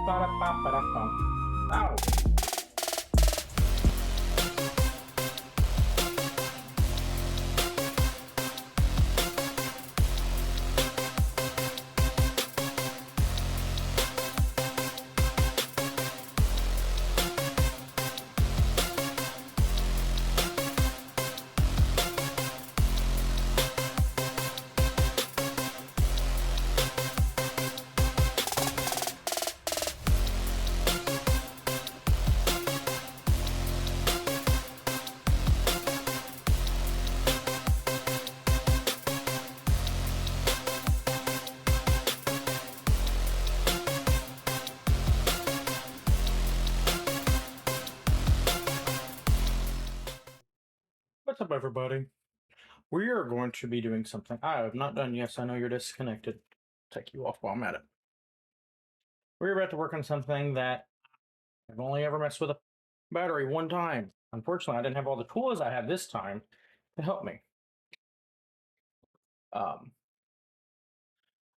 Ba-da-ba-ba-da-bum. Ow. What's up, everybody? We are going to be doing something I have not done. Yes, I know you're disconnected. Take you off while I'm at it. We're about to work on something that I've only ever messed with a battery one time. Unfortunately, I didn't have all the tools I have this time to help me. Um,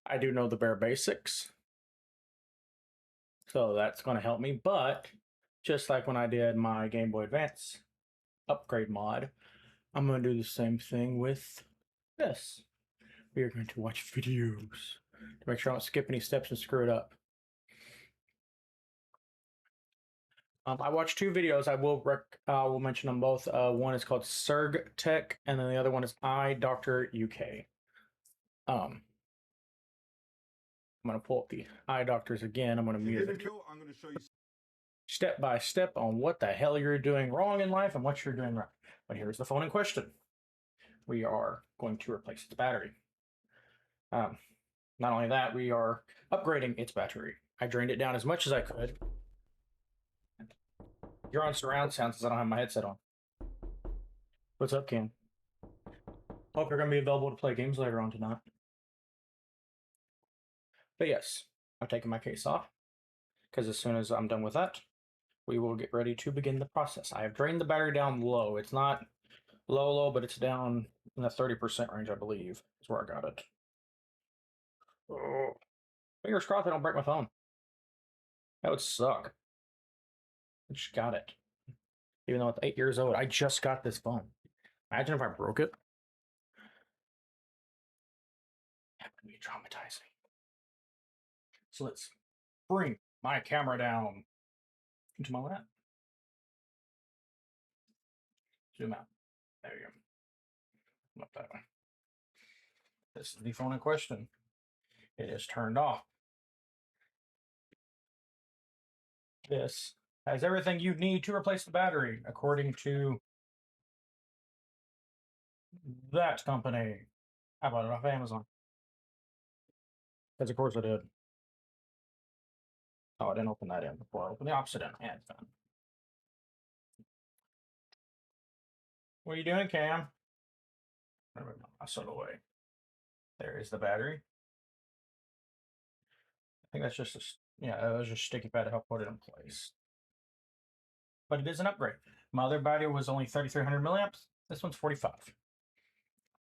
I do know the bare basics, so that's going to help me. But just like when I did my Game Boy Advance upgrade mod, I'm going to do the same thing with this. We are going to watch videos to make sure I don't skip any steps and screw it up. I watched two videos. I will mention them both. One is called Serg Tech, and then the other one is Eye Doctor UK. I'm going to pull up the eye doctors again. I'm going to mute it. I'm going to show you Step by step on what the hell you're doing wrong in life and what you're doing right. But here's the phone in question. We are going to replace its battery. Not only that, we are upgrading its battery. I drained it down as much as I could. You're on surround sound since I don't have my headset on. What's up, Cam? Hope you're going to be available to play games later on tonight. But yes, I'm taking my case off because as soon as I'm done with that, we will get ready to begin the process. I have drained the battery down low. It's not low, but it's down in the 30% range, I believe, is where I got it. Oh. Fingers crossed I don't break my phone. That would suck. I just got it. Even though it's 8 years old, I just got this phone. Imagine if I broke it. That would be traumatizing. So let's bring my camera down into my lap. Zoom out. There you go. Up that way. This is the phone in question. It is turned off. This has everything you need to replace the battery, according to that company. I bought it off Amazon. Because of course I did. Oh, I didn't open that in before. I opened the opposite end. Yeah, it's done. What are you doing, Cam? I set it away. There is the battery. I think that's just that was just sticky pad to help put it in place. But it is an upgrade. My other battery was only 3,300 milliamps. This one's 45.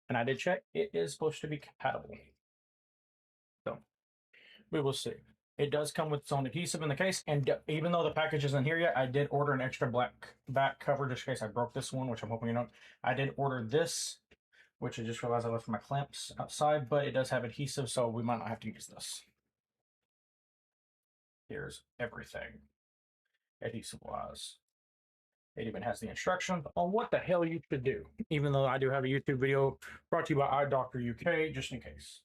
And I did check. It is supposed to be compatible. So we will see. It does come with its own adhesive in the case, and even though the package isn't here yet, I did order an extra black back cover just in case I broke this one, which I'm hoping you don't. I did order this, which I just realized I left my clamps outside, but it does have adhesive, so we might not have to use this. Here's everything adhesive-wise. It even has the instructions on what the hell you should do, even though I do have a YouTube video brought to you by Eye Doctor UK, just in case.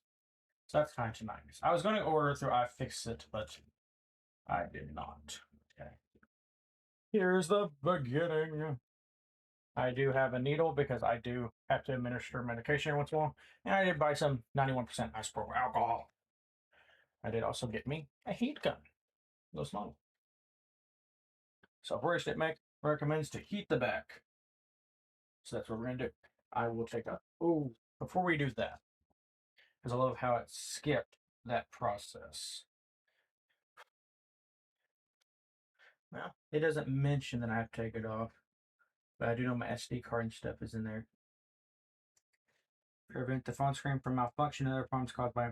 So that's kind of nice. I was going to order through iFixit, but I did not. Okay. Here's the beginning. I do have a needle because I do have to administer medication every once in a while. And I did buy some 91% isopropyl alcohol. I did also get me a heat gun. No small. So first it recommends to heat the back. So that's what we're going to do. I will take a... Oh, before we do that, because I love how it skipped that process. Well, it doesn't mention that I have to take it off, but I do know my SD card and stuff is in there. Prevent the phone screen from malfunction and other problems caused by...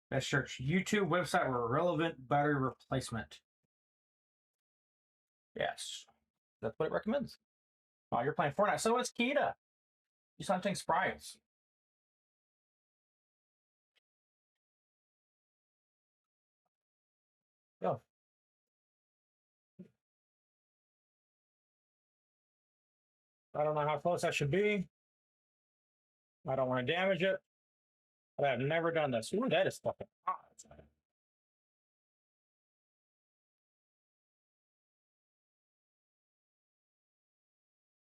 Best search YouTube website for relevant battery replacement. Yes, that's what it recommends. Oh, you're playing Fortnite. So it's Kita. You're hunting sprites. Yeah. I don't know how close I should be. I don't want to damage it, but I've never done this. Ooh, that is fucking hot.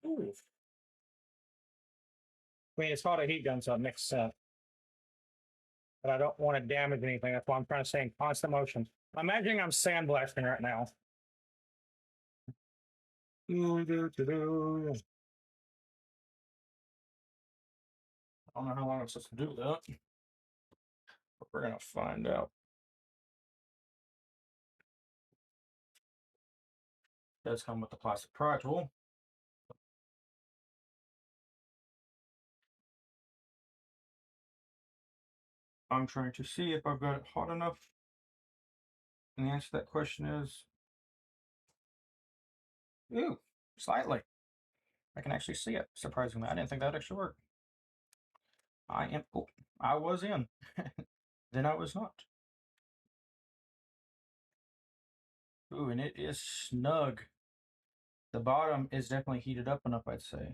Ooh. I mean, it's called a heat gun, so it makes sense. But I don't want to damage anything. That's why I'm trying to stay in constant motion. I'm imagining I'm sandblasting right now. I don't know how long it's supposed to do that, but we're gonna find out. It does come with the plastic pry tool. I'm trying to see if I've got it hot enough. And the answer to that question is, ooh, slightly. I can actually see it, surprisingly. I didn't think that would actually work. I am, oh, I was in. Then I was not. Ooh, and it is snug. The bottom is definitely heated up enough, I'd say.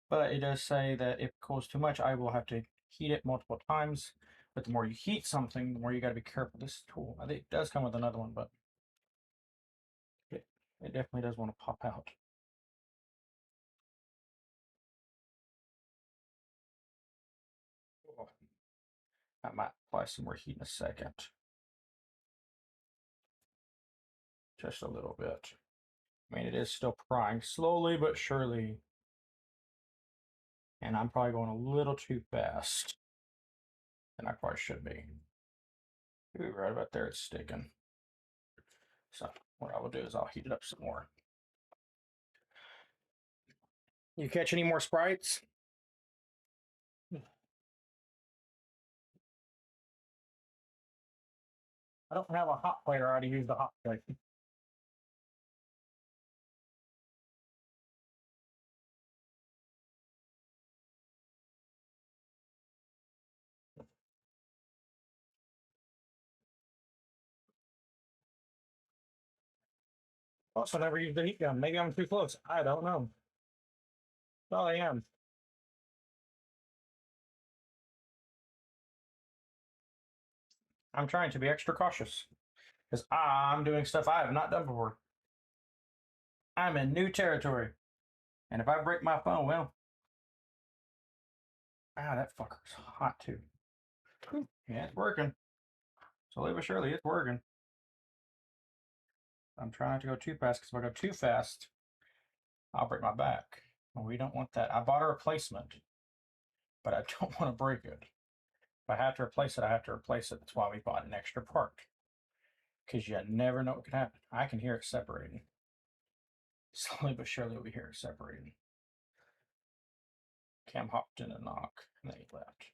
But it does say that if it cools too much, I will have to heat it multiple times. But the more you heat something, the more you got to be careful. This tool, I think it does come with another one, but it definitely does want to pop out. Oh, I might apply some more heat in a second. Just a little bit. I mean, it is still prying slowly but surely. And I'm probably going a little too fast than I probably should be. Ooh, right about there, it's sticking. So what I will do is I'll heat it up some more. You catch any more sprites? I don't have a hot plate. I already used the hot plate. Also, never used the heat gun. Maybe I'm too close. I don't know. Well, I am. I'm trying to be extra cautious because I'm doing stuff I have not done before. I'm in new territory. And if I break my phone, well, that fucker's hot too. Yeah, it's working. Slowly but surely, it's working. I'm trying not to go too fast because if I go too fast, I'll break my back. Well, we don't want that. I bought a replacement, but I don't want to break it. If I have to replace it, I have to replace it. That's why we bought an extra part. Because you never know what could happen. I can hear it separating. Slowly but surely, we hear it separating. Cam hopped in a knock, and then he left.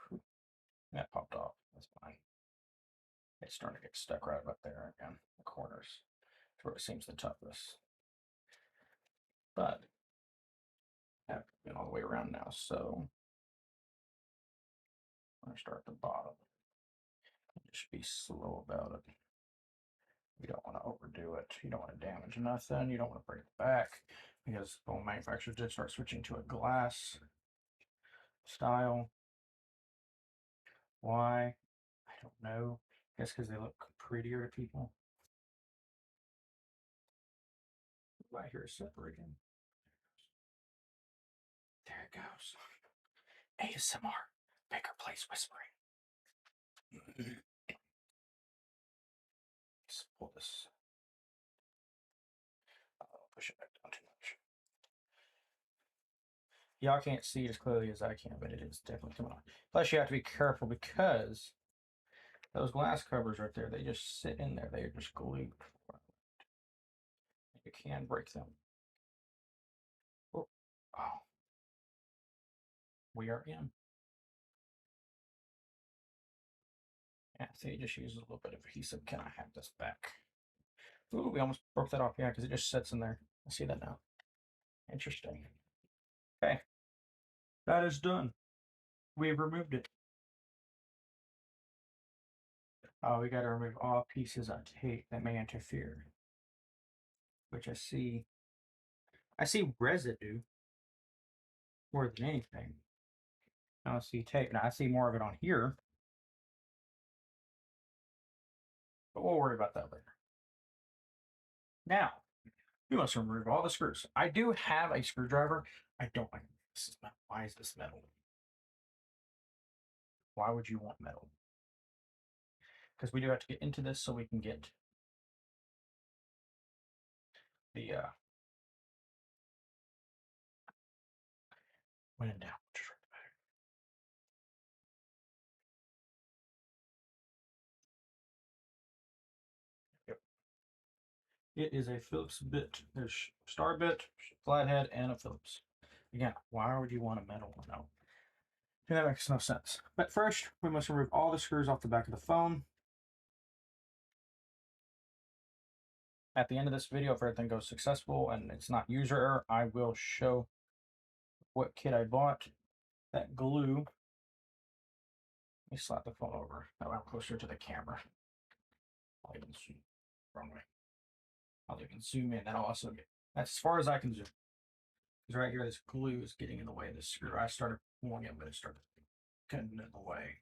Whew. That popped off. That's fine. It's starting to get stuck right up there again. The corners. That's where it seems the toughest. But I've been all the way around now, so I'm going to start at the bottom. Just be slow about it. You don't want to overdo it. You don't want to damage nothing. You don't want to break it back because phone manufacturers did start switching to a glass style. Why? I don't know. I guess because they look prettier to people. Right here is separating. There it goes. ASMR. Baker Place whispering. Let's pull this. I'll push it back down too much. Y'all can't see it as clearly as I can, but it is definitely coming on. Plus, you have to be careful because those glass covers right there, they just sit in there. They are just glued. You can break them. Oh, oh. We are in. Yeah, so you just use a little bit of adhesive. Can I have this back? Ooh, we almost broke that off. Yeah, because it just sits in there. I see that now. Interesting. Okay, that is done. We've removed it. Oh, we got to remove all pieces of tape that may interfere, which I see. I see residue more than anything. I don't see tape. Now I see more of it on here, but we'll worry about that later. Now, we must remove all the screws. I do have a screwdriver. I don't like this. Is metal. Why is this metal? Why would you want metal? Because we do have to get into this so we can get the when in doubt. Yep. It is a Phillips bit. There's star bit, flathead, and a Phillips. Again, why would you want a metal one? No. That makes no sense. But first, we must remove all the screws off the back of the phone. At the end of this video, if everything goes successful and it's not user error, I will show what kit I bought. That glue. Let me slap the phone over. That way I'm closer to the camera. I'll even zoom. Wrong way. I'll even zoom in. That'll also get. That's as far as I can zoom. Because right here, this glue is getting in the way of the screw. I started pulling it, but it started getting in the way.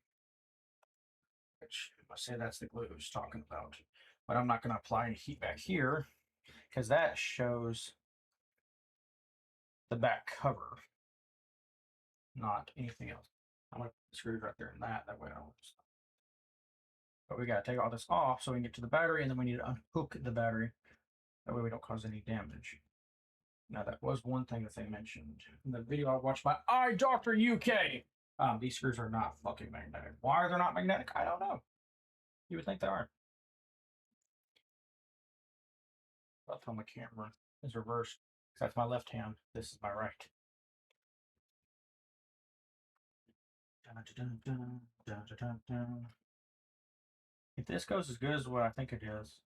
Which I say that's the glue I was talking about. But I'm not going to apply any heat back here because that shows the back cover, not anything else. I'm going to put the screws right there in that. That way I don't stop. But we got to take all this off so we can get to the battery, and then we need to unhook the battery. That way we don't cause any damage. Now that was one thing that they mentioned in the video I watched by iDoctor UK. These screws are not fucking magnetic. Why are they not magnetic? I don't know. You would think they are. Left on the camera is reversed. That's my left hand. This is my right. Dun, dun, dun, dun. If this goes as good as what I think it is,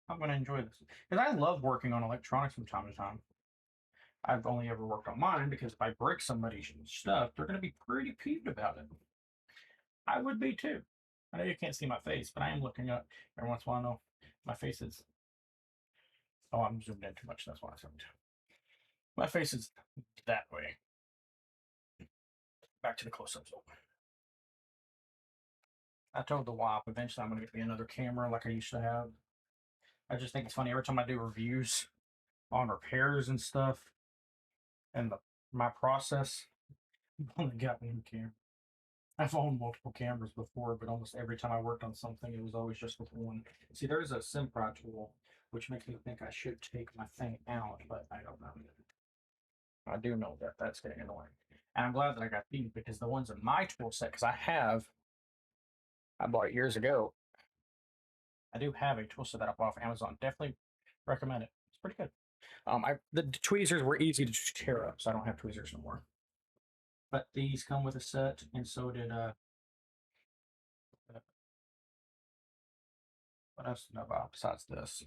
I'm going to enjoy this. Because I love working on electronics from time to time. I've only ever worked on mine because if I break somebody's stuff, they're going to be pretty peeved about it. I would be too. I know you can't see my face, but I am looking up every once in a while. I know my face is. Oh, I'm zoomed in too much. That's why I zoomed. My face is that way. Back to the close-ups. I told the WAP eventually I'm going to get me another camera like I used to have. I just think it's funny every time I do reviews on repairs and stuff and my process. I've only got one camera. I've owned multiple cameras before, but almost every time I worked on something, it was always just with one. See, there's a SimPry tool, which makes me think I should take my thing out, but I don't know. I do know that that's getting annoying. And I'm glad that I got these because the ones in my tool set, because I bought it years ago. I do have a tool set that I bought off Amazon. Definitely recommend it. It's pretty good. The tweezers were easy to tear up, so I don't have tweezers no more. But these come with a set, and so did what else did I buy besides this?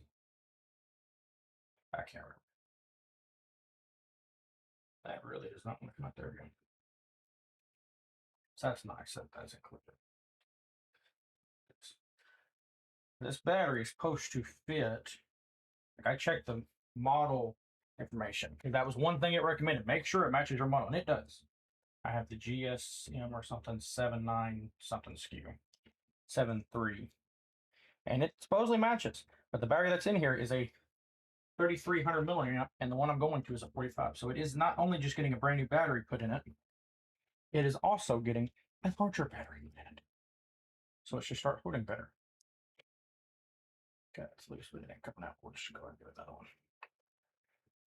I can't remember. That really does not want to come out there again. So that's nice that that's included. This battery is supposed to fit. Like I checked the model information. That was one thing it recommended. Make sure it matches your model, and it does. I have the GSM or something 79 something SKU 73, and it supposedly matches. But the battery that's in here is a 3300 milliamp, and the one I'm going to is a 45. So it is not only just getting a brand new battery put in it, it is also getting a larger battery in it. So it should start holding better. Okay, it's loose, but it ain't coming out. We'll just go ahead and get another one.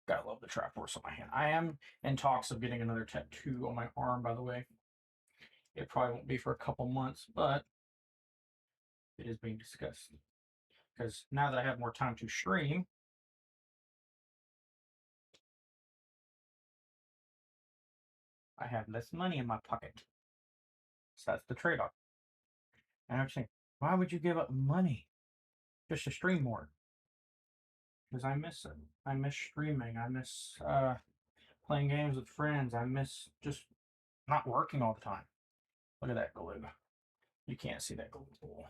Gotta love the Triforce on my hand. I am in talks of getting another tattoo on my arm, by the way. It probably won't be for a couple months, but it is being discussed. Because now that I have more time to stream, I have less money in my pocket. So that's the trade-off. And I'm saying, why would you give up money just to stream more? because I miss it. I miss streaming. I miss playing games with friends. I miss just not working all the time. Look at that glue. You can't see that glue pull.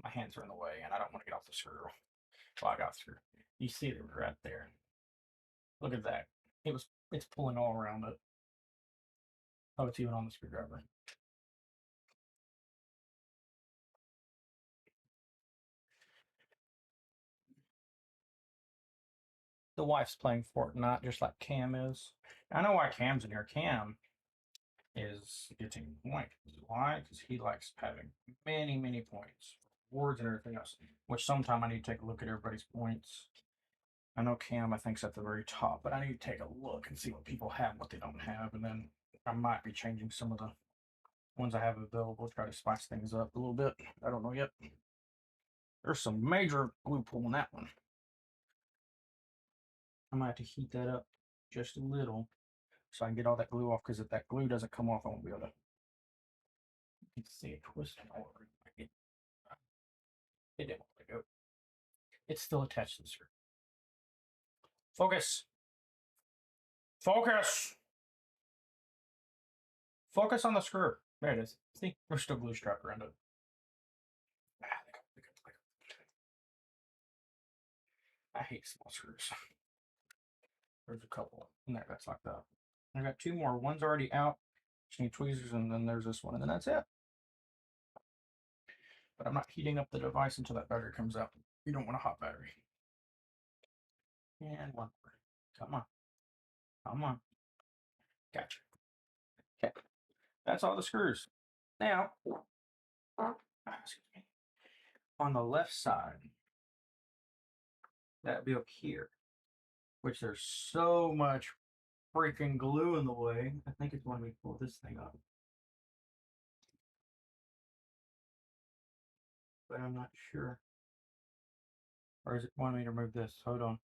My hands are in the way, and I don't want to get off the screw. Well, I got through. You see it right there. Look at that. It's pulling all around it. Oh, it's even on the screwdriver. The wife's playing Fortnite just like Cam is. I know why Cam's in here. Cam is getting points. Why? Because he likes having many points, rewards, and everything else. Which sometime I need to take a look at everybody's points. I know Cam, I think's at the very top, but I need to take a look and see what people have, what they don't have, and then I might be changing some of the ones I have available. Try to spice things up a little bit. I don't know yet. There's some major glue pull in that one. I might have to heat that up just a little so I can get all that glue off, because if that glue doesn't come off, I won't be able to. You can see it twisting all over. It didn't want to go. It's still attached to the screw. Focus. Focus. Focus on the screw. There it is. See, we're still glue strapped around it. I hate small screws. There's a couple in there that's like that. I got two more. One's already out. Just need tweezers, and then there's this one, and then that's it. But I'm not heating up the device until that battery comes out. You don't want a hot battery. And one more. Come on. Come on. Gotcha. Okay. That's all the screws. Now, excuse me, on the left side, that'd be up here, which there's so much freaking glue in the way. I think it's when we pull this thing up. But I'm not sure. Or is it wanting me to remove this? Hold on.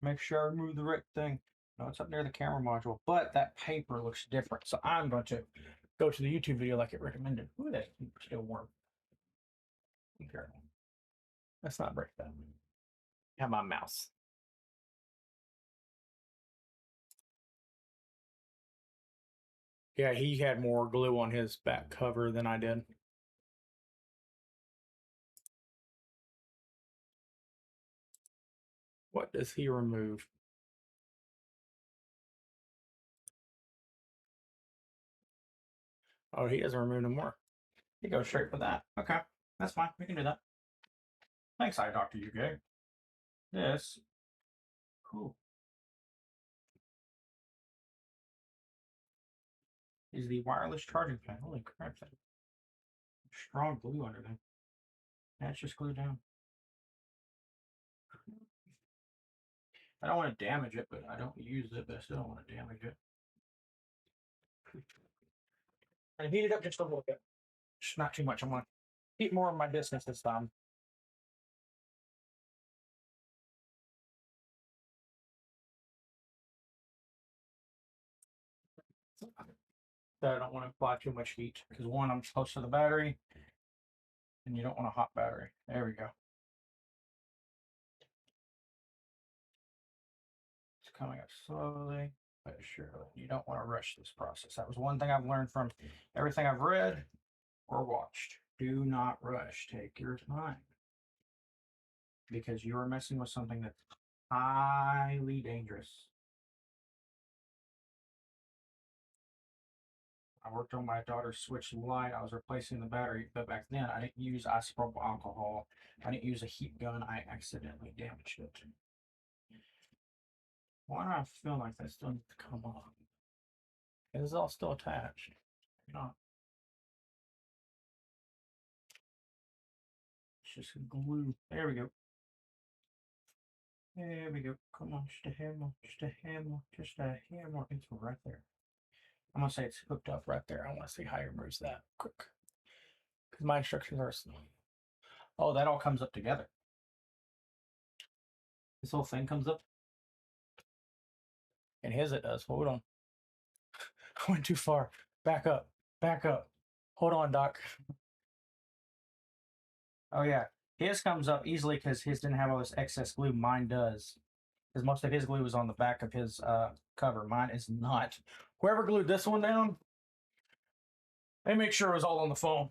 Make sure I remove the right thing. No, it's up near the camera module, but that paper looks different. So I'm going to go to the YouTube video like it recommended. Ooh, that's still warm. Be careful. Let's not break that. Have my mouse. Yeah, he had more glue on his back cover than I did. What does he remove? Oh, he doesn't remove no more. He goes straight for that. Okay, that's fine. We can do that. Thanks, Eye Doctor UK. This, cool, is the wireless charging pad. Holy crap, that strong glue under there. That's just glued down. I don't want to damage it, but I don't use it, but I still don't want to damage it. I heat it up just a little bit. Just not too much. I'm going to keep more of my distance this time. So I don't want to apply too much heat because one, I'm close to the battery, and you don't want a hot battery. There we go. It's coming up slowly but surely. You don't want to rush this process. That was one thing I've learned from everything I've read or watched. Do not rush. Take your time because you are messing with something that's highly dangerous. I worked on my daughter's switch light. I was replacing the battery, but back then I didn't use isopropyl alcohol. I didn't use a heat gun. I accidentally damaged it. Why do I feel like that still needs to come off? It's all still attached. Not. It's just glue. There we go. There we go. Come on, just a hammer, just a hammer, just a hammer. It's right there. I'm gonna say it's hooked up right there. I want to see how he removes that quick because my instructions are slow. Oh, that all comes up together. This whole thing comes up. And his it does. Hold on. I went too far. Back up. Back up. Hold on, Doc. Oh yeah. His comes up easily because his didn't have all this excess glue. Mine does. Because most of his glue is on the back of his cover. Mine is not. Whoever glued this one down, they make sure it was all on the phone.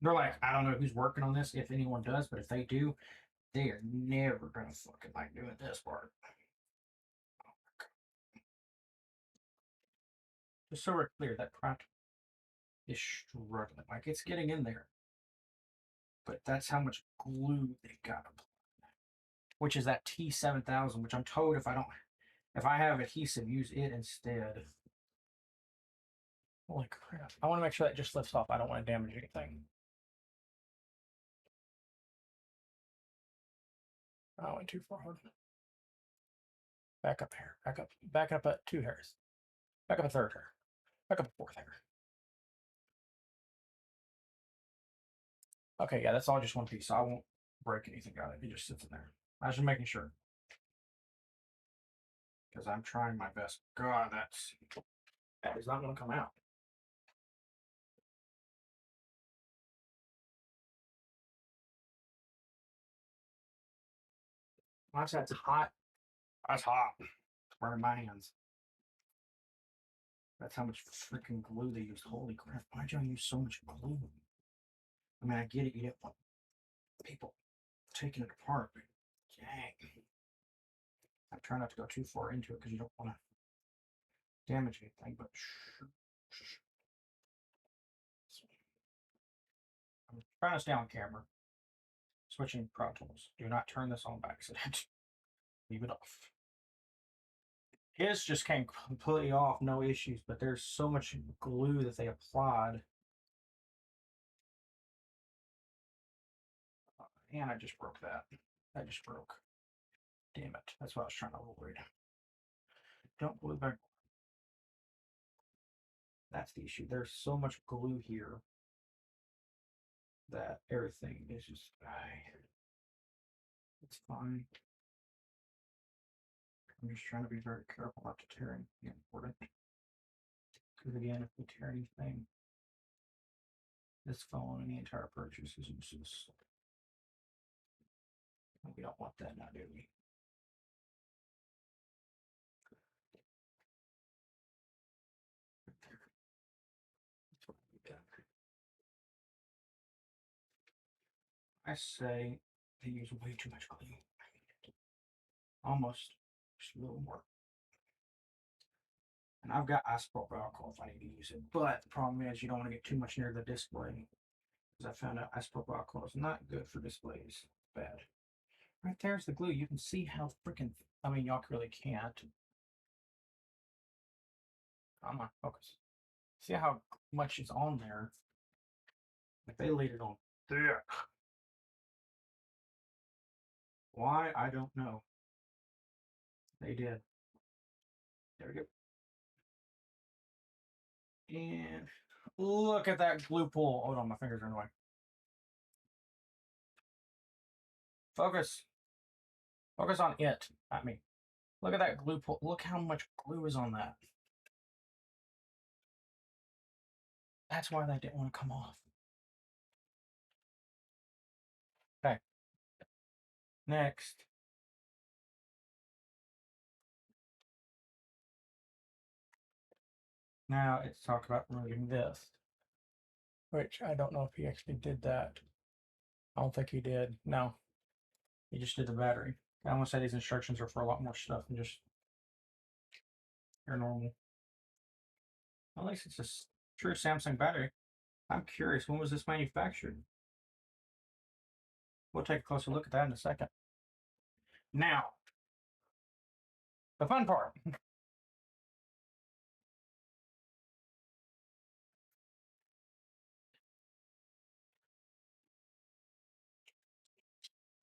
They're like, I don't know who's working on this, if anyone does, but if they do, they are never gonna fucking like doing this part. Just so we're clear, that print is struggling. Like it's getting in there. But that's how much glue they got applied. Which is that T7000, which I'm told if I have adhesive, use it instead. Holy crap. I want to make sure that just lifts off. I don't want to damage anything. I went too far. Back up hair. Back up at 2 hairs. Back up a 3rd hair. Back up a 4th hair. Okay, yeah, that's all just one piece. So I won't break anything out of it. It just sits in there. I was just making sure. Because I'm trying my best. God, that is not going to come out. That's hot. That's hot. It's burning my hands. That's how much freaking glue they used. Holy crap. Why'd y'all use so much glue? I mean, I get it. You didn't want people taking it apart, but dang. I'm trying not to go too far into it because you don't want to damage anything, but I'm trying to stay on camera. Switching Pro Tools. Do not turn this on by accident. Leave it off. His just came completely off, no issues, but there's so much glue that they applied. And I just broke that. That just broke. Damn it. That's what I was trying to avoid. Don't glue back. That's the issue. There's so much glue here that everything is just. It's fine. I'm just trying to be very careful not to tear anything important. Because again, if we tear anything, this phone and the entire purchase is useless. We don't want that now, do we? That's what we got. I say they use way too much glue. Almost just a little more. And I've got isopropyl alcohol if I need to use it. But the problem is you don't want to get too much near the display. Because I found out isopropyl alcohol is not good for displays. Bad. Right there's the glue. You can see how freaking. I mean, y'all really can't. Come on, focus. See how much is on there. If they laid it on thick. Why? I don't know. They did. There we go. And look at that glue pull. Hold on, my fingers are in the way. Focus. Focus on it, not me. Look at that glue pull. Look how much glue is on that. That's why that didn't want to come off. Okay. Next. Now it's talk about removing this. Which I don't know if he actually did that. I don't think he did. No. He just did the battery. I almost said these instructions are for a lot more stuff than just your normal. At least it's a true Samsung battery. I'm curious, when was this manufactured? We'll take a closer look at that in a second. Now, the fun part.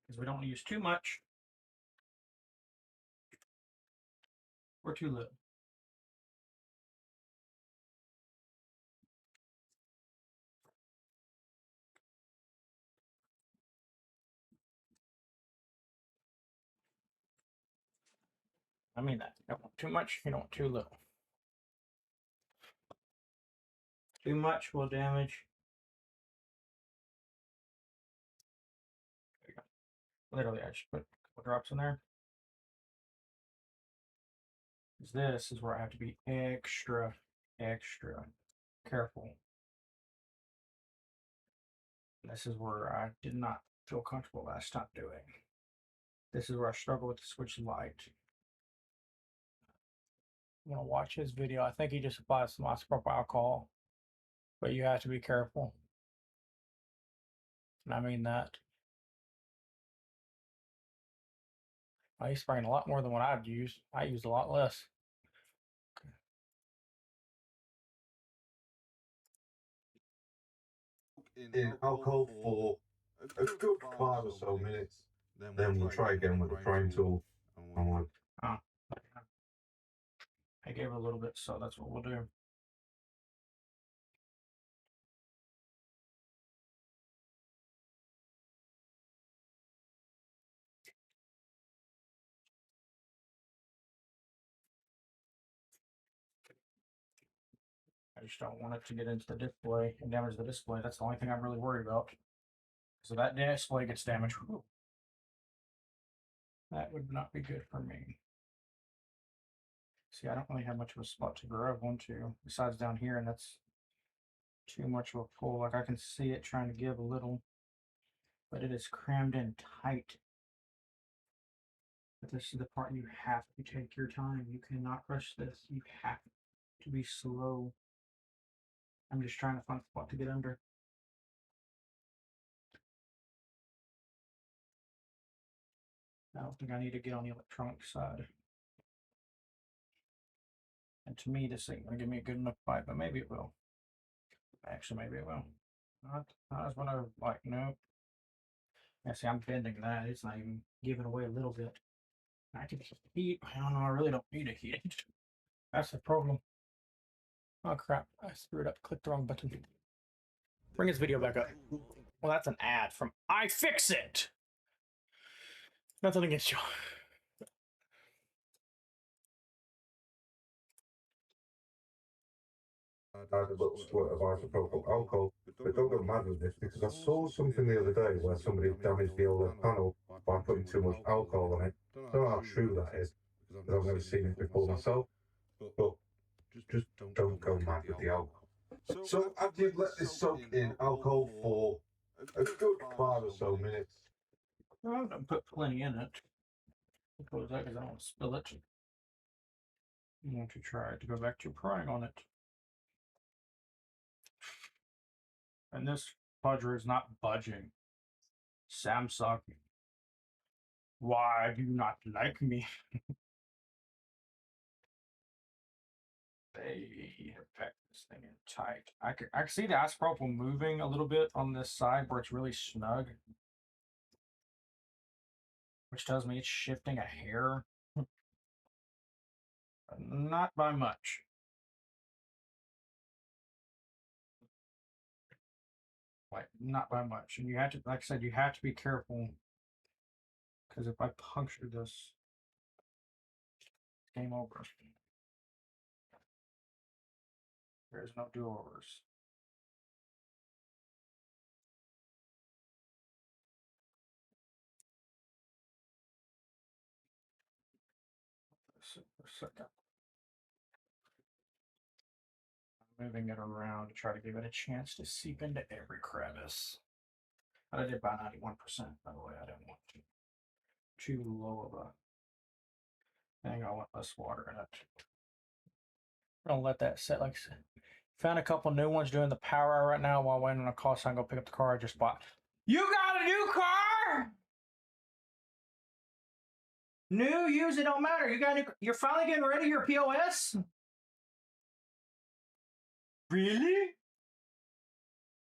Because we don't use too much or too little. I mean that. You don't want too much, you don't want too little. Too much will damage. Literally, I just put a couple drops in there. This is where I have to be extra careful. This is where I did not feel comfortable last time doing. This is where I struggle with the switch light. I'm gonna watch his video. I think he just applies some isopropyl alcohol, but you have to be careful. And I mean that. He's spraying a lot more than what I'd use. I use a lot less. In alcohol for a good 5 or so minutes. Then we'll try again with the prime tool. And Oh, I gave it a little bit, so that's what we'll do. I just don't want it to get into the display and damage the display. That's the only thing I'm really worried about. So that display gets damaged. Whew, that would not be good for me. See, I don't really have much of a spot to grab onto besides down here, and that's too much of a pull. Like I can see it trying to give a little, but it is crammed in tight. But this is the part you have to take your time. You cannot rush this. You have to be slow. I'm just trying to find a spot to get under. I don't think I need to get on the electronic side. And to me, this ain't gonna give me a good enough fight, but maybe it will. Actually, maybe it will. Not as what I would like. Nope. Yeah, see, I'm bending that. It's not even giving away a little bit. I can heat. I don't know. I really don't need to heat it. That's the problem. Oh crap! I screwed up. Clicked the wrong button. Bring his video back up. Well, that's an ad from iFixit. Nothing against you. add a little squirt of isopropyl alcohol. But don't get mad with this because I saw something the other day where somebody damaged the OLED panel by putting too much alcohol on it. Don't know how true that is because I've never seen it before myself. But just don't go mad with the alcohol. So after you've let this soak in alcohol for a good 5 or so minutes. I'm gonna put plenty in it. Close that because I don't want to spill it. You want to try to go back to crying on it. And this fudger is not budging. Samsung, why do you not like me? They have packed this thing in tight. I can see the isopropyl moving a little bit on this side where it's really snug, which tells me it's shifting a hair. Not by much. Like, not by much. And you have to, like I said, you have to be careful. Because if I puncture this, game over. There's no do-overs. For a second. I'm moving it around to try to give it a chance to seep into every crevice. But I did by 91%, by the way. I didn't want too low of a thing. I want less water in it. I'm gonna let that set. Like I said, found a couple new ones doing the power hour right now while waiting on a call sign. Go pick up the car I just bought. You got a new car? New, use it don't matter. You got new. You're finally getting rid of your POS? Really?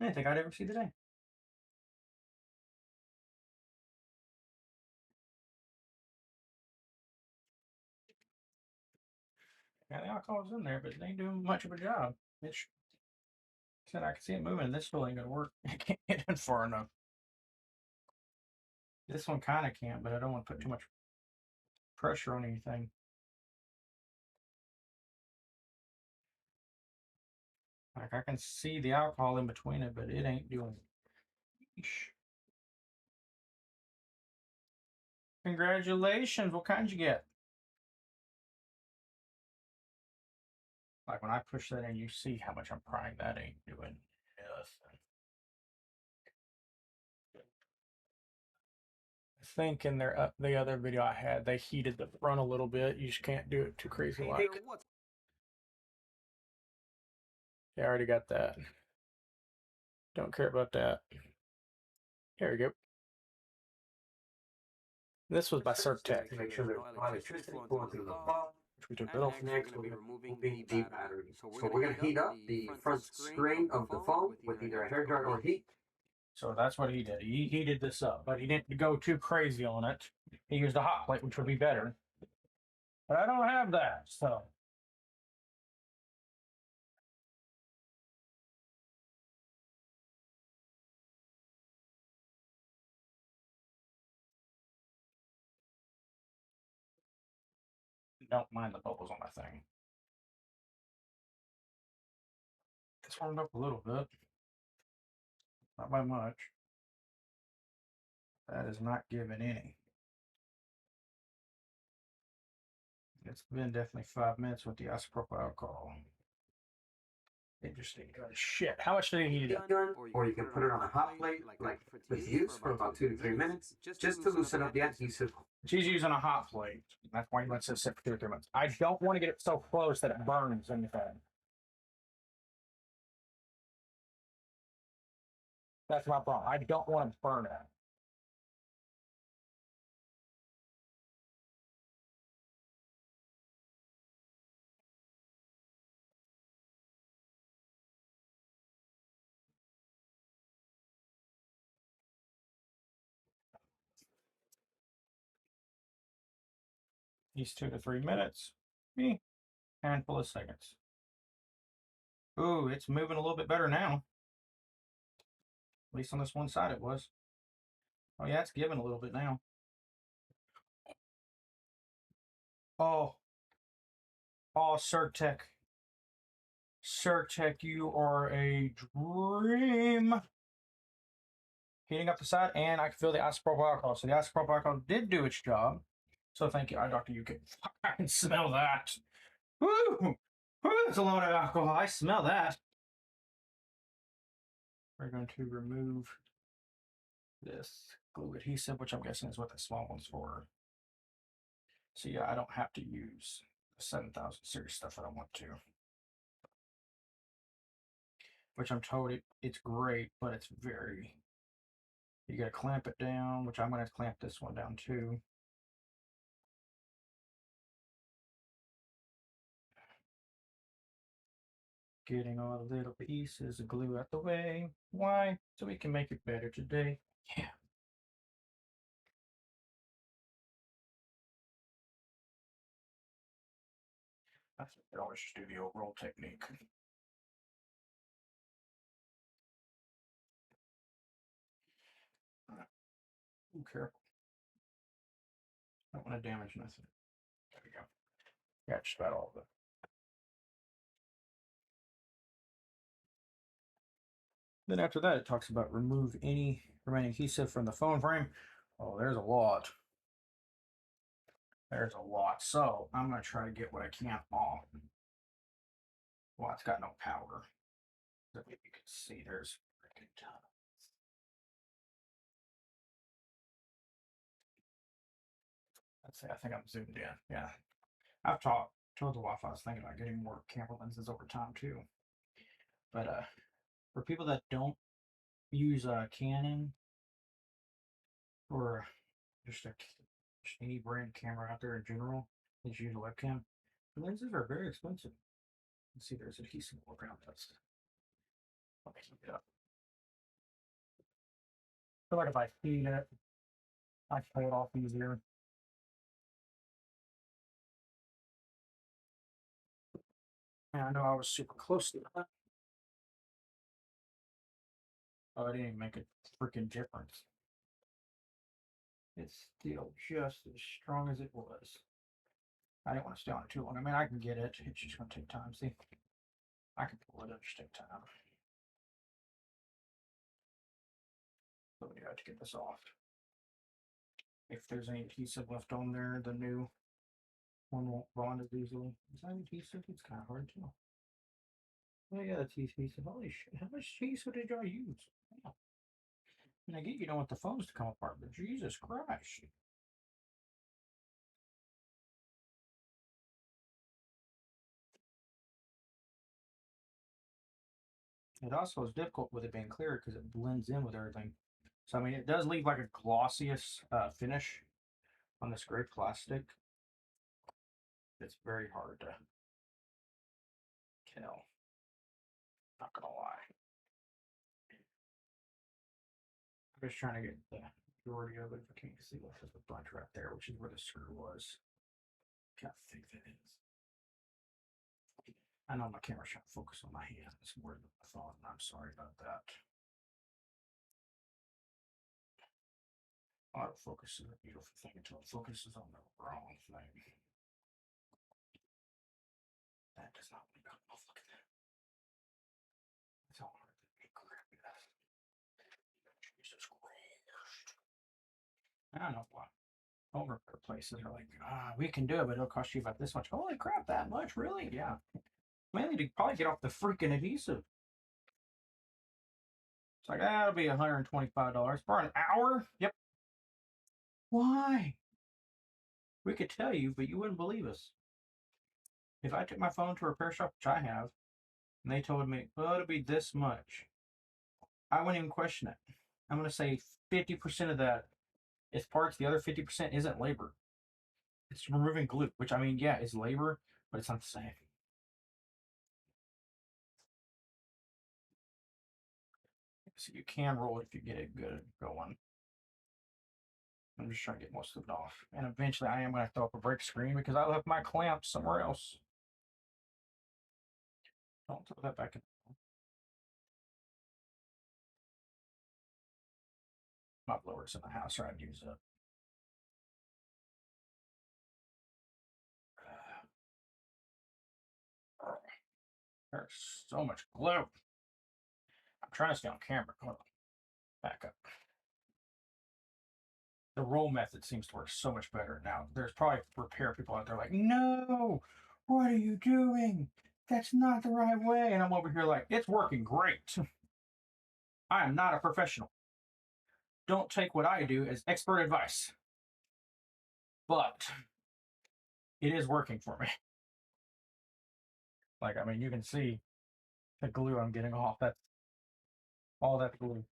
I didn't think I'd ever see the day. Yeah, the alcohol's in there, but it ain't doing much of a job. It's said I can see it moving. This still ain't gonna work. I can't get in far enough. This one kind of can't, but I don't want to put too much pressure on anything. Like I can see the alcohol in between it, but it ain't doing. Eesh. Congratulations. What kind you get? Like when I push that in, you see how much I'm prying. That ain't doing nothing. I think in their the other video I had, they heated the front a little bit. You just can't do it too crazy like. Yeah, I already got that. Don't care about that. Here we go. This was by Tech to make sure there's no electricity flowing through the phone. Which we took that off. Next, we're going to be removing the battery. So we're going to heat up the front screen of the phone with either a hair dryer or heat. So that's what he did. He heated this up, but he didn't go too crazy on it. He used a hot plate, which would be better. But I don't have that, so. Don't mind the bubbles on my thing. It's warmed up a little bit. Not by much. That is not giving any. It's been definitely 5 minutes with the isopropyl alcohol. Interesting. Shit. How much did he heat it up? Or you can put it on a hot plate, like with use for about 2 to 3 minutes, just to loosen up the adhesive. She's using a hot plate. That's why he lets it sit for 2 or 3 minutes. I don't want to get it so close that it burns anything. That's my problem. I don't want to burn it. These 2 to 3 minutes. Handful of seconds. Ooh, it's moving a little bit better now. At least on this one side it was. Oh yeah, it's giving a little bit now. Oh, Surtech. Surtech, you are a dream. Heating up the side, and I can feel the isopropyl alcohol. So the isopropyl alcohol did do its job. So thank you, Dr. UK. I can smell that. Woo! Woo! It's a lot of alcohol. I smell that. We're going to remove this glue adhesive, which I'm guessing is what the small one's for. So yeah, I don't have to use the 7000 series stuff I don't want to. Which I'm told it's great, but it's very. You gotta clamp it down, which I'm gonna clamp this one down too. Getting all the little pieces of glue out the way. Why? So we can make it better today. Yeah. I think I always just do the overall technique. Be careful. Don't want to damage nothing. There we go. Yeah, just about all of it. Then after that, it talks about remove any remaining adhesive from the phone frame. Oh, there's a lot. There's a lot. So I'm going to try to get what I can off. Well, it's got no power. If you can see, there's freaking tons. Let's see, I think I'm zoomed in. Yeah. I've told the wife I was thinking about getting more camera lenses over time too. But for people that don't use Canon or just any brand camera out there in general, they just use a webcam. The lenses are very expensive. Let's see, there's adhesive around this. Let me keep it up. I feel like if I feed it, I can pull it off easier. And I know I was super close to that. Oh, it didn't even make a freaking difference. It's still just as strong as it was. I didn't want to stay on it too long. I mean, I can get it. It's just going to take time. See, I can pull it up. Just take time. So we have to get this off. If there's any adhesive left on there, the new one won't bond as easily. Is that adhesive? It's kind of hard to know. Oh yeah, that's adhesive. Holy shit! How much adhesive did y'all use? Wow. And I get you don't want the phones to come apart, but Jesus Christ! It also is difficult with it being clear because it blends in with everything. So I mean, it does leave like a glossiest finish on this gray plastic. It's very hard to tell. Not gonna lie. I'm just trying to get the majority of it. If I can't see what there's a bunch right there, which is where the screw was. Can't think that is. I know my camera's trying to focus on my hands more than my phone, and I'm sorry about that. Autofocus is a beautiful thing until it focuses on the wrong thing. That does not want to come off. Look at that. That's how hard that crap is. Jesus Christ. I don't know why. Over places are like, we can do it, but it'll cost you about this much. Holy crap, that much? Really? Yeah. Mainly to probably get off the freaking adhesive. It's like, that'll be $125 for an hour? Yep. Why? We could tell you, but you wouldn't believe us. If I took my phone to a repair shop, which I have, and they told me, well, it'll be this much, I wouldn't even question it. I'm going to say 50% of that is parts. The other 50% isn't labor. It's removing glue, which I mean, yeah, it's labor, but it's not the same. So you can roll it if you get it good going. I'm just trying to get most of it off. And eventually I am going to throw up a break screen because I left my clamp somewhere else. Don't throw that back in. My blower's in the house, or I'd use it. There's so much glue. I'm trying to stay on camera. Hold on. Back up. The roll method seems to work so much better now. There's probably repair people out there like, no, what are you doing? That's not the right way. And I'm over here like, it's working great. I am not a professional. Don't take what I do as expert advice. But it is working for me. Like, I mean, you can see the glue I'm getting off. That's all that glue.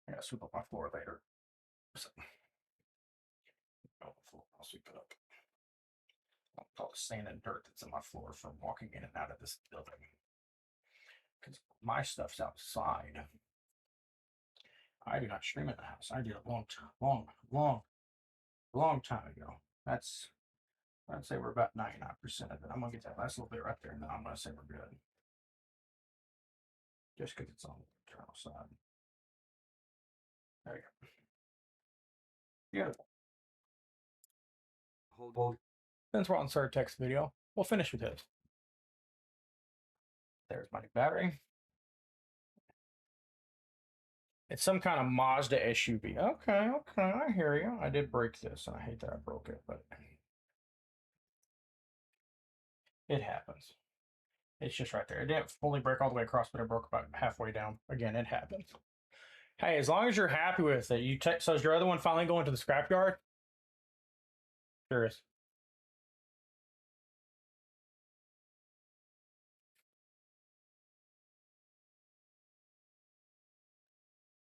I gotta sweep up my floor later. So, I'll sweep it up. All the sand and dirt that's in my floor from walking in and out of this building. Because my stuff's outside. I do not stream in the house. I did a long time ago. That's, I'd say we're about 99% of it. I'm gonna get that last little bit right there, and then I'm gonna say we're good. Just because it's on the internal side. There you go. Beautiful. Well, since we're on Surtex video, we'll finish with this. There's my new battery. It's some kind of Mazda SUV. Okay, I hear you. I did break this, and I hate that I broke it, but it happens. It's just right there. It didn't fully break all the way across, but it broke about halfway down. Again, it happens. Hey, as long as you're happy with it, you so is your other one finally going to the scrapyard? Sure is.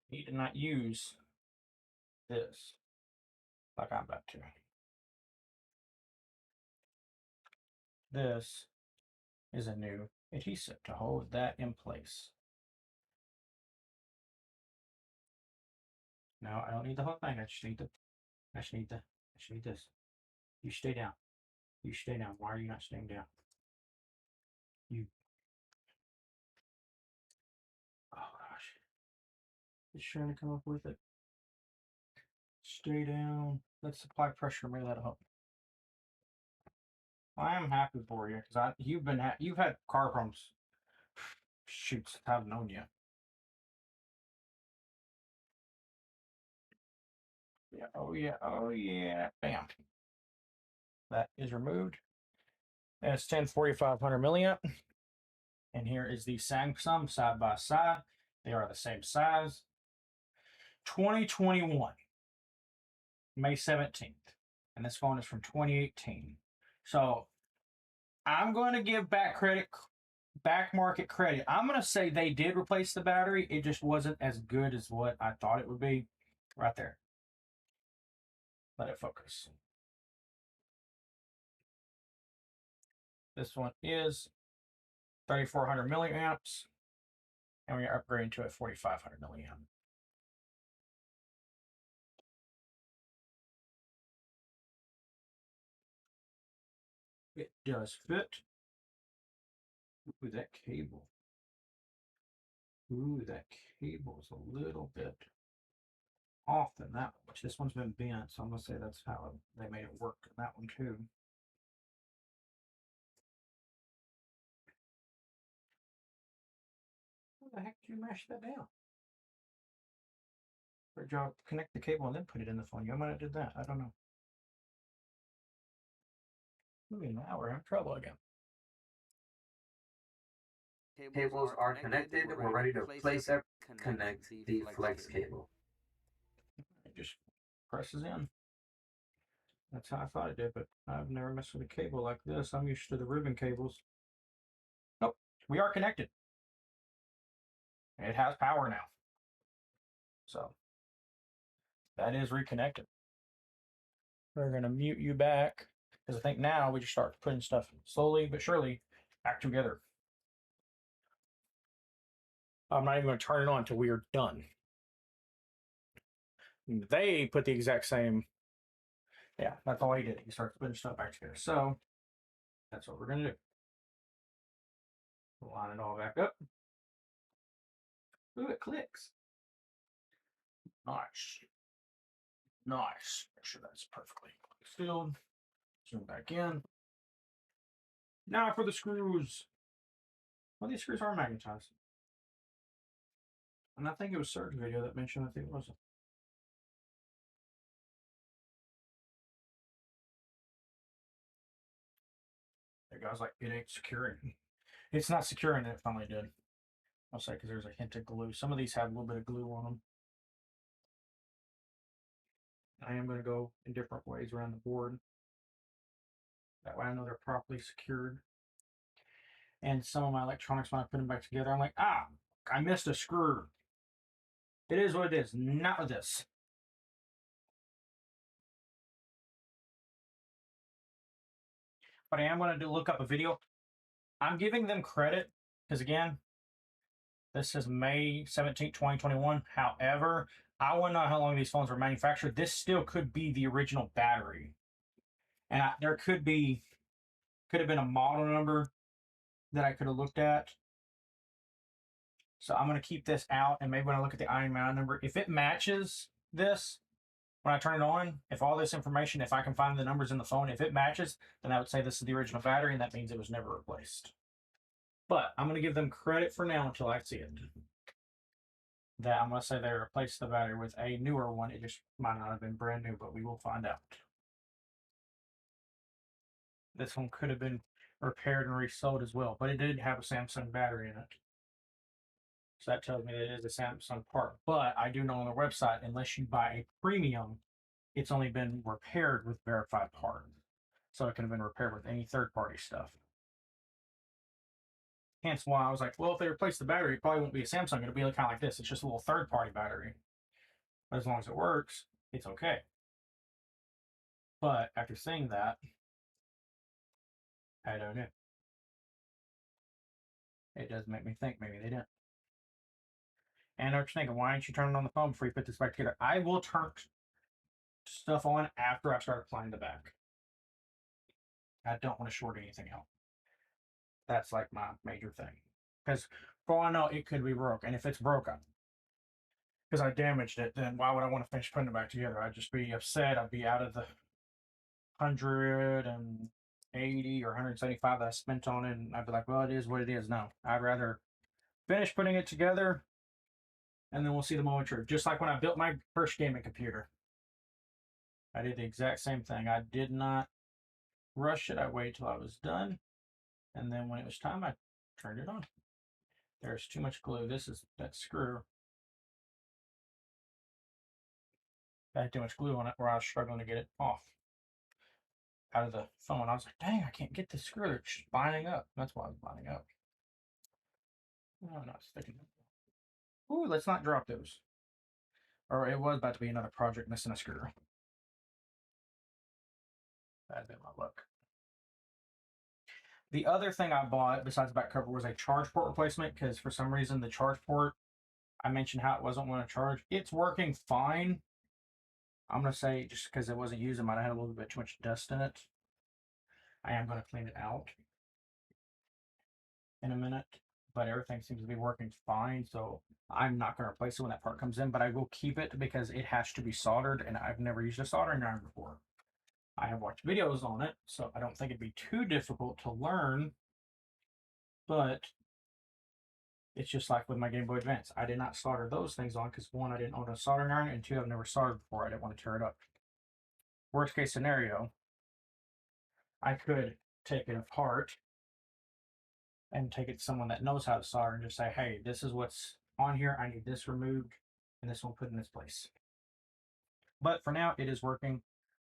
You did not use this like I'm about to. This is a new adhesive to hold that in place. No, I don't need the whole thing. I just need this. You stay down. You stay down. Why are you not staying down? You. Oh gosh. Just trying to come up with it. Stay down. Let's apply pressure. Maybe that'll help. I am happy for you because you've had car problems. Shoots, I've known you. Yeah, oh yeah, oh yeah. Bam. That is removed. S10 4500 milliamp. And here is the Samsung side by side. They are the same size. 2021, May 17th. And this phone is from 2018. So I'm going to give back market credit. I'm going to say they did replace the battery. It just wasn't as good as what I thought it would be. Right there. Let it focus. This one is 3400 milliamps. And we are upgrading to a 4500 milliamp. It does fit. Ooh, that cable. Ooh, that cable's a little bit off than that one, which this one's been bent, so I'm gonna say that's how they made it work in that one too. How the heck did you mash that down? Or did y'all connect the cable and then put it in the phone? You might have did that. I don't know. Ooh, now we're having trouble again. Cables are connected. We're ready to place it. Connect the flex cable. It just presses in. That's how I thought it did, but I've never messed with a cable like this. I'm used to the ribbon cables. Nope, we are connected. It has power now. So that is reconnected. We're going to mute you back because I think now we just start putting stuff slowly but surely back together. I'm not even going to turn it on until we are done. They put the exact same. Yeah, that's all he did. He starts putting stuff back together. So that's what we're going to do. Line it all back up. Ooh, it clicks. Nice. Nice. Make sure that's perfectly filled. Zoom back in. Now for the screws. Well, these screws are magnetized. And I think it was Serge's video that mentioned, I think it was. The guy's like, it ain't securing. It's not securing, and it finally did. I'll say, because there's a hint of glue. Some of these have a little bit of glue on them. I am going to go in different ways around the board. That way I know they're properly secured. And some of my electronics, when I put them back together, I'm like, I missed a screw. It is what it is. Not with this. But I am going to look up a video. I'm giving them credit because, again, this is May 17th, 2021. However, I want to know how long these phones were manufactured. This still could be the original battery. And there could have been a model number that I could have looked at. So I'm going to keep this out. And maybe when I look at the IMEI number, if it matches this, when I turn it on, if all this information, if I can find the numbers in the phone, if it matches, then I would say this is the original battery, and that means it was never replaced. But I'm going to give them credit for now until I see it. That I'm going to say they replaced the battery with a newer one. It just might not have been brand new, but we will find out. This one could have been repaired and resold as well, but it did have a Samsung battery in it. So that tells me that it is a Samsung part. But I do know on their website, unless you buy a premium, it's only been repaired with verified part. So it could have been repaired with any third-party stuff. Hence why I was like, well, if they replace the battery, it probably won't be a Samsung. It'll be kind of like this. It's just a little third-party battery. But as long as it works, it's okay. But after seeing that, I don't know. It does make me think maybe they didn't. And I was thinking, why aren't you turning on the phone before you put this back together? I will turn stuff on after I start applying the back. I don't want to short anything out. That's like my major thing. Because for all I know, it could be broke. And if it's broken, because I damaged it, then why would I want to finish putting it back together? I'd just be upset. I'd be out of the 180 or 175 that I spent on it. And I'd be like, well, it is what it is. No, I'd rather finish putting it together and then we'll see the moment of truth. Just like when I built my first gaming computer. I did the exact same thing. I did not rush it. I waited till I was done. And then when it was time, I turned it on. There's too much glue. This is that screw. I had too much glue on it where I was struggling to get it off out of the phone. I was like, dang, I can't get the screw. It's binding up. That's why I was binding up. No, not sticking. Ooh, let's not drop those. Or it was about to be another project missing a screw. That'd been my luck. The other thing I bought besides the back cover was a charge port replacement because for some reason the charge port, I mentioned how it wasn't want to charge. It's working fine. I'm going to say just because it wasn't used, it might have had a little bit too much dust in it. I am going to clean it out in a minute, but everything seems to be working fine. So I'm not going to replace it when that part comes in, but I will keep it because it has to be soldered and I've never used a soldering iron before. I have watched videos on it, so I don't think it'd be too difficult to learn, but it's just like with my Game Boy Advance. I did not solder those things on because one, I didn't own a soldering iron, and two, I've never soldered before. I didn't want to tear it up. Worst case scenario, I could take it apart and take it to someone that knows how to solder and just say, hey, this is what's on here. I need this removed and this one put in this place. But for now, it is working.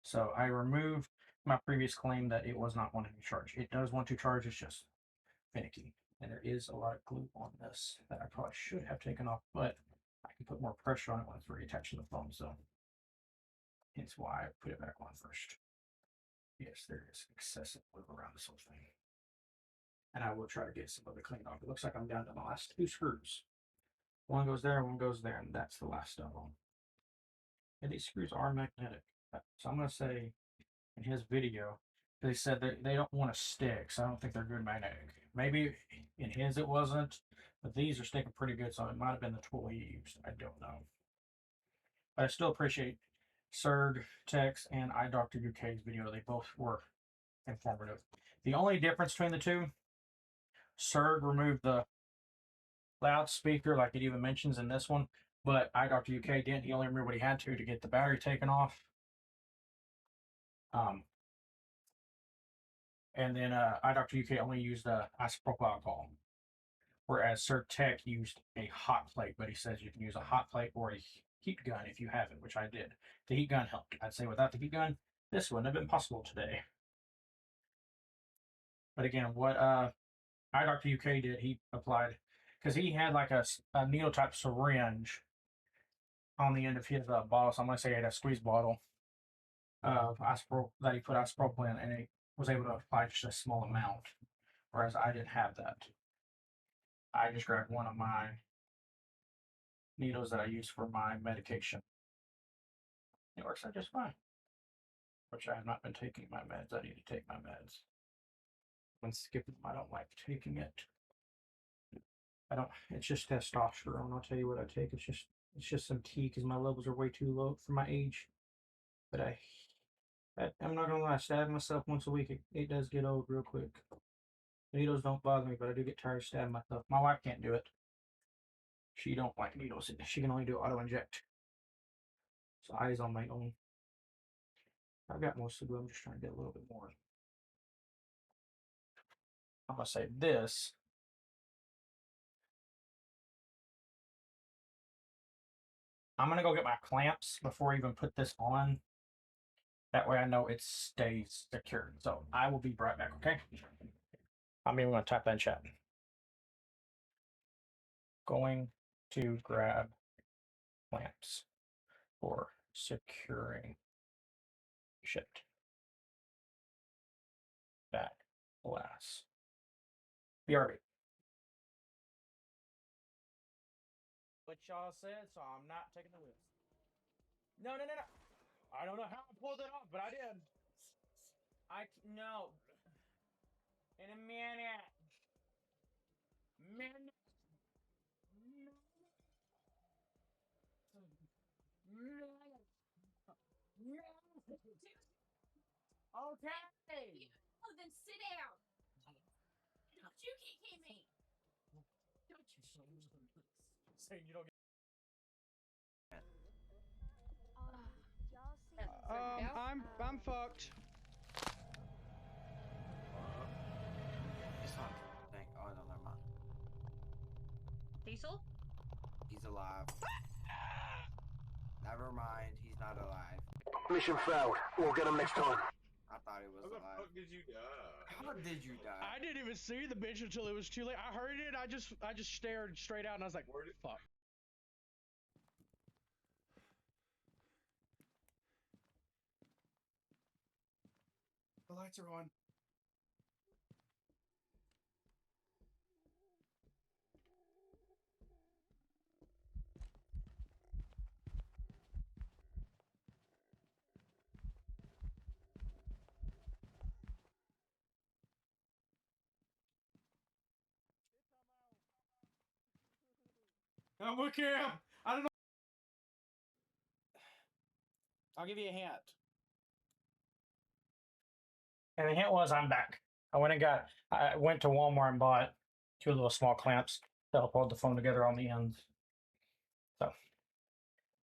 So I removed my previous claim that it was not wanting to charge. It does want to charge, it's just finicky. And there is a lot of glue on this that I probably should have taken off, but I can put more pressure on it when it's reattached to the phone. So hence why I put it back on first. Yes, there is excessive glue around this whole thing. And I will try to get some of it cleaned off. It looks like I'm down to the last two screws. One goes there, one goes there, and that's the last of them. And these screws are magnetic. So I'm going to say in his video, they said that they don't want to stick, so I don't think they're good magnetic. Maybe in his it wasn't, but these are sticking pretty good, so it might have been the tool he used. I don't know. But I still appreciate Serg Tex and iDoctor UK's video. They both were informative. The only difference between the two, Serg removed the loudspeaker, like it even mentions in this one, but iDoctor UK didn't. He only removed what he had to get the battery taken off. And then iDoctor UK only used isopropyl alcohol, whereas Serg Tech used a hot plate, but he says you can use a hot plate or a heat gun if you have it, which I did. The heat gun helped. I'd say without the heat gun, this wouldn't have been possible today. But again, what iDoctor UK did, he applied, because he had like a needle type syringe on the end of his bottle. So I'm going to say he had a squeeze bottle of that he put isopropyl in, and he was able to apply just a small amount, whereas I didn't have that. I just grabbed one of my needles that I use for my medication. It works out just fine. Which I have not been taking my meds. I need to take my meds. When skipping them, I don't like taking it. I don't. It's just testosterone. I'll tell you what I take. It's just some tea because my levels are way too low for my age. But I'm not gonna lie. Stabbing myself once a week, it does get old real quick. Needles don't bother me, but I do get tired of stabbing myself. My wife can't do it. She don't like needles. She can only do auto inject. So eyes on my own. I've got most of them. I'm just trying to get a little bit more. I'm gonna say this. I'm gonna go get my clamps before I even put this on. That way I know it stays secured. So I will be right back, okay? I'm even gonna type that in chat. Going to grab clamps for securing shit. Back glass. BRB. What y'all said, so I'm not taking the risk. No. I don't know how I pulled it off, but I did. No. In a minute. Minute. Okay. Oh, then sit down. Don't you kick me. Saying you don't get. Y'all see? I'm fucked. It's not. Dang. Oh no, never mind. Diesel? He's alive. Never mind. He's not alive. Mission failed. We'll get him next time. I thought he was How the alive. fuck did you die? How did you die? I didn't even see the bitch until it was too late. I heard it. I just stared straight out and I was like, Where did- fuck. The lights are on. I'm with him. I don't know. I'll give you a hint. And the hint was I'm back. I went to Walmart and bought 2 little small clamps to help hold the phone together on the ends. So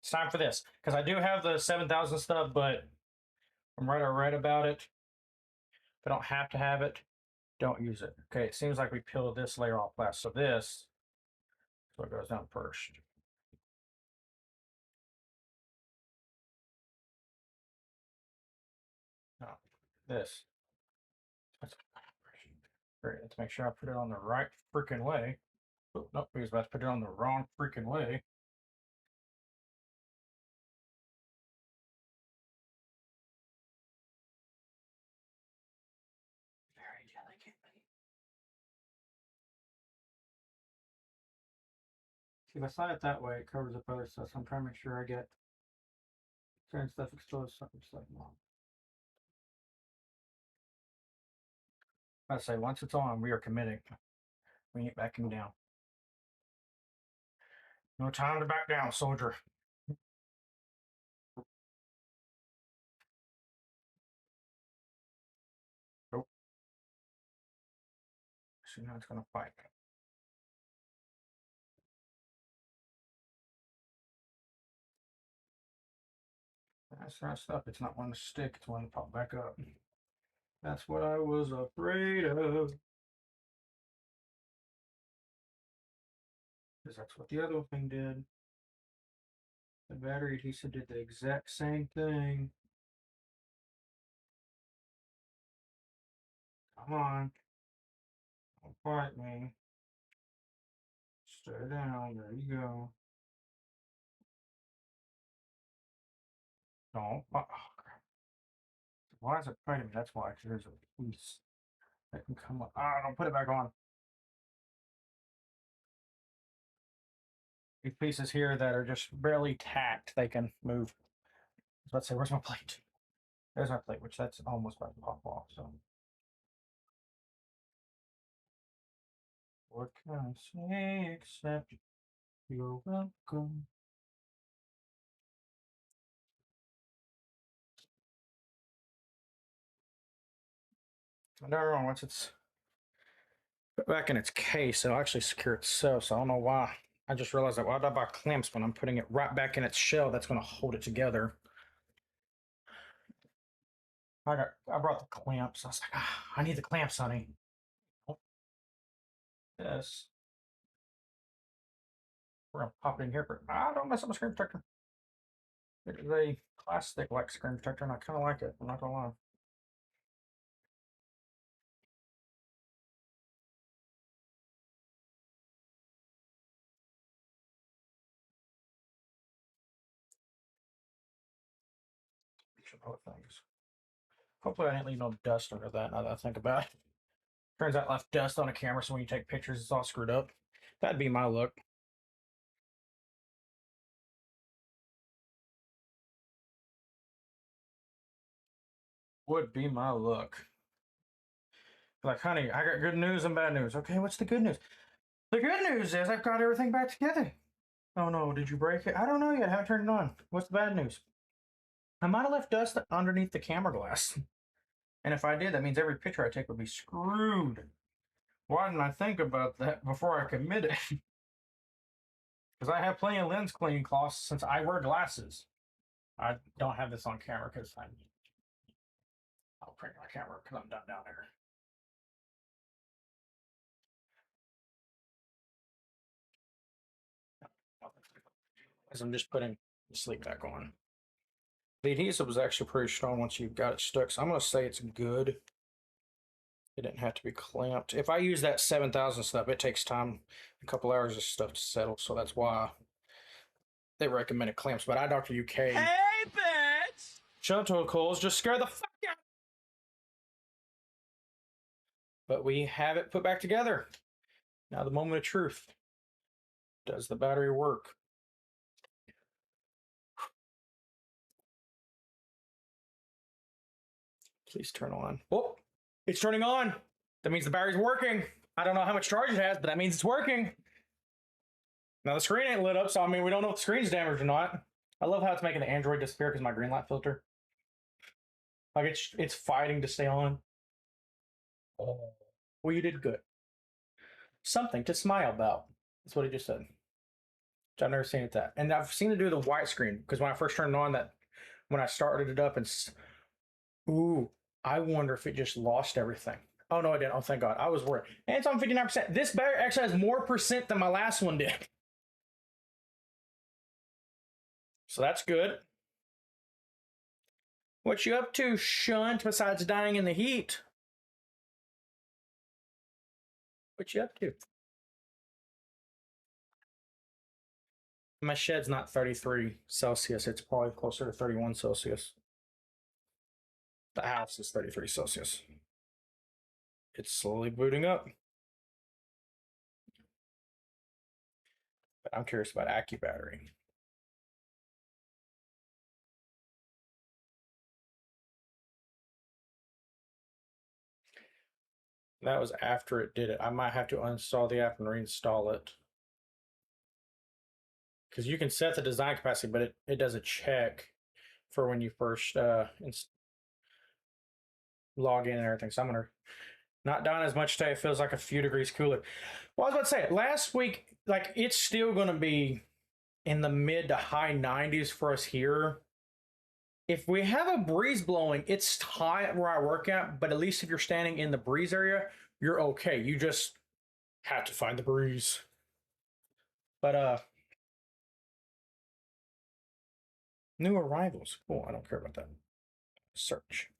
it's time for this because I do have the 7000 stuff, but I'm right about it. If I don't have to have it, don't use it. Okay, it seems like we peeled this layer off last, so this so it goes down first. No, this. Great. Let's make sure I put it on the right freaking way. Oh, nope, we was about to put it on the wrong freaking way. Very delicately. See, if I slide it that way, it covers up other stuff. So I'm trying to make sure I get certain stuff exposed. Something just like no. I say once it's on, we are committing. We ain't backing down. No time to back down, soldier. Nope. So now it's gonna fight. That's messed up. It's not one to stick, it's one to pop back up. That's what I was afraid of. Because that's what the other thing did. The battery adhesive did the exact same thing. Come on. Don't fight me. Stay down. There you go. Don't. Oh, crap. Why is it fighting me? That's why. Because there's a piece that can come up. Ah, don't put it back on. These pieces here that are just barely tacked, they can move. I was about to say, where's my plate? There's my plate, which that's almost about to pop off. So, what can I say except you're welcome? No, once it's put back in its case, it'll actually secure itself. So I don't know why. I just realized that why did I buy clamps when I'm putting it right back in its shell? That's going to hold it together. I brought the clamps. I was like, I need the clamps, honey. Oh, yes. We're gonna pop it in here, but don't mess up my screen protector. It is a plastic like screen protector, and I kind of like it. I'm not gonna lie. Should other things. Hopefully, I didn't leave no dust under that. Now that I think about it. Turns out, I left dust on a camera, so when you take pictures, it's all screwed up. That'd be my look. Would be my look. Like, honey, I got good news and bad news. Okay, what's the good news? The good news is I've got everything back together. Oh no, did you break it? I don't know yet. I haven't turned it on. What's the bad news? I might have left dust underneath the camera glass. And if I did, that means every picture I take would be screwed. Why didn't I think about that before I committed? Because I have plenty of lens cleaning cloths since I wear glasses. I don't have this on camera because I'm I'll bring my camera because I'm down there. As I'm just putting the sleep back on. The adhesive was actually pretty strong once you got it stuck, so I'm going to say it's good. It didn't have to be clamped. If I use that 7,000 stuff, it takes time, a couple hours of stuff to settle, so that's why they recommended clamps. But Dr. UK. Hey, bitch! Shuttle calls just scare the fuck out. But we have it put back together. Now the moment of truth. Does the battery work? Please turn on. Oh, it's turning on. That means the battery's working. I don't know how much charge it has, but that means it's working. Now the screen ain't lit up, so I mean, we don't know if the screen's damaged or not. I love how it's making the Android disappear because my green light filter. Like it's fighting to stay on. Oh, well, you did good. Something to smile about. That's what he just said. Which I've never seen it that. And I've seen it do the white screen because when I first turned it on, that when I started it up and ooh, I wonder if it just lost everything. Oh no, it didn't. Oh, thank God. I was worried. And it's on 59%. This battery actually has more percent than my last one did. So that's good. What you up to, Shunt, besides dying in the heat? What you up to? My shed's not 33 Celsius. It's probably closer to 31 Celsius. The house is 33 Celsius. It's slowly booting up. But I'm curious about AccuBattery. That was after it did it. I might have to uninstall the app and reinstall it. Because you can set the design capacity, but it doesn't check for when you first log in and everything. So I'm going to not down as much today. It feels like a few degrees cooler. Well, I was about to say, last week, like it's still going to be in the mid to high 90s for us here. If we have a breeze blowing, it's hot where I work at, but at least if you're standing in the breeze area, you're okay. You just have to find the breeze. But new arrivals. Cool, I don't care about that. Search.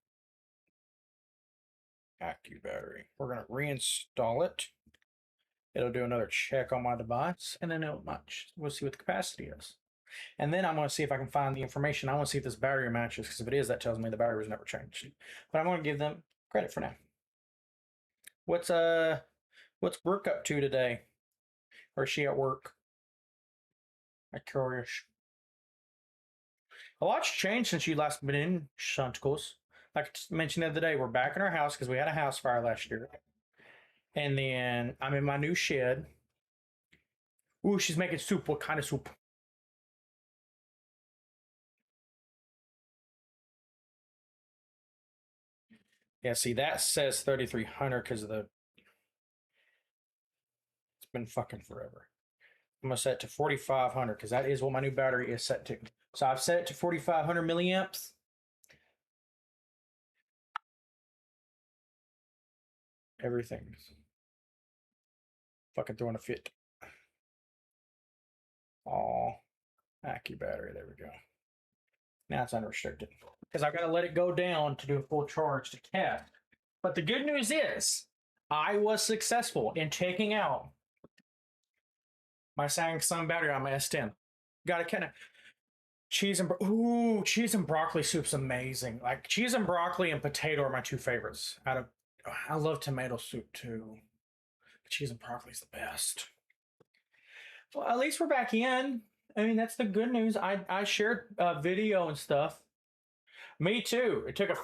AccuBattery. We're going to reinstall it. It'll do another check on my device, and then we'll see what the capacity is. And then I'm going to see if I can find the information. I want to see if this battery matches, because if it is, that tells me the battery was never changed. But I'm going to give them credit for now. What's Brooke up to today? Or is she at work? I'm curious. A lot's changed since you last been in Shunticles. Like I mentioned the other day, we're back in our house because we had a house fire last year. And then I'm in my new shed. Ooh, she's making soup. What kind of soup? Yeah, see, that says 3,300 because of the... It's been fucking forever. I'm going to set it to 4,500 because that is what my new battery is set to. So I've set it to 4,500 milliamps. Everything's fucking throwing a fit. Oh, AccuBattery. There we go. Now it's unrestricted because I've got to let it go down to do a full charge to test. But the good news is I was successful in taking out my Samsung battery on my S10. Got to kind of cheese and broccoli soup's amazing. Like cheese and broccoli and potato are my two favorites. I love tomato soup too. Cheese and broccoli is the best. Well, at least we're back in. I mean, that's the good news. I shared video and stuff. Me too. It took a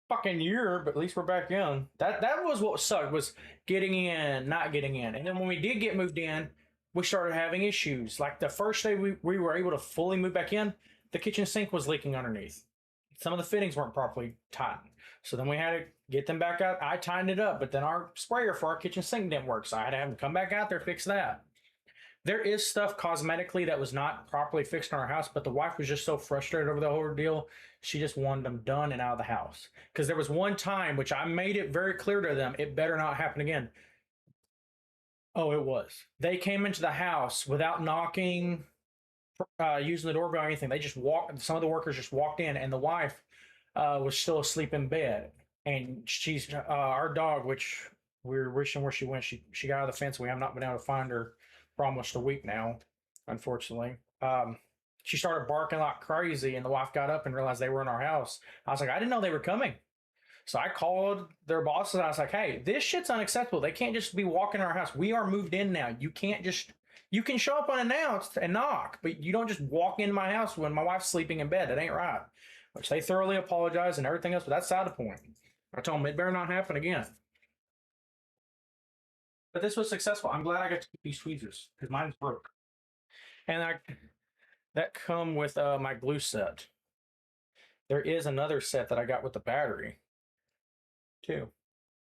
fucking year, but at least we're back in. That was what sucked, was getting in, not getting in. And then when we did get moved in, we started having issues. Like the first day we were able to fully move back in, the kitchen sink was leaking underneath. Some of the fittings weren't properly tightened. So then we had to get them back out. I tightened it up, but then our sprayer for our kitchen sink didn't work. So I had to have them come back out there, fix that. there is stuff cosmetically that was not properly fixed in our house, but the wife was just so frustrated over the whole ordeal. She just wanted them done and out of the house. Because there was one time, which I made it very clear to them, it better not happen again. Oh, it was. They came into the house without knocking, using the doorbell or anything. They just walked. Some of the workers just walked in, and the wife was still asleep in bed. And she's our dog, which we're wishing where she went. She got out of the fence. We have not been able to find her for almost a week now, unfortunately. She started barking like crazy, and the wife got up and realized they were in our house. I was like, I didn't know they were coming. So I called their bosses. I was like, hey, this shit's unacceptable. They can't just be walking in our house. We are moved in now. You can't just, you can show up unannounced and knock, but you don't just walk into my house when my wife's sleeping in bed. That ain't right. Which they thoroughly apologized and everything else, but that's side of the point. I told them it better not happen again. But this was successful. I'm glad I got to keep these tweezers because mine's broke. And that come with my glue set. There is another set that I got with the battery too.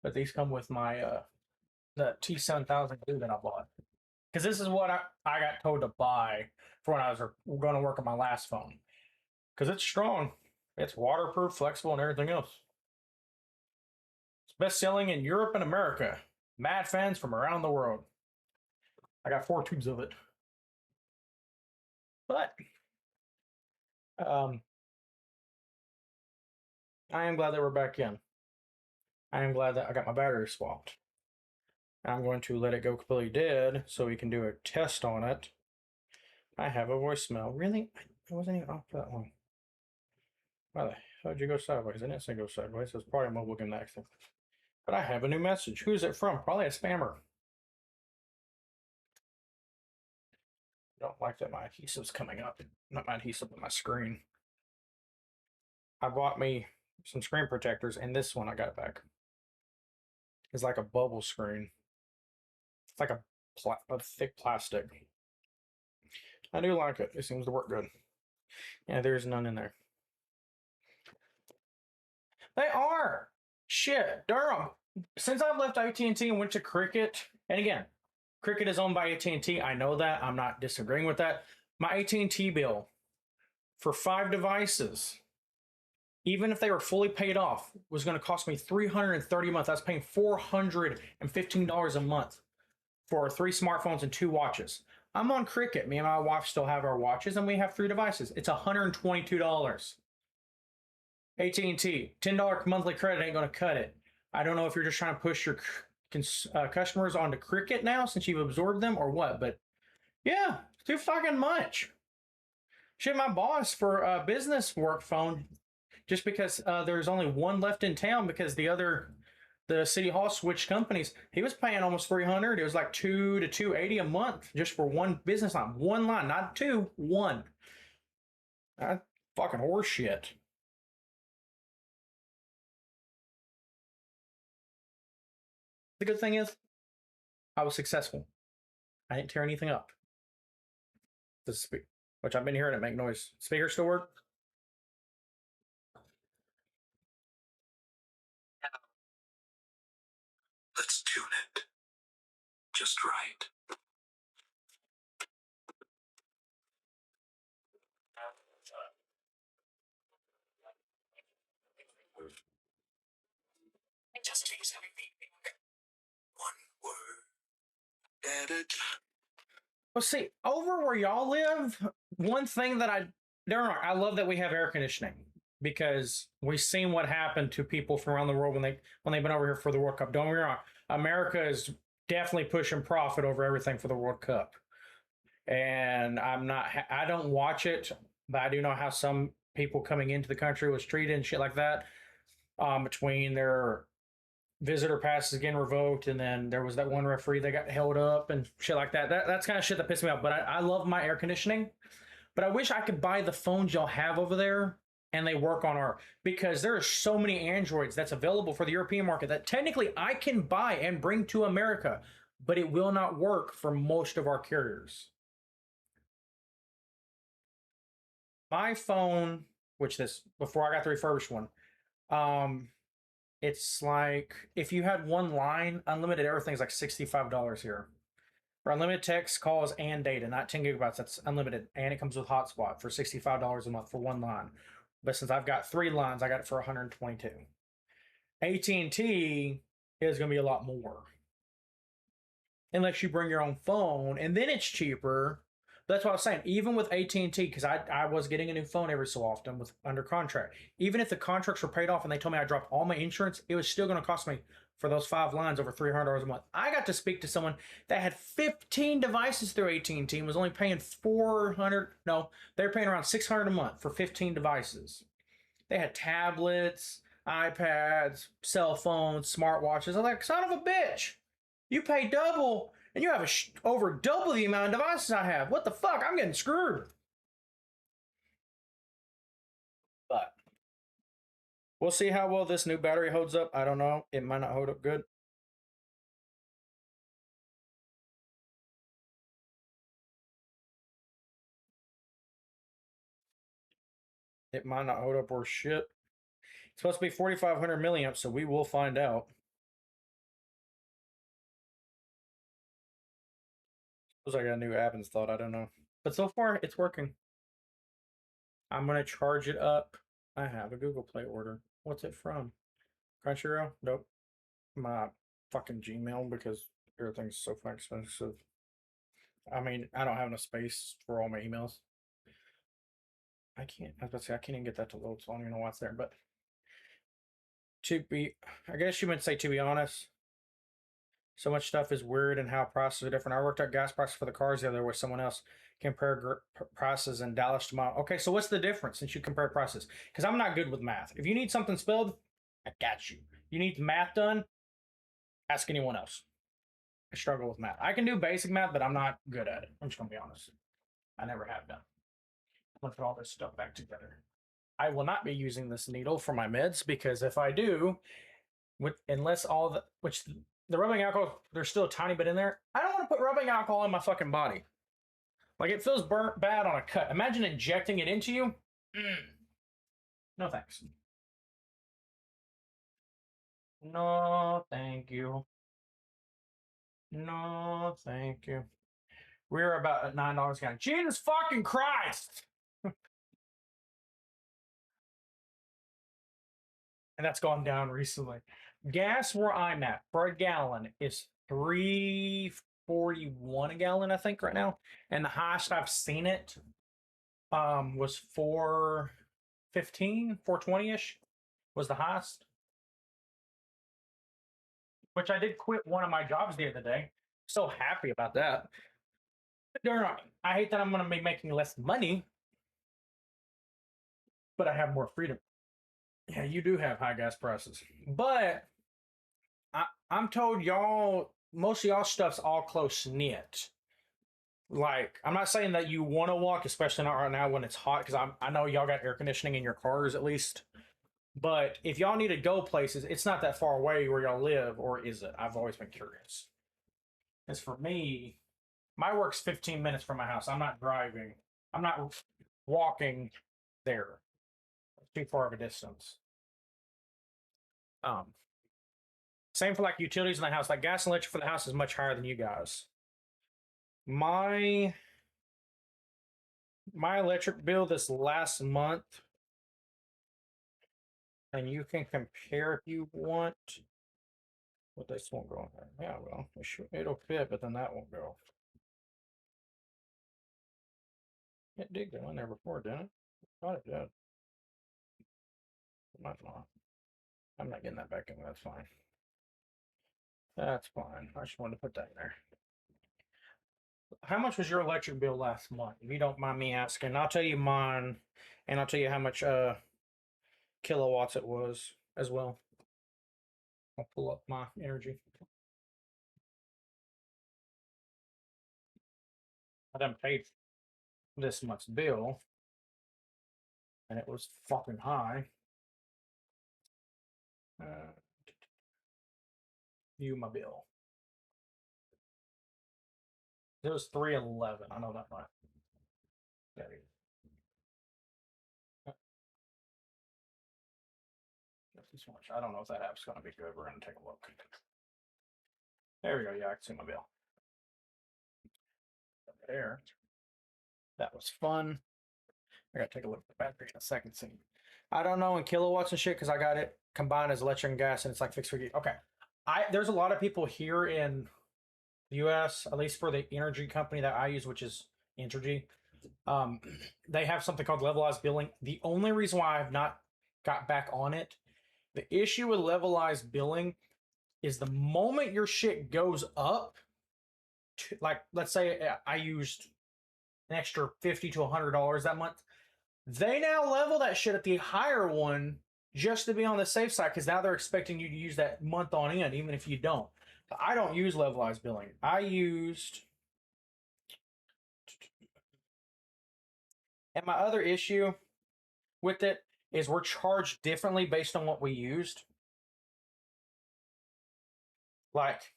But these come with my the T7000 glue that I bought. Because this is what I got told to buy for when I was going to work on my last phone. Because it's strong. It's waterproof, flexible, and everything else. It's best selling in Europe and America. Mad fans from around the world. I got 4 tubes of it. But I am glad that we're back in. I am glad that I got my battery swapped. I'm going to let it go completely dead so we can do a test on it. I have a voicemail. Really? I wasn't even off for that long. Why the hell did you go sideways? I didn't say go sideways. It's probably a mobile game accident. But I have a new message. Who's it from? Probably a spammer. Don't like that my adhesive's coming up. Not my adhesive, but my screen. I bought me some screen protectors, and this one I got back. It's like a bubble screen. It's like a thick plastic. I do like it. It seems to work good. Yeah, there's none in there. They are. Shit, Durham. Since I've left AT&T and went to Cricket, and again, Cricket is owned by AT&T. I know that. I'm not disagreeing with that. My AT&T bill for 5 devices, even if they were fully paid off, was going to cost me $330 a month. I was paying $415 a month for 3 smartphones and 2 watches. I'm on Cricket. Me and my wife still have our watches, and we have 3 devices. It's $122. AT&T, $10 monthly credit ain't going to cut it. I don't know if you're just trying to push your customers onto Cricket now since you've absorbed them or what, but yeah, it's too fucking much. Shit, my boss for a business work phone, just because there's only one left in town because the city hall switched companies, he was paying almost $300. It was like $200 to $280 a month just for one business line. One line, not 2, 1. That fucking horse shit. The good thing is, I was successful. I didn't tear anything up. Which I've been hearing it make noise. Speaker still work? Let's tune it. Just right. Just change everything. One word. Edit. Well, see, over where y'all live, one thing that I love that we have air conditioning because we've seen what happened to people from around the world when they've been over here for the World Cup. Don't get me wrong, America is definitely pushing profit over everything for the World Cup, and I don't watch it, but I do know how some people coming into the country was treated and shit like that. Between their visitor passes getting revoked, and then there was that one referee that got held up and shit like that. That's kind of shit that pissed me off. But I love my air conditioning. But I wish I could buy the phones y'all have over there and they work on our, because there are so many Androids that's available for the European market that technically I can buy and bring to America, but it will not work for most of our carriers. My phone, which before I got the refurbished one, it's like if you had one line, unlimited everything's like $65 here. For unlimited text, calls, and data, not 10 gigabytes. That's unlimited, and it comes with hotspot for $65 a month for one line. But since I've got 3 lines, I got it for 122. AT&T is going to be a lot more, unless you bring your own phone, and then it's cheaper. That's what I was saying. Even with AT&T, because I was getting a new phone every so often with under contract. Even if the contracts were paid off and they told me I dropped all my insurance, it was still going to cost me for those 5 lines over $300 a month. I got to speak to someone that had 15 devices through AT&T and was only paying 400. No, they were paying around 600 a month for 15 devices. They had tablets, iPads, cell phones, smartwatches. I'm like, son of a bitch, you pay double and you have over double the amount of devices I have. What the fuck? I'm getting screwed. But we'll see how well this new battery holds up. I don't know. It might not hold up good. It might not hold up worth shit. It's supposed to be 4,500 milliamps, so we will find out. Suppose I got a new app installed. I don't know. But so far, it's working. I'm going to charge it up. I have a Google Play order. What's it from? Crunchyroll? Nope. My fucking Gmail, because everything's so fucking expensive. I mean, I don't have enough space for all my emails. I was about to say, I can't even get that to load, so I don't even know what's there. But I guess you might say, to be honest, so much stuff is weird and how prices are different. I worked out gas prices for the cars the other day with someone else. Compare prices in Dallas to Mile. Okay, so what's the difference since you compare prices? Because I'm not good with math. If you need something spelled, I got you. You need the math done, ask anyone else. I struggle with math. I can do basic math, but I'm not good at it. I'm just going to be honest. I never have done. I'm going to put all this stuff back together. I will not be using this needle for my meds because if I do, unless all the, which the rubbing alcohol, there's still a tiny bit in there. I don't want to put rubbing alcohol in my fucking body. Like it feels burnt bad on a cut. Imagine injecting it into you. No thanks. No, thank you. No, thank you. We're about at $9 a gallon. Jesus fucking Christ! And that's gone down recently. Gas where I'm at for a gallon is $3.41 a gallon, I think, right now. And the highest I've seen it was $4.15, $4.20-ish was the highest. Which I did quit one of my jobs the other day. So happy about that. I hate that I'm going to be making less money, but I have more freedom. Yeah, you do have high gas prices, but I'm told most of y'all stuff's all close knit. Like, I'm not saying that you want to walk, especially not right now when it's hot, because I know y'all got air conditioning in your cars at least. But if y'all need to go places, it's not that far away where y'all live, or is it? I've always been curious. As for me, my work's 15 minutes from my house. I'm not driving. I'm not walking there. It's too far of a distance. Um, Same for like utilities in the house. Like gas and electric for the house is much higher than you guys. My electric bill this last month, and you can compare if you want. But this won't go in there. Yeah, well, it'll fit, but then that won't go. It did go in there before, didn't it? I thought it did. It might not. I'm not getting that back in. That's fine. That's fine. I just wanted to put that in there. How much was your electric bill last month? If you don't mind me asking, I'll tell you mine, and I'll tell you how much kilowatts it was as well. I'll pull up my energy. I done paid this month's bill, and it was fucking high. View my bill. It was $311. I know that much. There it is. This much. I don't know if that app's going to be good. We're going to take a look. There we go. Yeah, I can see my bill. there. That was fun. I gotta take a look at the battery in a second. See, I don't know in kilowatts and shit because I got it combined as electric and gas, and it's like fixed for you. Okay, there's a lot of people here in the U.S. at least for the energy company that I use, which is Entergy. Um, they have something called levelized billing. The only reason why I've not got back on it, the issue with levelized billing is the moment your shit goes up, like let's say I used an extra $50 to $100 that month, they now level that shit at the higher one just to be on the safe side because now they're expecting you to use that month on end, even if you don't. I don't use levelized billing. I used. And my other issue with it is we're charged differently based on what we used. Like,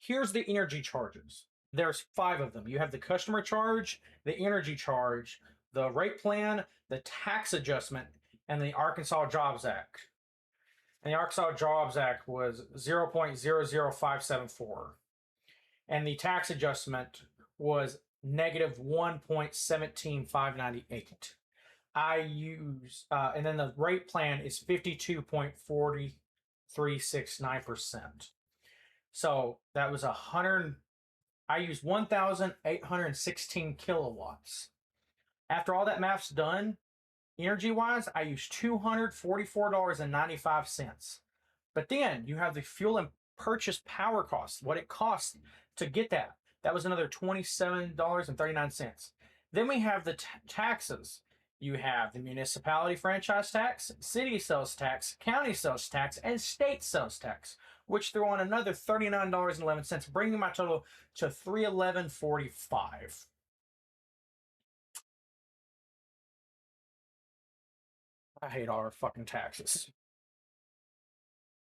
here's the energy charges. There's 5 of them. You have the customer charge, the energy charge, the rate plan, the tax adjustment, and the Arkansas Jobs Act. And the Arkansas Jobs Act was 0.00574. And the tax adjustment was negative 1.17598. I use, and then the rate plan is 52.4369%. So that was 100. I used 1,816 kilowatts. After all that math's done, energy wise, I used $244.95. But then you have the fuel and purchase power costs, what it costs to get that. That was another $27.39. Then we have the taxes. You have the municipality franchise tax, city sales tax, county sales tax, and state sales tax, which threw on another $39.11, bringing my total to $311.45. I hate all our fucking taxes.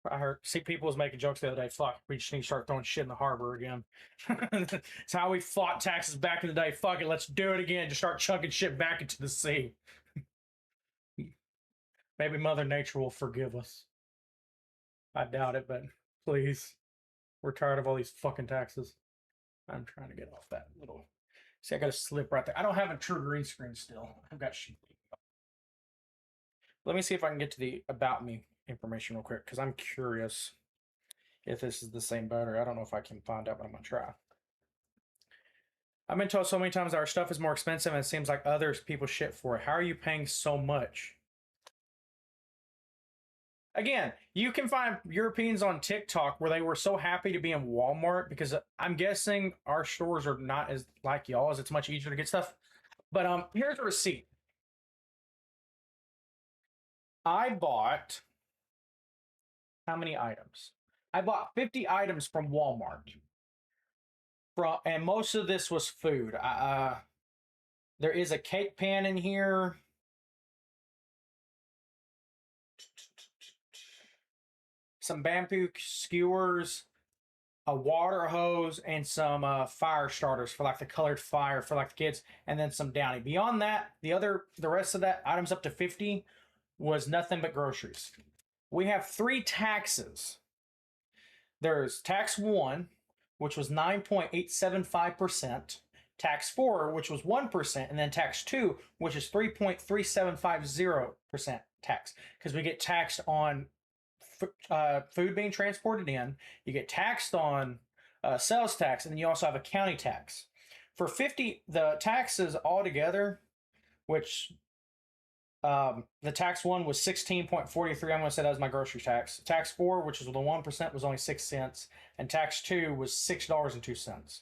I see people was making jokes the other day. Fuck, we just need to start throwing shit in the harbor again. It's how we fought taxes back in the day. Fuck it, let's do it again. Just start chucking shit back into the sea. Maybe Mother Nature will forgive us. I doubt it, but please. We're tired of all these fucking taxes. I'm trying to get off that little. See, I got to slip right there. I don't have a true green screen still. I've got shit. Let me see if I can get to the About Me information real quick, because I'm curious if this is the same battery. I don't know if I can find out, but I'm going to try. I've been told so many times that our stuff is more expensive, and it seems like others people shit for it. How are you paying so much? Again, you can find Europeans on TikTok where they were so happy to be in Walmart because I'm guessing our stores are not as like y'all's. It's much easier to get stuff. But here's a receipt. I bought how many items? I bought 50 items from Walmart. And most of this was food. There is a cake pan in here. Some bamboo skewers, a water hose, and some fire starters for like the colored fire for like the kids, and then some Downy. Beyond that, the rest of that items up to 50 was nothing but groceries. We have 3 taxes. There's tax 1, which was 9.875%, tax 4, which was 1%, and then tax 2, which is 3.3750% tax, because we get taxed on food being transported in, you get taxed on sales tax, and then you also have a county tax. For 50, the taxes altogether, which the tax 1 was 16.43. I'm going to say that was my grocery tax. Tax 4, which is the 1%, was only 6 cents, and tax 2 was $6.02.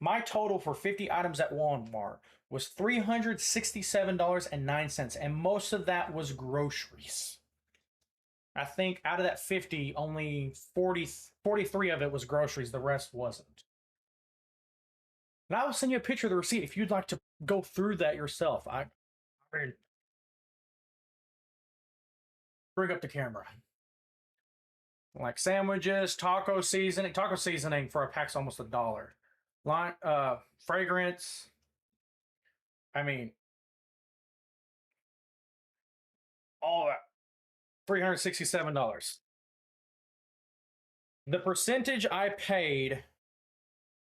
My total for 50 items at Walmart was $367.09, and most of that was groceries. I think out of that 50, only 43 of it was groceries. The rest wasn't. And I will send you a picture of the receipt if you'd like to go through that yourself. I mean, bring up the camera. Like sandwiches, taco seasoning for a pack's almost $1. Fragrance. I mean, all that. $367. The percentage I paid,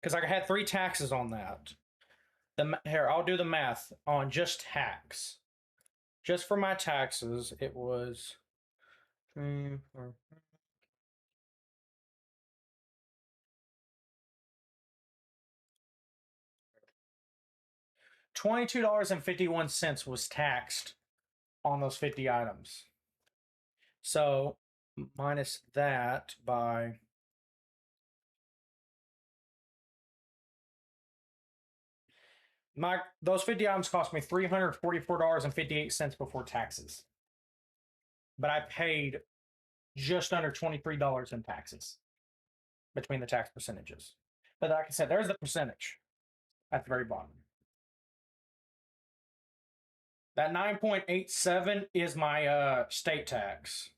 because I had 3 taxes on that, Here, I'll do the math on just tax. Just for my taxes, it was 22.51 was taxed on those 50 items. So minus that by those 50 items cost me $344.58 before taxes. But I paid just under $23 in taxes between the tax percentages. But like I said, there's the percentage at the very bottom. That 9.87 is my state tax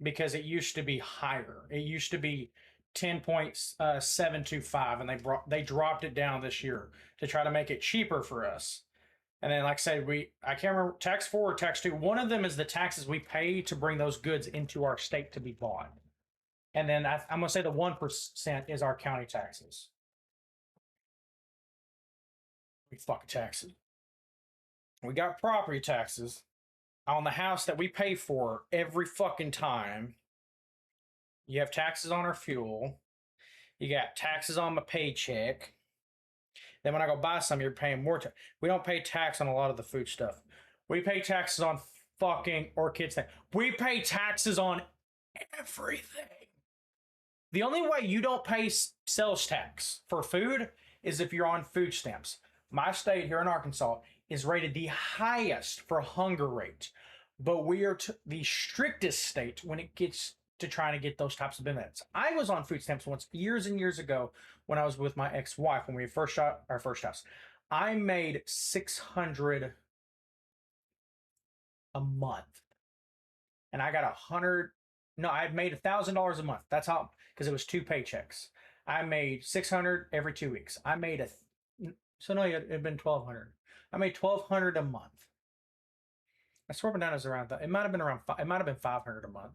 because it used to be higher. It used to be 10.725, and they dropped it down this year to try to make it cheaper for us. And then, like I said, I can't remember tax 4 or tax 2. One of them is the taxes we pay to bring those goods into our state to be bought. And then I'm going to say the 1% is our county taxes. We fucking taxes. We got property taxes on the house that we pay for every fucking time. You have taxes on our fuel. You got taxes on my paycheck. Then when I go buy some, you're paying more tax. We don't pay tax on a lot of the food stuff. We pay taxes on fucking, or kids thing. We pay taxes on everything. The only way you don't pay sales tax for food is if you're on food stamps. My state here in Arkansas is rated the highest for hunger rate, but we are the strictest state when it gets to trying to get those types of benefits. I was on food stamps once years and years ago when I was with my ex-wife when we first shot our first house. I made $600 a month, and I got I had made $1,000 a month. That's how, because it was 2 paychecks. I made $600 every 2 weeks. I made it had been $1,200. I made $1,200 a month. I swear down is around that. It might have been it might have been $500 a month.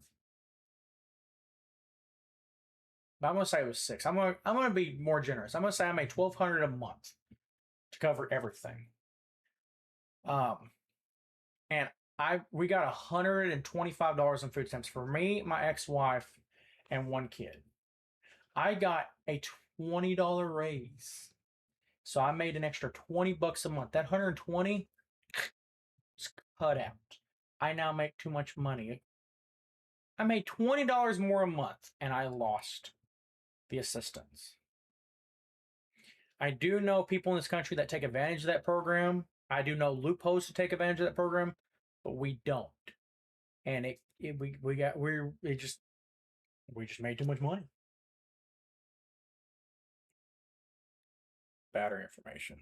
But I'm gonna say it was 6. I'm gonna be more generous. I'm gonna say I made $1,200 a month to cover everything. And we got $125 in food stamps for me, my ex-wife, and 1 kid. I got a $20 raise. So I made an extra $20 a month. That 120 is cut out. I now make too much money. I made $20 more a month, and I lost the assistance. I do know people in this country that take advantage of that program. I do know loopholes to take advantage of that program, but we don't. And we just made too much money. Battery information.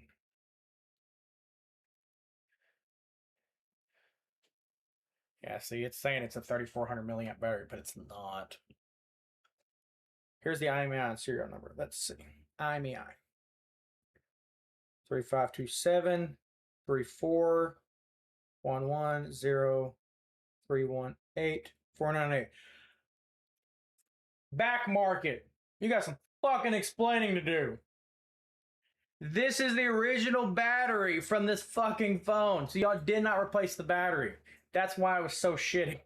Yeah, see, it's saying it's a 3,400 milliamp battery, but it's not. Here's the IMEI serial number. Let's see. IMEI 3527 3411 0318 498. Back market. You got some fucking explaining to do. This is the original battery from this fucking phone. So y'all did not replace the battery. That's why it was so shitty.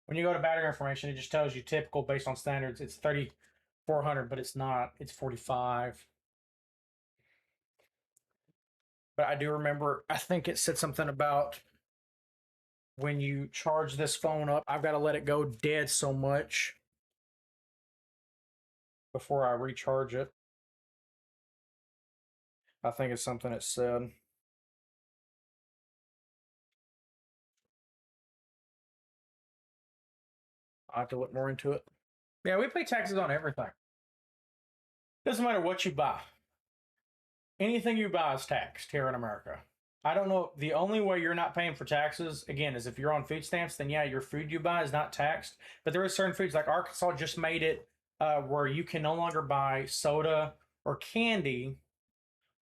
When you go to battery information, it just tells you typical based on standards. It's 3,400, but it's not. It's 45. But I do remember, I think it said something about when you charge this phone up, I've got to let it go dead so much before I recharge it. I think it's something it said. I'll have to look more into it. Yeah, we pay taxes on everything. Doesn't matter what you buy. Anything you buy is taxed here in America. I don't know. The only way you're not paying for taxes, again, is if you're on food stamps, then yeah, your food you buy is not taxed. But there are certain foods, like Arkansas just made it where you can no longer buy soda or candy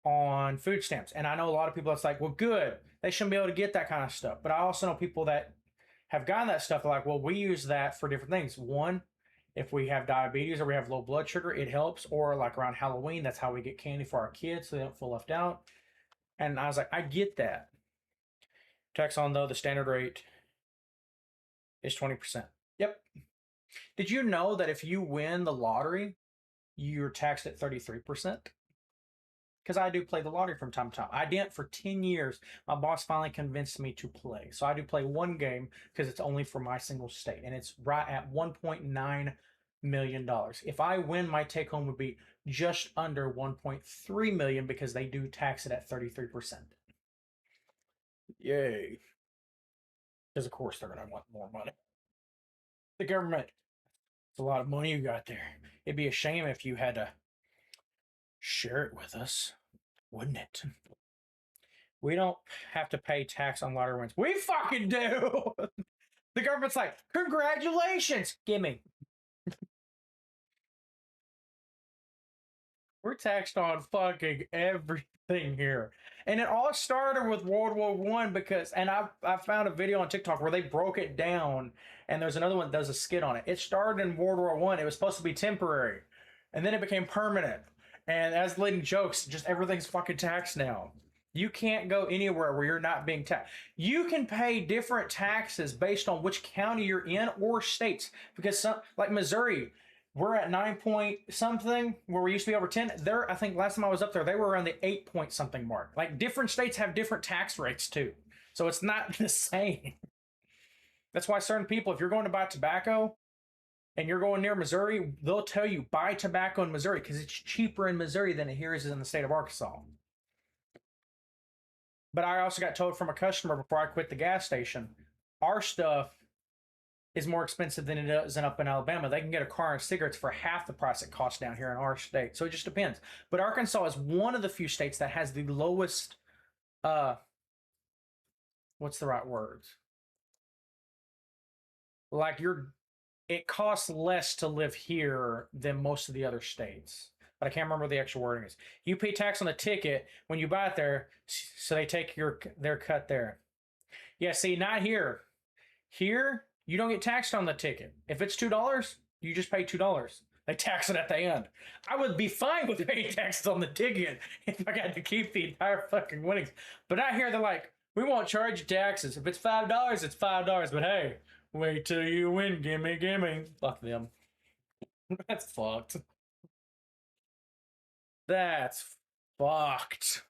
on food stamps. And I know a lot of people that's like, well, good. They shouldn't be able to get that kind of stuff. But I also know people that have gotten that stuff like, well, we use that for different things. One, If we have diabetes or we have low blood sugar, it helps. Or like around Halloween, that's how we get candy for our kids so they don't feel left out. And I was like, I get that. Tax on though, the standard rate is 20%. Yep. Did you know that if you win the lottery, you're taxed at 33%? Because I do play the lottery from time to time. I didn't for 10 years. My boss finally convinced me to play. So I do play one game because it's only for my single state. And it's right at $1.9 million. If I win, my take home would be just under 1.3 million because they do tax it at 33%. Yay. Because of course they're going to want more money. The government, it's a lot of money you got there. It'd be a shame if you had to share it with us, wouldn't it? We don't have to pay tax on lottery wins. We fucking do. The government's like, congratulations, gimme. We're taxed on fucking everything here. And it all started with World War One because, and I found a video on TikTok where they broke it down, and there's another one that does a skit on it. It started in World War One. It was supposed to be temporary, and then it became permanent. And as the lady jokes, just everything's fucking taxed now. You can't go anywhere where you're not being taxed. You can pay different taxes based on which county you're in or states. Because some, like Missouri, we're at 9 point something where we used to be over 10. There, I think last time I was up there, they were around the 8 point something mark. Like different states have different tax rates too. So it's not the same. That's why certain people, if you're going to buy tobacco and you're going near Missouri, they'll tell you buy tobacco in Missouri because it's cheaper in Missouri than it here is in the state of Arkansas. But I also got told from a customer before I quit the gas station, our stuff is more expensive than it is up in Alabama. They can get a car and cigarettes for half the price it costs down here in our state. So it just depends. But Arkansas is one of the few states that has the lowest, what's the right words? Like it costs less to live here than most of the other states. But I can't remember what the actual wording is. You pay tax on the ticket when you buy it there, so they take their cut there. Yeah, see, not here. Here, you don't get taxed on the ticket. If it's $2, you just pay $2. They tax it at the end. I would be fine with paying taxes on the ticket if I got to keep the entire fucking winnings. But out here, they're like, we won't charge you taxes. If it's $5, it's $5. But hey, wait till you win. Gimme, gimme. Fuck them. That's fucked. That's fucked.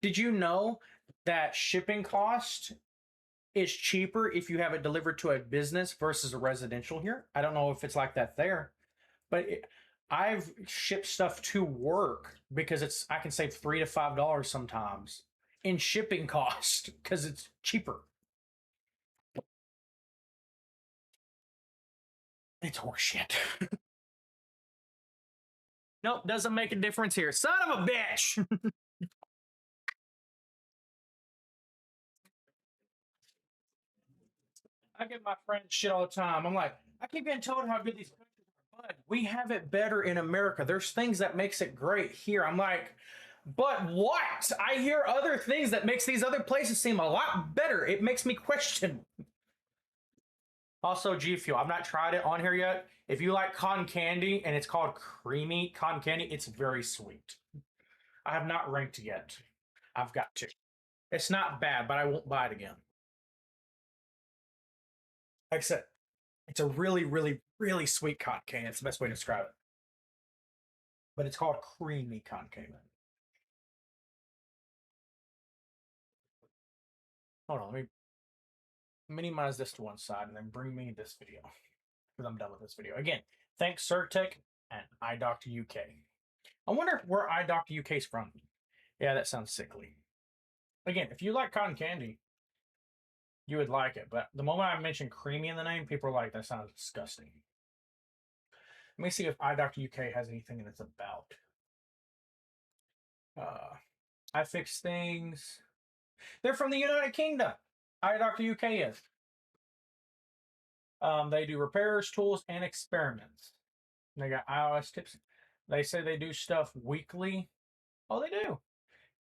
Did you know that shipping cost is cheaper if you have it delivered to a business versus a residential here? I don't know if it's like that there, but I've shipped stuff to work because I can save $3 to $5 sometimes in shipping cost because it's cheaper. It's horseshit. Nope, doesn't make a difference here. Son of a bitch. I get my friends shit all the time. I'm like, I keep getting told how good these countries are, but we have it better in America. There's things that makes it great here. I'm like, but what? I hear other things that makes these other places seem a lot better. It makes me question. Also, G Fuel. I've not tried it on here yet. If you like cotton candy and it's called creamy cotton candy, it's very sweet. I have not ranked yet. I've got to. It's not bad, but I won't buy it again. Like I said, it's a really, really, really sweet cotton candy. It's the best way to describe it. But it's called creamy cotton candy. Hold on, let me minimize this to one side and then bring me this video because I'm done with this video. Again, thanks Certec and iDoctor UK. I wonder where iDoctor UK is from. Yeah, that sounds sickly. Again, if you like cotton candy, you would like it. But the moment I mention creamy in the name, people are like, that sounds disgusting. Let me see if iDoctor UK has anything that's about. I fix things. They're from the United Kingdom. iDoctor UK is. They do repairs, tools, and experiments. They got iOS tips. They say they do stuff weekly. Oh, they do.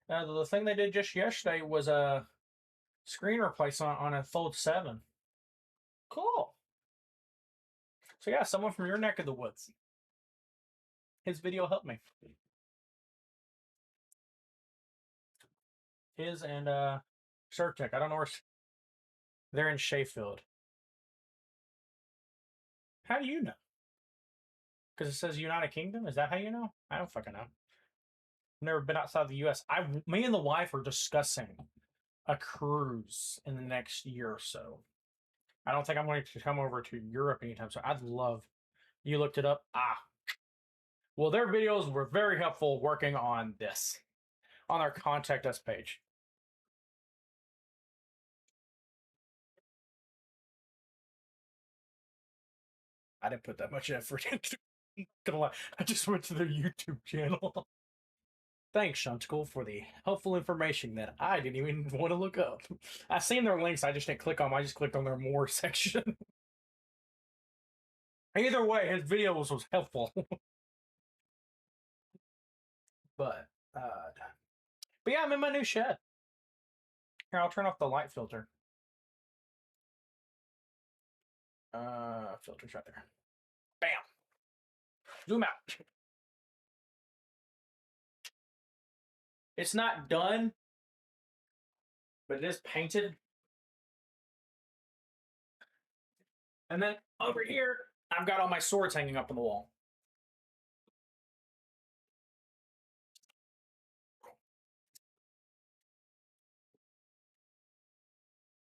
The thing they did just yesterday was a screen replacement on a Fold 7. Cool. So yeah, someone from your neck of the woods. His video helped me. His and Surtech. I don't know where they're in Sheffield. How do you know? Because it says United Kingdom. Is that how you know? I don't fucking know. Never been outside the U.S. Me and the wife are discussing a cruise in the next year or so. I don't think I'm going to come over to Europe anytime soon. I'd love. You looked it up. Well, their videos were very helpful working on this on our contact us page. I didn't put that much effort into. Gonna lie, I just went to their YouTube channel. Thanks, Shunticle, for the helpful information that I didn't even want to look up. I seen their links, I just didn't click on them. I just clicked on their more section. Either way, his videos was helpful. but yeah, I'm in my new shed. Here, I'll turn off the light filter. Filter's right there. Bam. Zoom out. It's not done, but it is painted. And then over here, I've got all my swords hanging up on the wall.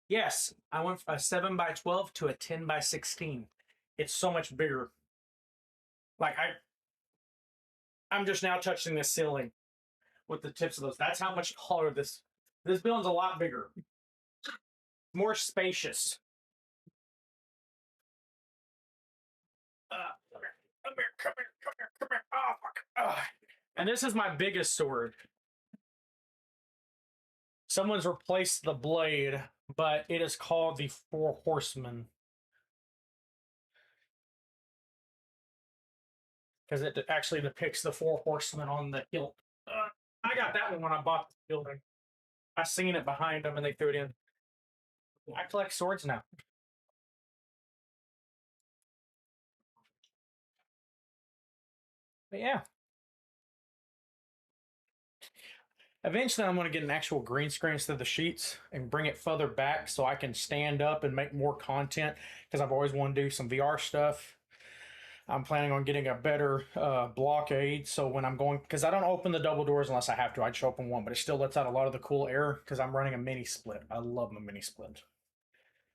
Yes, I went from a 7x12 to a 10x16. It's so much bigger. Like I'm just now touching the ceiling with the tips of those. That's how much taller this building's a lot bigger. More spacious. Come here. Oh, fuck. And this is my biggest sword. Someone's replaced the blade, but it is called the Four Horsemen. Because it actually depicts the Four Horsemen on the hilt. I got that one when I bought the building. I seen it behind them and they threw it in. I collect swords now. But yeah. Eventually, I'm going to get an actual green screen instead of the sheets and bring it further back so I can stand up and make more content because I've always wanted to do some VR stuff. I'm planning on getting a better blockade so when I'm going, because I don't open the double doors unless I have to. I just open one, but it still lets out a lot of the cool air because I'm running a mini split. I love my mini split.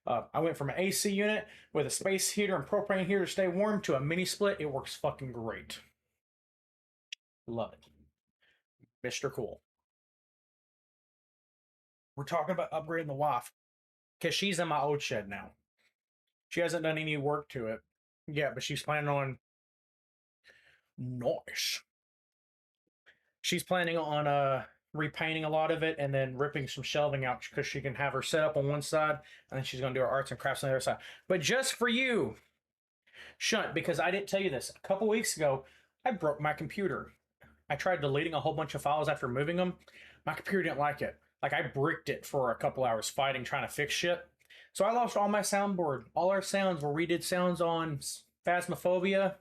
I went from an AC unit with a space heater and propane heater to stay warm to a mini split. It works fucking great. Love it. Mr. Cool. We're talking about upgrading the wife because she's in my old shed now. She hasn't done any work to it yet, but she's planning on. Nice. She's planning on repainting a lot of it and then ripping some shelving out because she can have her set up on one side and then she's going to do her arts and crafts on the other side. But just for you, Shunt, because I didn't tell you this. A couple weeks ago, I broke my computer. I tried deleting a whole bunch of files after moving them. My computer didn't like it. Like, I bricked it for a couple hours fighting, trying to fix shit. So I lost all my soundboard. All our sounds where we did sounds on Phasmophobia.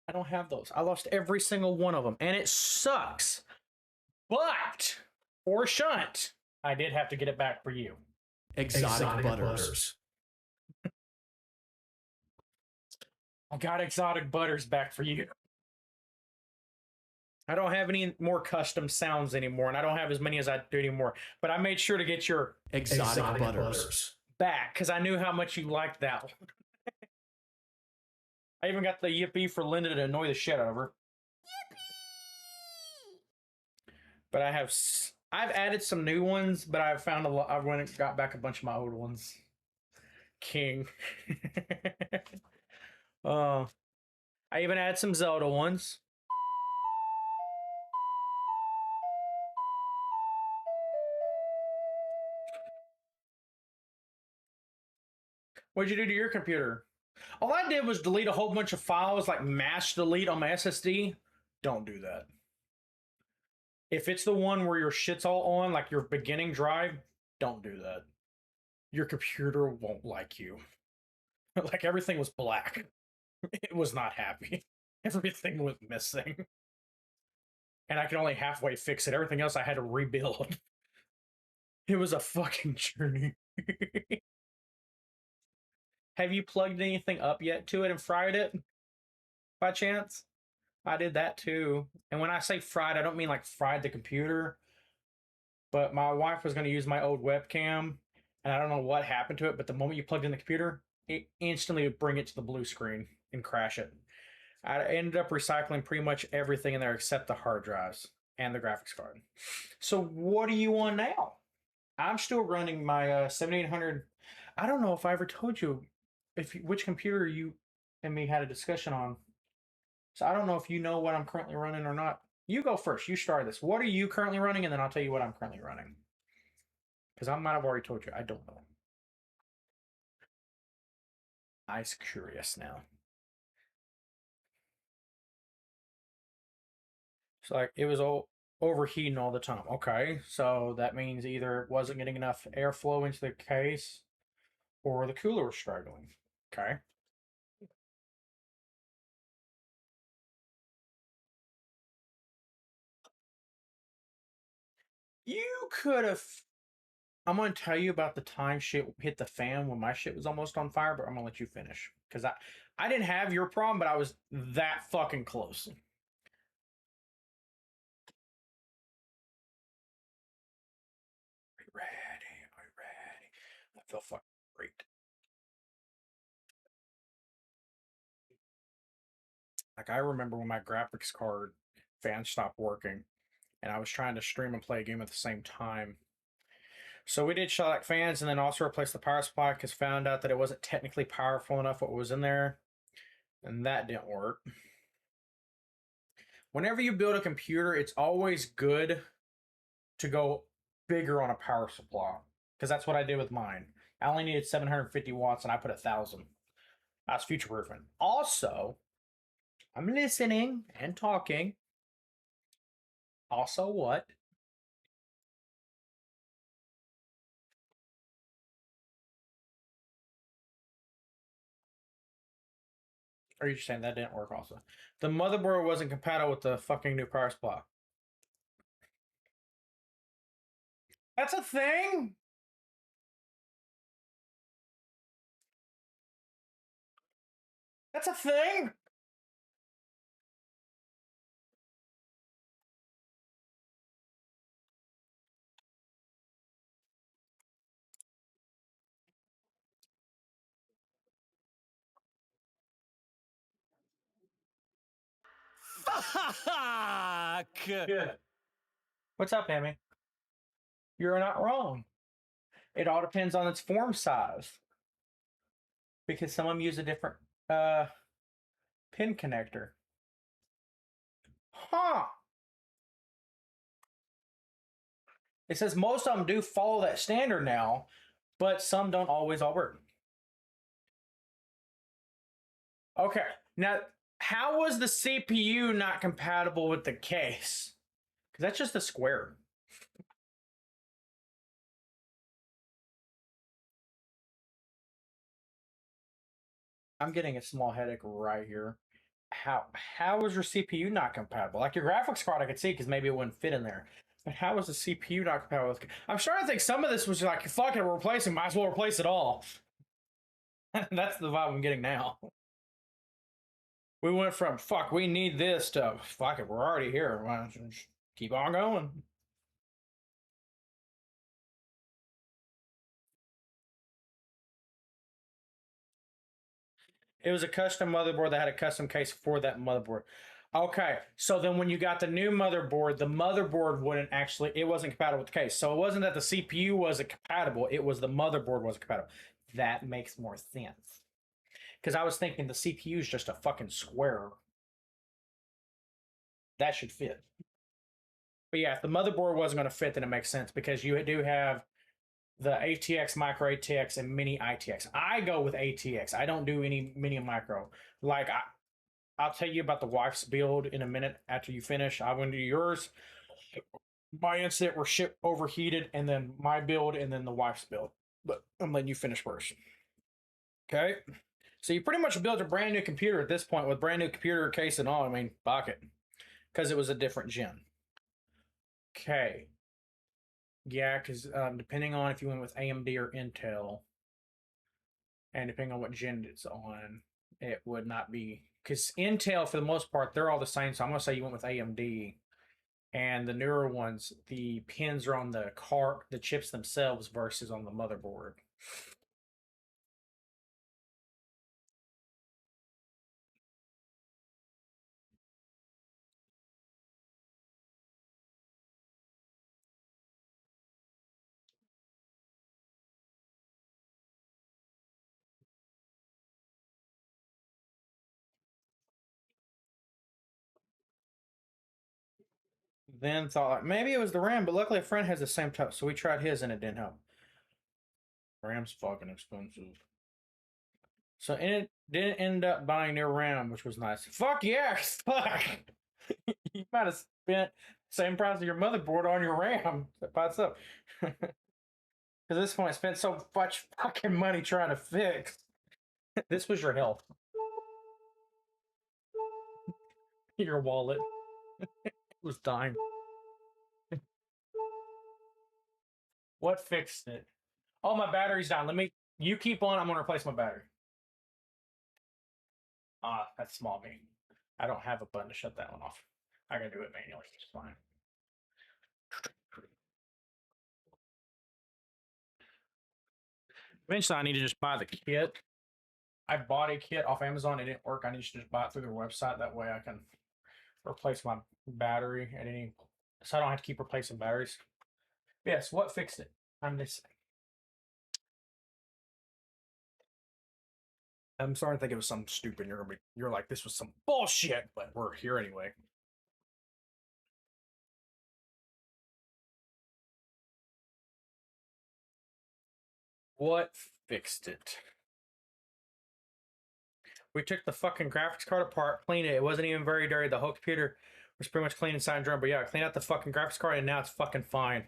I don't have those. I lost every single one of them, and it sucks. But for Shunt, I did have to get it back for you. Exotic butters. I got exotic butters back for you. I don't have any more custom sounds anymore, and I don't have as many as I do anymore. But I made sure to get your Exotic butters back because I knew how much you liked that one. I even got the yippee for Linda to annoy the shit out of her. But I've added some new ones, but I've found a lot. I went and got back a bunch of my old ones. King. I even added some Zelda ones. What'd you do to your computer? All I did was delete a whole bunch of files, like mass delete on my SSD. Don't do that. If it's the one where your shit's all on, like your beginning drive, don't do that. Your computer won't like you. Like everything was black. It was not happy. Everything was missing. And I could only halfway fix it. Everything else I had to rebuild. It was a fucking journey. Have you plugged anything up yet to it and fried it? By chance? I did that too. And when I say fried, I don't mean like fried the computer. But my wife was going to use my old webcam. And I don't know what happened to it. But the moment you plugged in the computer, it instantly would bring it to the blue screen and crash it. I ended up recycling pretty much everything in there except the hard drives and the graphics card. So what do you want now? I'm still running my 7800. I don't know if I ever told you which computer you and me had a discussion on. So I don't know if you know what I'm currently running or not. You go first. You start this. What are you currently running? And then I'll tell you what I'm currently running. Because I might have already told you. I don't know. I'm curious now. So like it was overheating all the time. Okay, so that means either it wasn't getting enough airflow into the case or the cooler was struggling. Okay. You could have. I'm going to tell you about the time shit hit the fan when my shit was almost on fire, but I'm going to let you finish. Because I didn't have your problem, but I was that fucking close. Are you ready? Are you ready? I feel fucking great. Like, I remember when my graphics card fan stopped working and I was trying to stream and play a game at the same time. So we did Shellac fans and then also replaced the power supply because found out that it wasn't technically powerful enough what was in there. And that didn't work. Whenever you build a computer, it's always good to go bigger on a power supply. Because that's what I did with mine. I only needed 750 watts and I put 1,000. I was future proofing. Also, I'm listening and talking. Also, what? Or are you saying that didn't work also? The motherboard wasn't compatible with the fucking new power supply. That's a thing? That's a thing? Fuck! Good. What's up, Amy? You're not wrong. It all depends on its form size. Because some of them use a different pin connector. Huh. It says most of them do follow that standard now, but some don't always all work. Okay. Now, how was the CPU not compatible with the case? Because that's just a square. I'm getting a small headache right here. How was your CPU not compatible? Like your graphics card, I could see because maybe it wouldn't fit in there. But how was the CPU not compatible with? I'm starting to think some of this was like, fuck it, we're replacing. Might as well replace it all. That's the vibe I'm getting now. We went from fuck, we need this to fuck it, we're already here. Well, just keep on going. It was a custom motherboard that had a custom case for that motherboard. Okay, so then when you got the new motherboard, the motherboard wouldn't actually, it wasn't compatible with the case. So it wasn't that the CPU wasn't compatible, it was the motherboard wasn't compatible. That makes more sense. Because I was thinking the CPU is just a fucking square. That should fit. But yeah, if the motherboard wasn't going to fit, then it makes sense because you do have the ATX, micro ATX, and mini ITX. I go with ATX. I don't do any mini and micro. Like I'll tell you about the wife's build in a minute after you finish. I went to yours. My incident were ship overheated, and then my build, and then the wife's build. But I'm letting you finish first. Okay. So you pretty much built a brand new computer at this point with brand new computer case and all. I mean, bucket, because it was a different gen. Okay. Yeah, because depending on if you went with AMD or Intel, and depending on what gen it's on, it would not be. Because Intel, for the most part, they're all the same. So I'm going to say you went with AMD. And the newer ones, the pins are on the chips themselves versus on the motherboard. Then thought like maybe it was the RAM, but luckily a friend has the same type, so we tried his and it didn't help. RAM's fucking expensive. So it didn't end up buying new RAM, which was nice. Fuck yeah, fuck. You might have spent same price of your motherboard on your RAM. What's up? Because this point, I spent so much fucking money trying to fix. This was your health. Your wallet. It was dying. What fixed it? Oh, my battery's down. You keep on. I'm gonna replace my battery. Ah, that's small me. I don't have a button to shut that one off. I gotta do it manually. It's fine. Eventually, I need to just buy the kit. I bought a kit off Amazon. It didn't work. I need to just buy it through their website. That way, I can replace my battery at any. So I don't have to keep replacing batteries. Yes. What fixed it? I'm just. I'm starting to think it was something stupid. You're like, this was some bullshit, but we're here anyway. What fixed it? We took the fucking graphics card apart, cleaned it. It wasn't even very dirty. The whole computer was pretty much clean inside and drum. But yeah, I cleaned out the fucking graphics card and now it's fucking fine.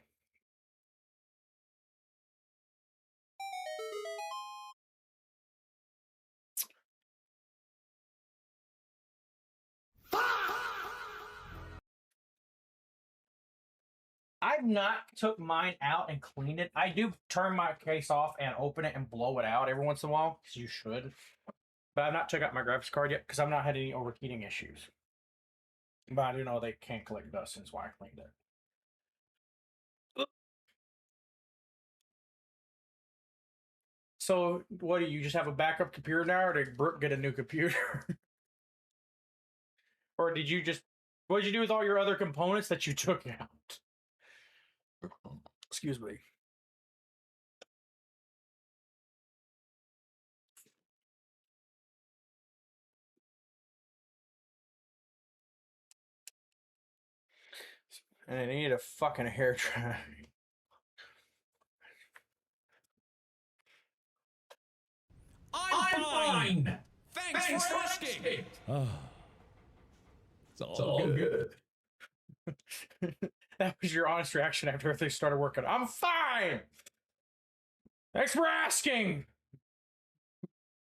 I've not took mine out and cleaned it. I do turn my case off and open it and blow it out every once in a while, because you should. But I've not took out my graphics card yet because I've not had any overheating issues. But I do know they can't collect dust, since why I cleaned it. So, what do you just have a backup computer now, or did Brooke get a new computer? Or did you just, what did you do with all your other components that you took out? Excuse me. And I need a fucking hair dryer. I'm fine. Thanks for asking. Oh, it's all good. That was your honest reaction after everything started working. I'm fine. Thanks for asking.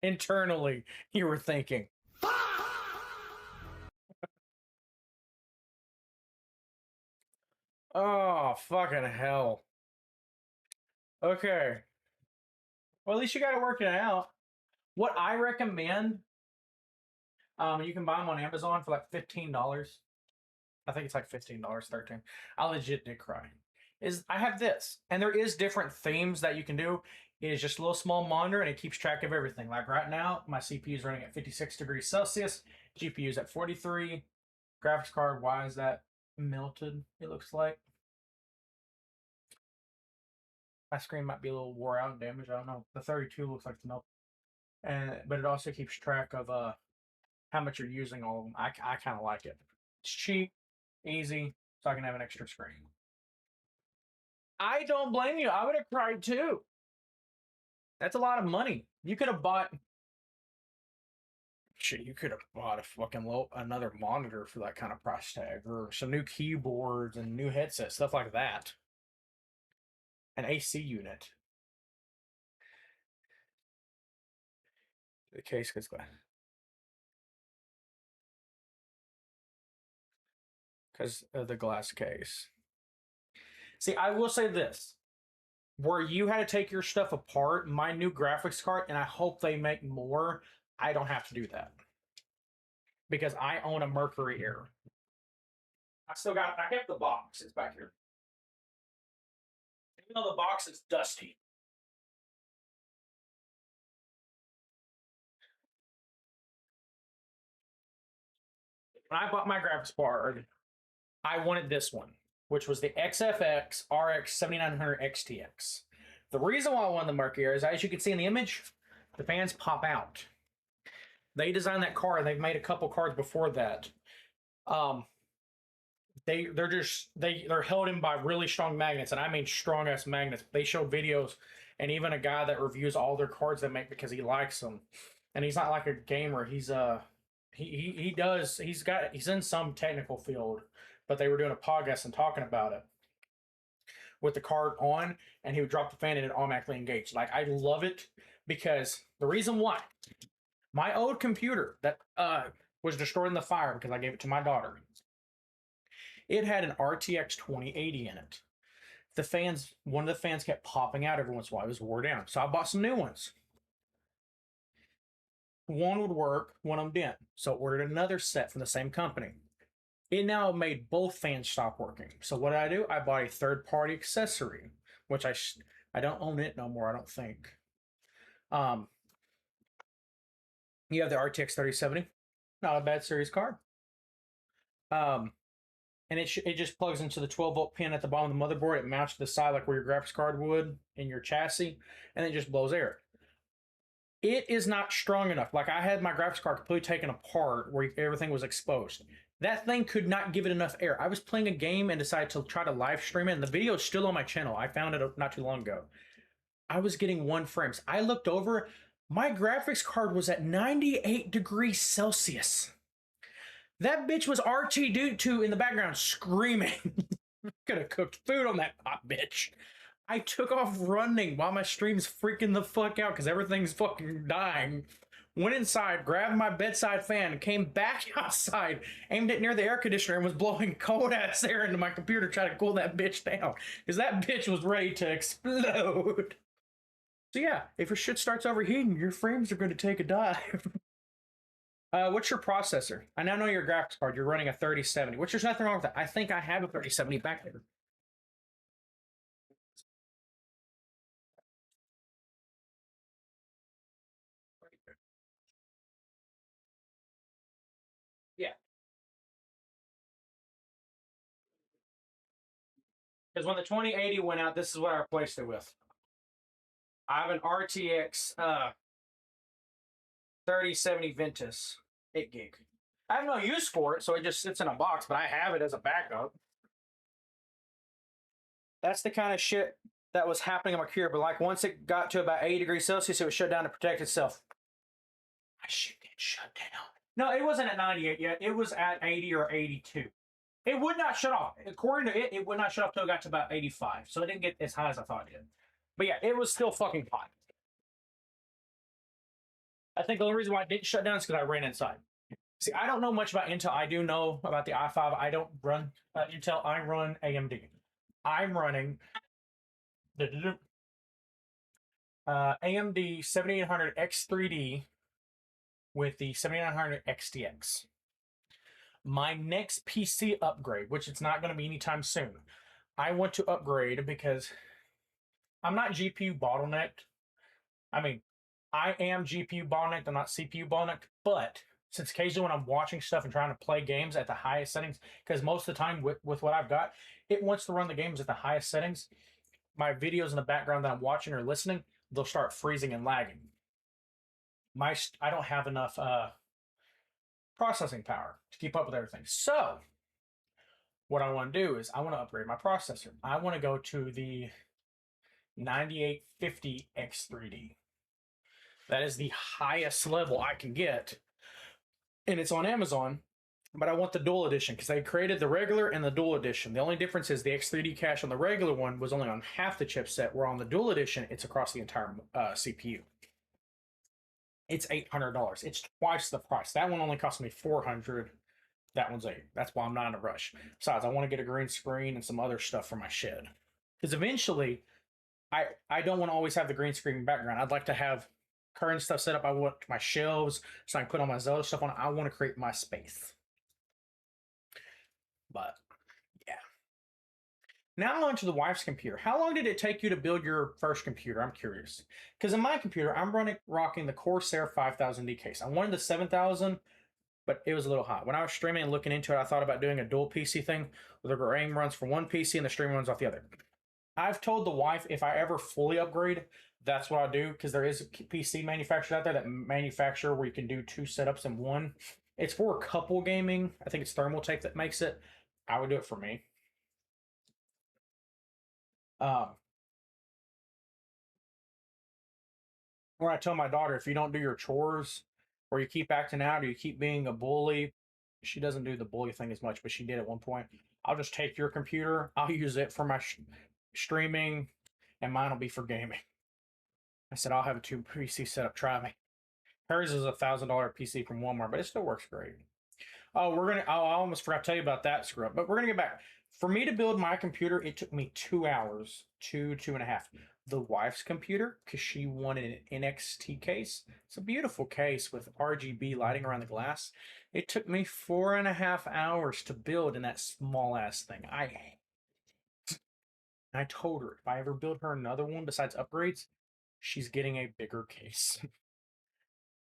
Internally, you were thinking. Oh, fucking hell. Okay. Well, at least you got it working out. What I recommend, you can buy them on Amazon for like $15. I think it's like $15, 13. I legit did cry. Is I have this, and there is different themes that you can do. It is just a little small monitor, and it keeps track of everything. Like right now, my CPU is running at 56 degrees Celsius. GPU is at 43. Graphics card, why is that melted? It looks like my screen might be a little wore out and damaged. I don't know. The 32 looks like it's melted, but it also keeps track of how much you're using all of them. I kind of like it. It's cheap, easy, so I can have an extra screen. I don't blame you. I would have cried too. That's a lot of money. You could have bought shit. You could have bought a fucking another monitor for that kind of price tag, or some new keyboards and new headsets, stuff like that. An AC unit. The case gets glass. Because of the glass case. See, I will say this. Where you had to take your stuff apart, my new graphics card, and I hope they make more, I don't have to do that. Because I own a Mercury Air. I have the box. It's back here. Even though the box is dusty. When I bought my graphics card, I wanted this one, which was the XFX RX 7900 XTX. The reason why I wanted the Mercury Air is, as you can see in the image, the fans pop out. They designed that card. They've made a couple cards before that. They're held in by really strong magnets, and I mean strong ass magnets. They show videos, and even a guy that reviews all their cards they make because he likes them, and he's not like a gamer. He's he's in some technical field, but they were doing a podcast and talking about it with the card on, and he would drop the fan and it automatically engaged. Like, I love it because the reason why my old computer that was destroyed in the fire because I gave it to my daughter. It had an RTX 2080 in it. One of the fans kept popping out every once in a while. It was wore down. So I bought some new ones. One would work, one of them didn't. So I ordered another set from the same company. It now made both fans stop working. So what did I do? I bought a third-party accessory, which I don't own it no more, I don't think. You have the RTX 3070. Not a bad series card. And it just plugs into the 12-volt pin at the bottom of the motherboard. It mounts to the side like where your graphics card would in your chassis, and it just blows air. It is not strong enough. Like, I had my graphics card completely taken apart where everything was exposed. That thing could not give it enough air. I was playing a game and decided to try to live stream it, and the video is still on my channel. I found it not too long ago. I was getting 1 frames. I looked over. My graphics card was at 98 degrees Celsius. That bitch was RT2 in the background screaming. Could have cooked food on that hot bitch. I took off running while my stream's freaking the fuck out because everything's fucking dying. Went inside, grabbed my bedside fan, came back outside, aimed it near the air conditioner, and was blowing cold ass air into my computer trying to cool that bitch down. Because that bitch was ready to explode. So yeah, if your shit starts overheating, your frames are going to take a dive. What's your processor? I now know your graphics card. You're running a 3070, which there's nothing wrong with that. I think I have a 3070 back there. Yeah. Because when the 2080 went out, this is what I replaced it with. I have an RTX 3070 Ventus 8 gig. I have no use for it, so it just sits in a box, but I have it as a backup. That's the kind of shit that was happening on my computer, but like once it got to about 80 degrees Celsius, it would shut down to protect itself. My shit didn't shut down. No, it wasn't at 98 yet. It was at 80 or 82. It would not shut off. According to it, it would not shut off until it got to about 85. So it didn't get as high as I thought it did. But yeah, it was still fucking hot. I think the only reason why it didn't shut down is because I ran inside. See, I don't know much about Intel. I do know about the i5. I don't run Intel. I run AMD. I'm running the AMD 7800 X3D with the 7900 XTX. My next PC upgrade, which it's not going to be anytime soon, I want to upgrade because I'm not GPU bottlenecked. I mean, I am GPU bottlenecked. I'm not CPU bottlenecked, but since occasionally when I'm watching stuff and trying to play games at the highest settings, because most of the time with what I've got, it wants to run the games at the highest settings. My videos in the background that I'm watching or listening, they'll start freezing and lagging. I don't have enough processing power to keep up with everything. So what I want to do is I want to upgrade my processor. I want to go to the 9850 X3D. That is the highest level I can get. And it's on Amazon, but I want the dual edition because they created the regular and the dual edition. The only difference is the X3D cache on the regular one was only on half the chipset, where on the dual edition, it's across the entire CPU. It's $800. It's twice the price. That one only cost me $400. That one's $8. That's why I'm not in a rush. Besides, I want to get a green screen and some other stuff for my shed. Because eventually, I don't want to always have the green screen background. I'd like to have current stuff set up. I want my shelves so I can put all my Zelda stuff on. I want to create my space. But yeah. Now on to the wife's computer. How long did it take you to build your first computer? I'm curious. Because in my computer, I'm rocking the Corsair 5000D case. I wanted the 7000, but it was a little hot. When I was streaming and looking into it, I thought about doing a dual PC thing where the game runs for one PC and the stream runs off the other. I've told the wife if I ever fully upgrade, that's what I do, because there is a PC manufacturer out there that manufacture where you can do 2 setups in one. It's for couple gaming. I think it's Thermaltake that makes it. I would do it for me. Where I tell my daughter, if you don't do your chores, or you keep acting out, or you keep being a bully, she doesn't do the bully thing as much, but she did at one point. I'll just take your computer, I'll use it for my streaming, and mine will be for gaming. I said, I'll have a 2 PC setup. Try me. Hers is $1,000 PC from Walmart, but it still works great. Oh, I almost forgot to tell you about that screw up, but we're gonna get back. For me to build my computer, it took me 2 hours, two and a half. The wife's computer, because she wanted an NXT case. It's a beautiful case with RGB lighting around the glass. It took me 4.5 hours to build in that small ass thing. I told her if I ever build her another one besides upgrades, she's getting a bigger case.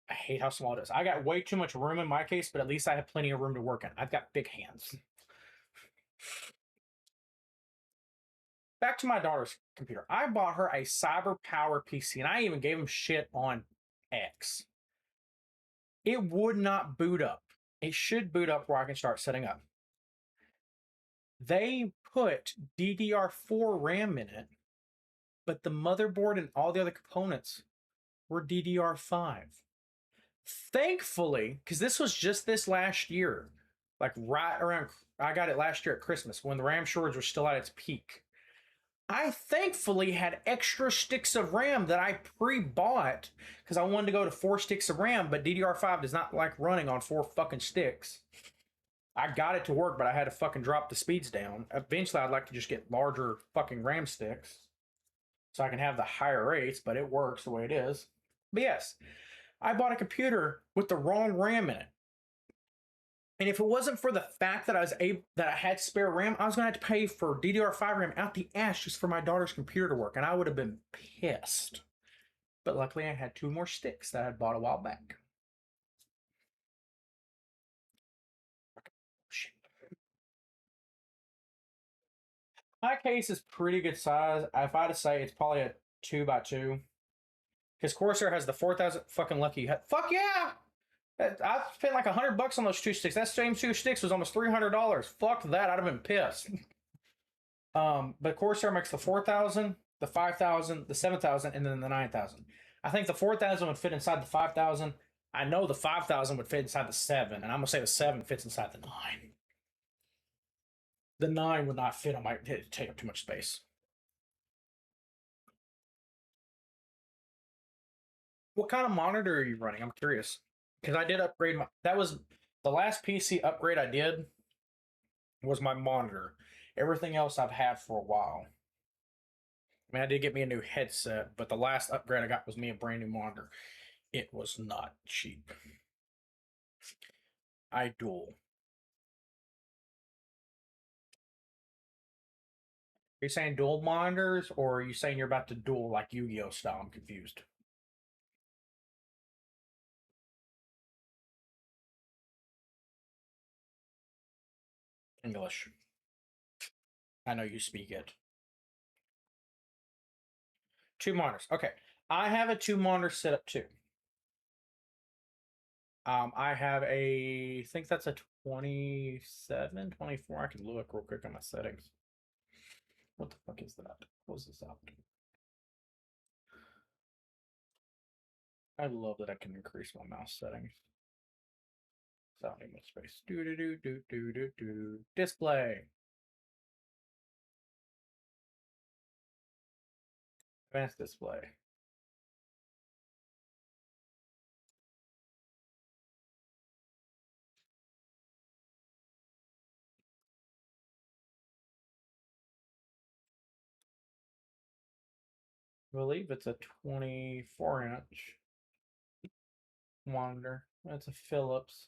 I hate how small it is. I got way too much room in my case, but at least I have plenty of room to work in. I've got big hands. Back to my daughter's computer. I bought her a Cyber Power PC, and I even gave him shit on X. It would not boot up. It should boot up where I can start setting up. They put DDR4 RAM in it, but the motherboard and all the other components were DDR5. Thankfully, because this was just this last year, like right around, I got it last year at Christmas when the RAM shortage was still at its peak. I thankfully had extra sticks of RAM that I pre-bought because I wanted to go to 4 sticks of RAM, but DDR5 does not like running on 4 fucking sticks. I got it to work, but I had to fucking drop the speeds down. Eventually, I'd like to just get larger fucking RAM sticks so I can have the higher rates, but it works the way it is. But yes, I bought a computer with the wrong RAM in it. And if it wasn't for the fact that I had spare RAM, I was gonna have to pay for DDR5 RAM out the ass just for my daughter's computer to work, and I would have been pissed. But luckily, I had 2 more sticks that I had bought a while back. Shit. My case is pretty good size. If I had to say, it's probably a 2x2. Because Corsair has the 4,000 fucking lucky. Fuck yeah! I spent like $100 on those 2 sticks. That same 2 sticks was almost $300. Fuck that! I'd have been pissed. But Corsair makes the 4,000, the 5,000, the 7,000, and then the 9,000. I think the 4,000 would fit inside the 5,000. I know the 5,000 would fit inside the 7, and I'm gonna say the 7 fits inside the 9. The 9 would not fit on my. It'd take up too much space. What kind of monitor are you running? I'm curious because I did upgrade my. That was the last PC upgrade I did. Was my monitor. Everything else I've had for a while. I mean, I did get me a new headset, but the last upgrade I got was me a brand new monitor. It was not cheap. I dual. Are you saying dual monitors, or are you saying you're about to dual like Yu-Gi-Oh style? I'm confused. English. I know you speak it. 2 monitors. Okay. I have a 2 monitor setup too. I have I think that's a 27, 24. I can look real quick on my settings. What the fuck is that? Close this out. I love that I can increase my mouse settings. Sound image space. Do. Display. Advanced display. believe it's a 24-inch monitor. That's a Philips.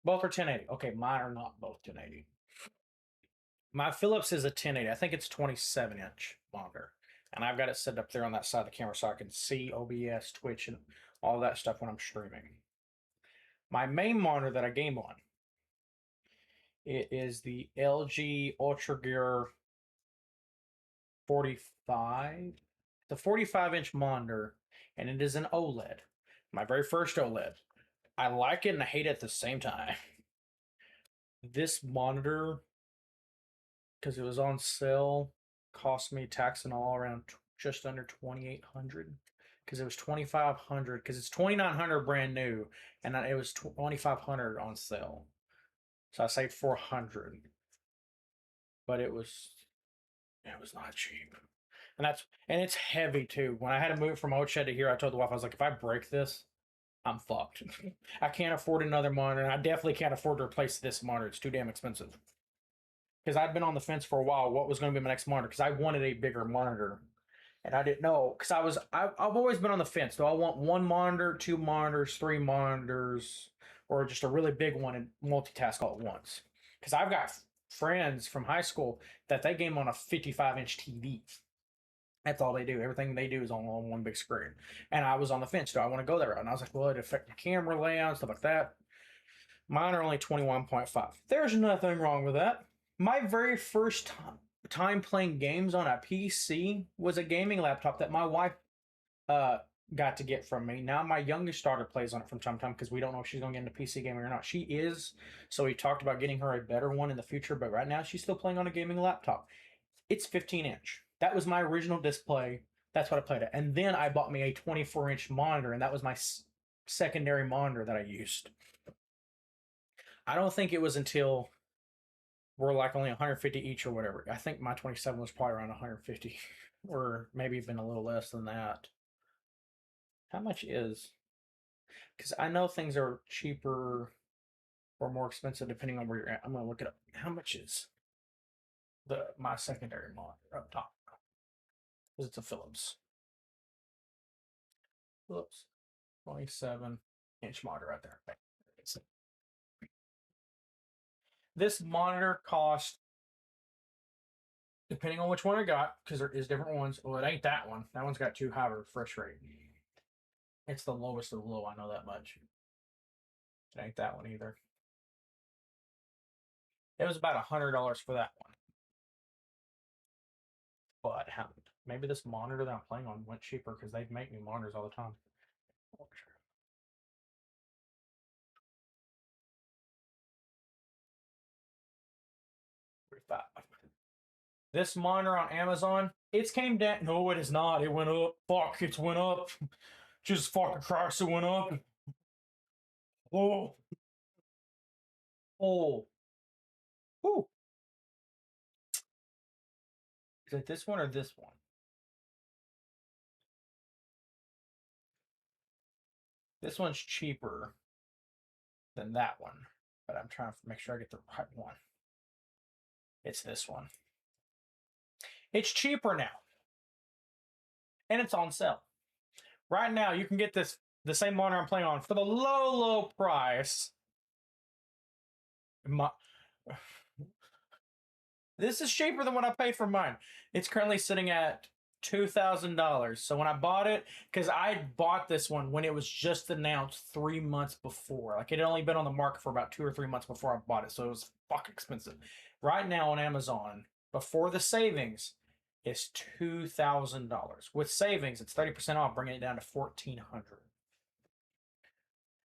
Both are 1080. Okay, mine are not both 1080. My Philips is a 1080. I think it's 27-inch monitor. And I've got it set up there on that side of the camera so I can see OBS, Twitch, and all that stuff when I'm streaming. My main monitor that I game on, it is the LG Ultra Gear 45. It's a 45-inch monitor, and it is an OLED. My very first OLED. I like it and I hate it at the same time. This monitor, because it was on sale, cost me tax and all around just under $2,800. Because it was $2,500. Because it's $2,900 brand new, and it was $2,500 on sale. So I saved $400. But it was not cheap. And it's heavy too. When I had to move from Ocha to here, I told the wife, I was like, if I break this, I'm fucked. I can't afford another monitor, and I definitely can't afford to replace this monitor. It's too damn expensive. Because I'd been on the fence for a while what was going to be my next monitor, because I wanted a bigger monitor. And I didn't know, because I've always been on the fence. Do I want one monitor, two monitors, three monitors, or just a really big one and multitask all at once? Because I've got friends from high school that they game on a 55-inch TV. That's all they do. Everything they do is on one big screen. And I was on the fence. Do I want to go that route? And I was like, well, it affect the camera layout, stuff like that. Mine are only 21.5. There's nothing wrong with that. My very first time playing games on a PC was a gaming laptop that my wife got to get from me. Now my youngest daughter plays on it from time to time because we don't know if she's going to get into PC gaming or not. She is. So we talked about getting her a better one in the future. But right now she's still playing on a gaming laptop. It's 15-inch. That was my original display. That's what I played at. And then I bought me a 24-inch monitor, and that was my secondary monitor that I used. I don't think it was until we're like only 150 each or whatever. I think my 27 was probably around 150, or maybe even a little less than that. How much is? Because I know things are cheaper or more expensive depending on where you're at. I'm gonna look it up. How much is my secondary monitor up top? Because it's a Philips. Philips 27-inch monitor right there. This monitor cost, depending on which one I got, because there is different ones. Well, it ain't that one. That one's got too high of a refresh rate. It's the lowest of the low. I know that much. It ain't that one either. It was about $100 for that one. But maybe this monitor that I'm playing on went cheaper because they make new monitors all the time. Oh, sure. This monitor on Amazon, it's came down. No, it is not. It went up. Fuck, it's went up. Jesus fucking Christ, it went up. Oh. Oh. Ooh. Is it this one or this one? This one's cheaper than that one, but I'm trying to make sure I get the right one. It's this one. It's cheaper now, and it's on sale. Right now, you can get the same monitor I'm playing on for the low price. This is cheaper than what I paid for mine. It's currently sitting at $2,000. So when I bought it, because I bought this one when it was just announced 3 months before. Like it had only been on the market for about 2 or 3 months before I bought it. So it was fucking expensive. Right now on Amazon, before the savings, it's $2,000. With savings, it's 30% off, bringing it down to $1,400.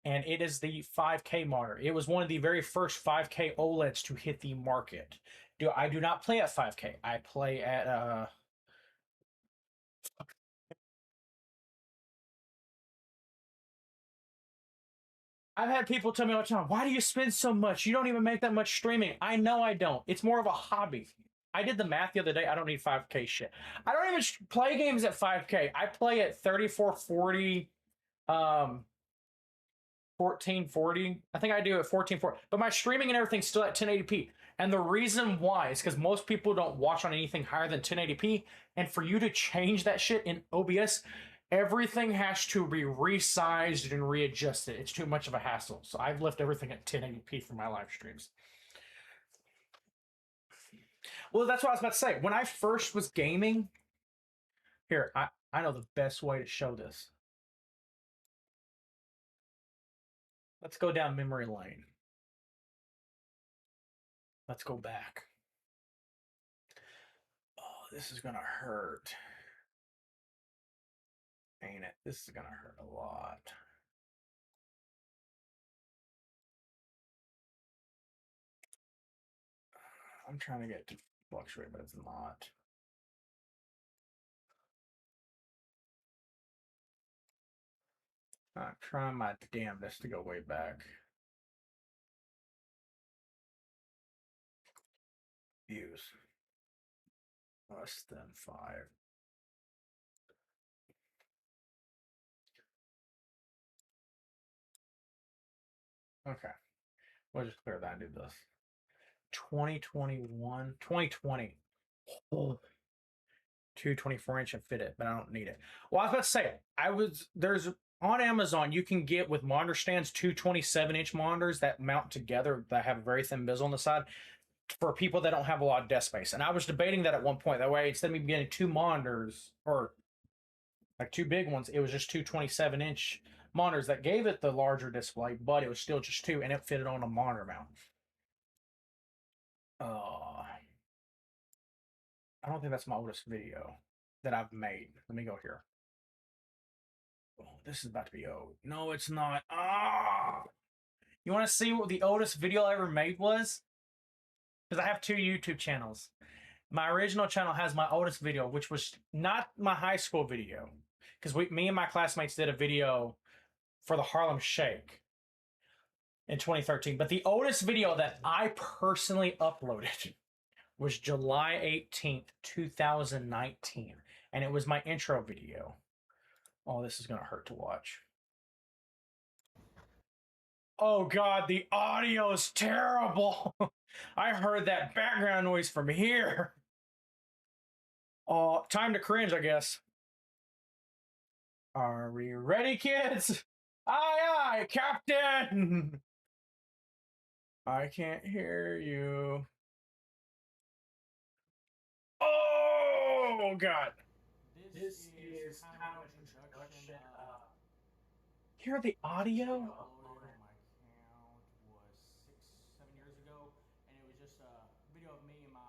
And it is the 5K monitor. It was one of the very first 5K OLEDs to hit the market. I do not play at 5K. I play at I've had people tell me all the time, why do you spend so much? You don't even make that much streaming. I know I don't. It's more of a hobby. I did the math the other day. I don't need 5K shit. I don't even play games at 5K. I play at 3440, 1440. I think I do at 1440. But my streaming and everything's still at 1080p. And the reason why is because most people don't watch on anything higher than 1080p. And for you to change that shit in OBS, everything has to be resized and readjusted. It's too much of a hassle. So I've left everything at 1080p for my live streams. Well, that's what I was about to say. When I first was gaming, here, I know the best way to show this. Let's go down memory lane. Let's go back. Oh, this is gonna hurt. Ain't it? This is gonna hurt a lot. I'm trying to get it to fluctuate, but it's not. I'm trying my damnedest to go way back. Views. Less than 5. Okay. We'll just clear that and do this. 2021, 2020. Oh, 224-inch and fit it, but I don't need it. Well, I was about to say, there's on Amazon, you can get with monitor stands 227-inch monitors that mount together that have a very thin bezel on the side for people that don't have a lot of desk space. And I was debating that at one point. That way, instead of me getting 2 monitors or like 2 big ones, it was just 227-inch monitors that gave it the larger display, but it was still just 2 and it fitted on a monitor mount. I don't think that's my oldest video that I've made. Let me go here. Oh, this is about to be old. No, it's not. You want to see what the oldest video I ever made was? Because I have 2 YouTube channels. My original channel has my oldest video, which was not my high school video. Because me and my classmates did a video for the Harlem Shake in 2013. But the oldest video that I personally uploaded was July 18th, 2019. And it was my intro video. Oh, this is going to hurt to watch. Oh, God, the audio is terrible. I heard that background noise from here. Oh, time to cringe, I guess. Are we ready, kids? Aye, aye, Captain. I can't hear you. Oh, God. This is kind of an introduction. Hear the audio? Uploaded on my account was 6-7 years ago, and it was just a video of me and my.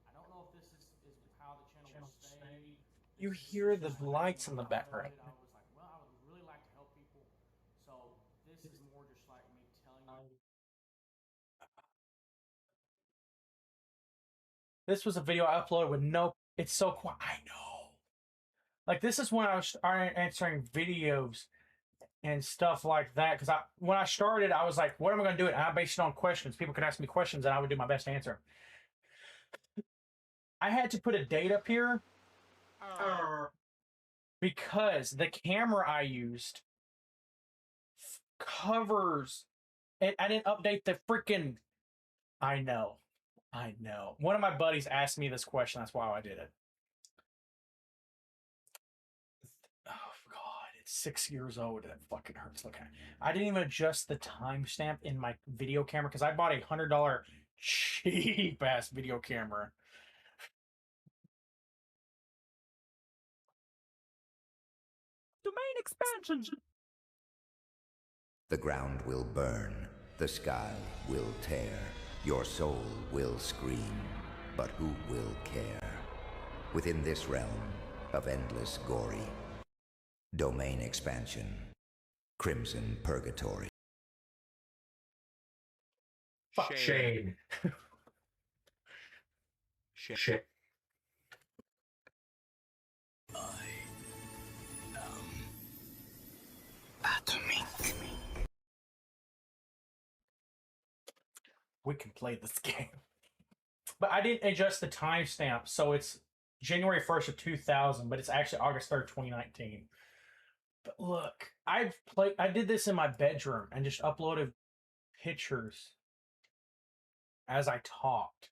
I don't know if this is how the channel will stay. You hear the lights in the background. I was like, well, I would really like to help people, so this is more just like me telling you. This was a video I uploaded with no. It's so quiet. I know. Like this is when I was answering videos and stuff like that. Because when I started, I was like, "What am I going to do?" It. And I based it on questions. People could ask me questions, and I would do my best to answer. I had to put a date up here because the camera I used covers. And I didn't update the freaking. I know. One of my buddies asked me this question. That's why I did it. Oh God, it's 6 years old. That fucking hurts. Okay, I didn't even adjust the timestamp in my video camera because I bought a $100 cheap ass video camera. Domain expansion. The ground will burn, the sky will tear, your soul will scream, but who will care? Within this realm of endless gory, domain expansion, crimson purgatory. Fuck shade. Shit. Atomic. We can play this game. But I didn't adjust the timestamp, so it's January 1st of 2000, but it's actually August 3rd, 2019. But look, I did this in my bedroom and just uploaded pictures. as I talked.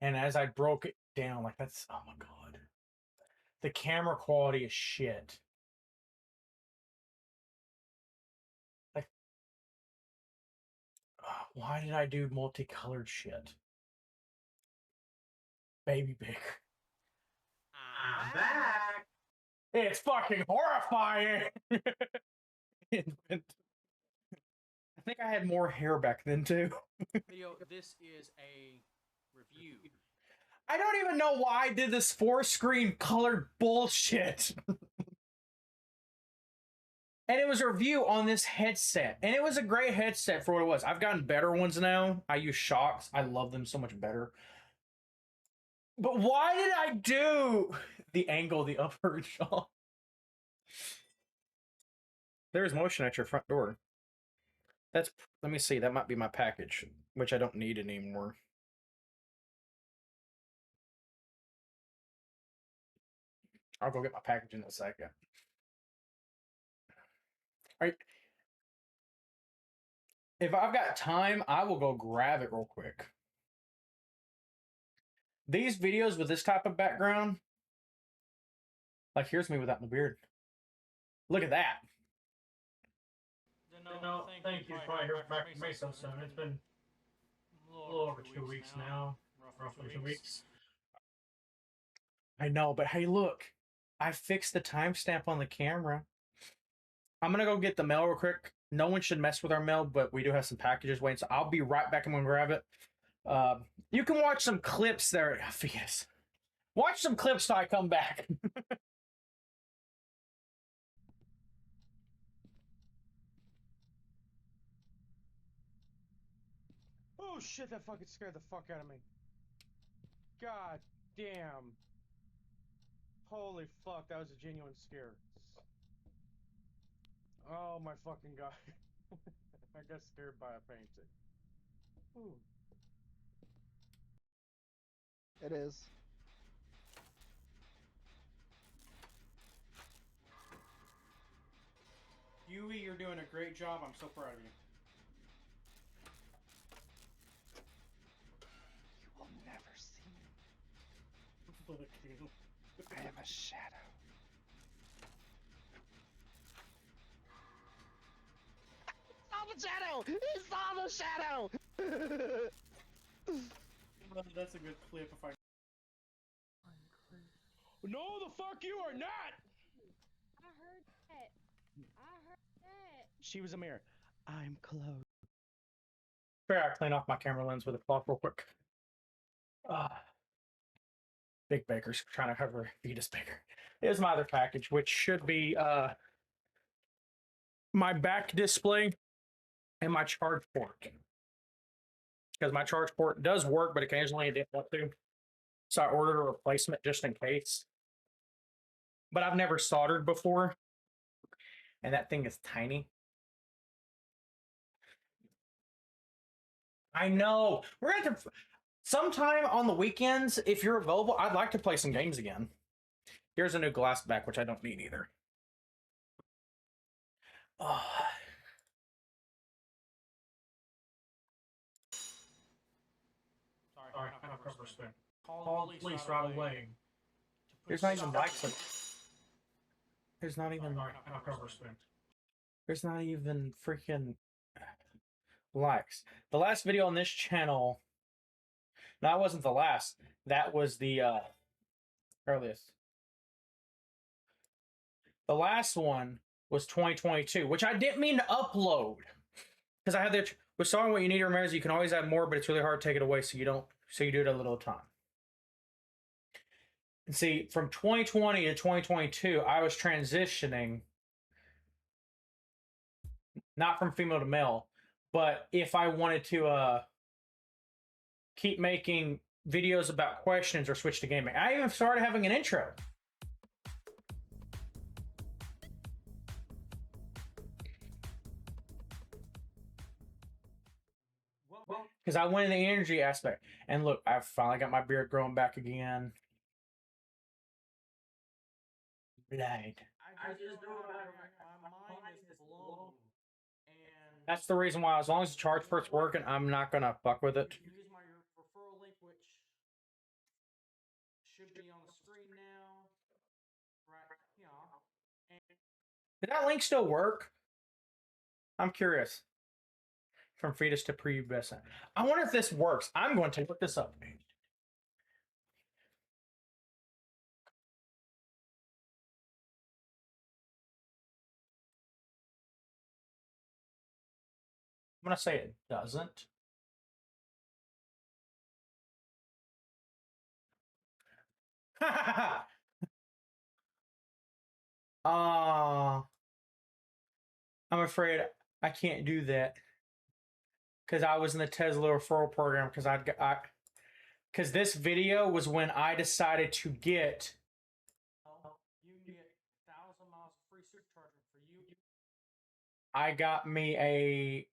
And as I broke it down, like that's, oh my God. The camera quality is shit. Like, why did I do multicolored shit? Baby big. I'm back. It's fucking horrifying. I think I had more hair back then too. Video, this is a review. I don't even know why I did this 4-screen colored bullshit. And it was a review on this headset. And it was a great headset for what it was. I've gotten better ones now. I use Shocks. I love them so much better. But why did I do the angle, the upward shot? There's motion at your front door. That's, let me see, that might be my package, which I don't need anymore. I'll go get my package in a second. All right. If I've got time, I will go grab it real quick. These videos with this type of background, like here's me without my beard. Look at that. No, thank you. Probably hear back from me so soon. It's been a little over 2 weeks now. Roughly 2 weeks. I know, but hey, look. I fixed the timestamp on the camera. I'm going to go get the mail real quick. No one should mess with our mail, but we do have some packages waiting, so I'll be right back. I'm going to grab it. You can watch some clips there. Yes. Watch some clips till I come back. Oh shit, that fucking scared the fuck out of me. God damn. Holy fuck, that was a genuine scare. Oh my fucking god. I got scared by a painting. Ooh. It is. Huey, you're doing a great job. I'm so proud of you. You will never see me. I am a shadow. It's all the shadow! It's all the shadow! That's a good clip if I... No, the fuck you are not! I heard that. I heard that. She was a mirror. I'm close. Fair, I clean off my camera lens with a cloth real quick. Big Baker's trying to cover Fetus Baker. Here's my other package, which should be my back display and my charge port. Because my charge port does work, but occasionally it didn't want to. So I ordered a replacement just in case. But I've never soldered before. And that thing is tiny. I know. We're going to have to... Sometime on the weekends, if you're available, I'd like to play some games again. Here's a new glass back, which I don't need either. Oh. Sorry, I have cover spin. Call the police right away. There's not even likes. There's not even cover spin. There's not even freaking likes. The last video on this channel. No, that wasn't the last. That was the earliest. The last one was 2022, which I didn't mean to upload because I had the with song. What you need to remember is you can always add more, but it's really hard to take it away. So you don't. So you do it a little time. And see, from 2020 to 2022, I was transitioning, not from female to male, but if I wanted to keep making videos about questions or switch to gaming, I even started having an intro. Because I went in the energy aspect. And look, I've finally got my beard growing back again. Blind. I just know my mind is blown. And That's the reason why, as long as the charge port's working, I'm not gonna fuck with it. You can use my referral link, which should be on the screen now. Right here. And Did that link still work? I'm curious. From fetus to prepubescent. I wonder if this works. I'm going to look this up. I'm going to say it doesn't. I'm afraid I can't do that because I was in the Tesla referral program because this video was when I decided to get. you can get 1,000 miles of free supercharging for you. I got me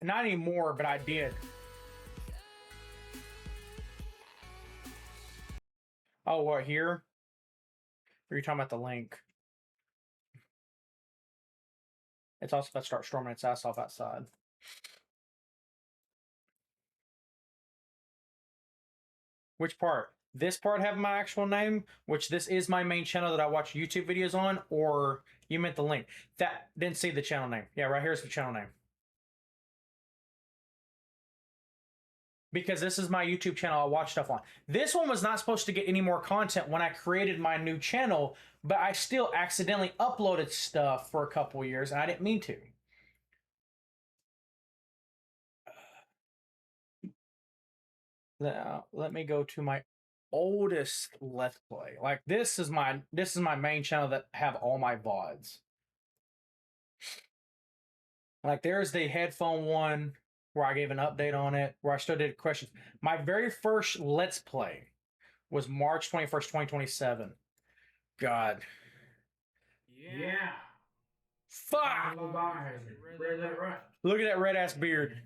not anymore, but I did. Oh, what, here? Or are you talking about the link? It's also about to start storming its ass off outside. Which part? This part have my actual name, which this is my main channel that I watch YouTube videos on, or you meant the link? That didn't see the channel name. Yeah, right here's the channel name. Because this is my YouTube channel I watch stuff on. This one was not supposed to get any more content when I created my new channel, but I still accidentally uploaded stuff for a couple years, and I didn't mean to. Let me go to my oldest Let's Play. Like this is my main channel that have all my VODs. Like there's the headphone one where I gave an update on it, where I still did questions. My very first Let's Play was March 21st, 2027. God. Yeah. Fuck! Look at that red ass beard.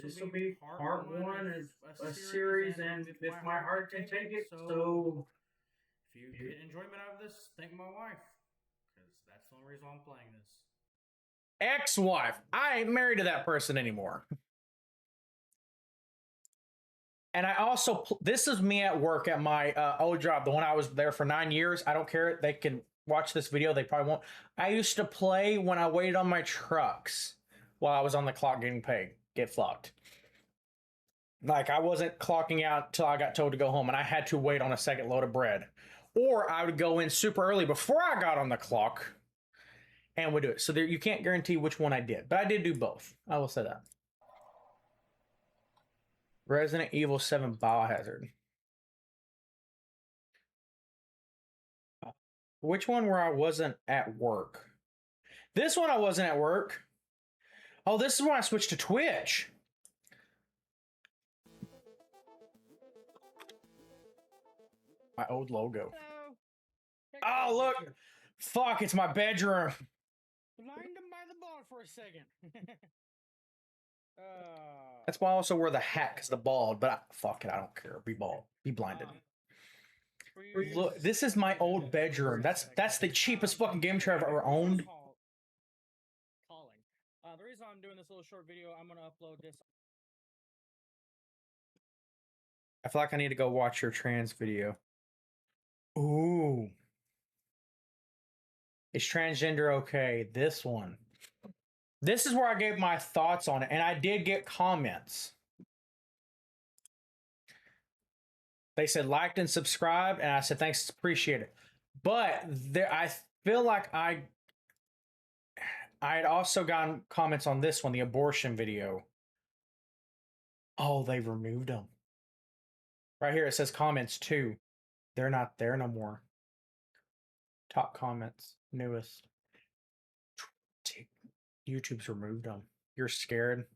This will be part one of a series, and if my heart can take it, so if you get enjoyment out of this, thank my wife, because that's the only reason I'm playing this. Ex-wife. I ain't married to that person anymore. And I also, this is me at work at my old job, the one I was there for 9 years. I don't care. They can watch this video. They probably won't. I used to play when I waited on my trucks while I was on the clock getting paid. Get fucked. Like I wasn't clocking out till I got told to go home, and I had to wait on a second load of bread. Or I would go in super early before I got on the clock and would do it. So there, you can't guarantee which one I did, but I did do both. I will say that. Resident Evil 7 Biohazard. Which one where I wasn't at work? This one I wasn't at work. Oh, this is when I switched to Twitch. My old logo. Oh, look. Fuck, it's my bedroom. Blind him by the ball for a second. That's why I also wear the hat, because the bald, but fuck it, I don't care. Be bald. Be blinded. Look, this is my old bedroom. That's the cheapest fucking game chair I've ever owned. Calling. The reason I'm doing this little short video, I'm gonna upload this. I feel like I need to go watch your trans video. Ooh. Is transgender okay? This one. This is where I gave my thoughts on it, and I did get comments. They said liked and subscribed, and I said thanks, appreciate it. But there, I feel like I had also gotten comments on this one, the abortion video. Oh, they removed them. Right here it says comments too. They're not there no more. Top comments, newest. YouTube's removed them. You're scared?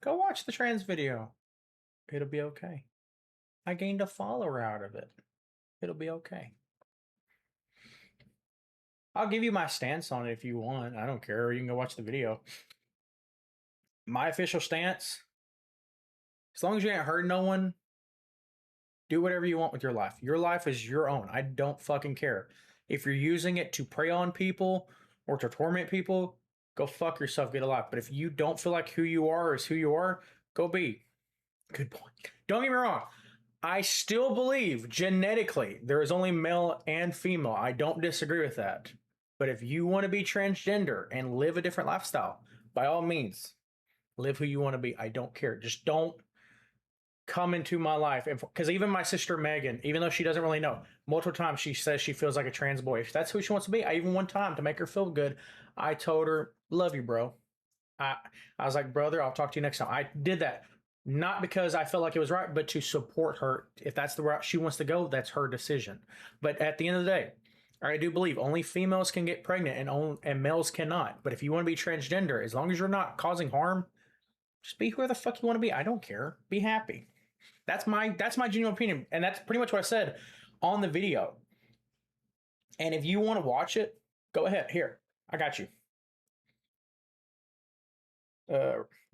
Go watch the trans video. It'll be okay. I gained a follower out of it. It'll be okay. I'll give you my stance on it if you want. I don't care. You can go watch the video. My official stance, as long as you ain't hurt no one, do whatever you want with your life. Your life is your own. I don't fucking care. If you're using it to prey on people or to torment people, go fuck yourself, get a life. But if you don't feel like who you are is who you are, go be. Good point. Don't get me wrong. I still believe genetically there is only male and female. I don't disagree with that. But if you want to be transgender and live a different lifestyle, by all means, live who you want to be. I don't care. Just don't come into my life. Because even my sister Megan, even though she doesn't really know, multiple times she says she feels like a trans boy. If that's who she wants to be, I even one time to make her feel good, I told her, love you, bro. I was like, brother, I'll talk to you next time. I did that. Not because I felt like it was right, but to support her. If that's the route she wants to go, that's her decision. But at the end of the day, I do believe only females can get pregnant and males cannot. But if you want to be transgender, as long as you're not causing harm, just be whoever the fuck you want to be. I don't care. Be happy. That's my genuine opinion. And that's pretty much what I said on the video. And if you want to watch it, go ahead. Here, I got you.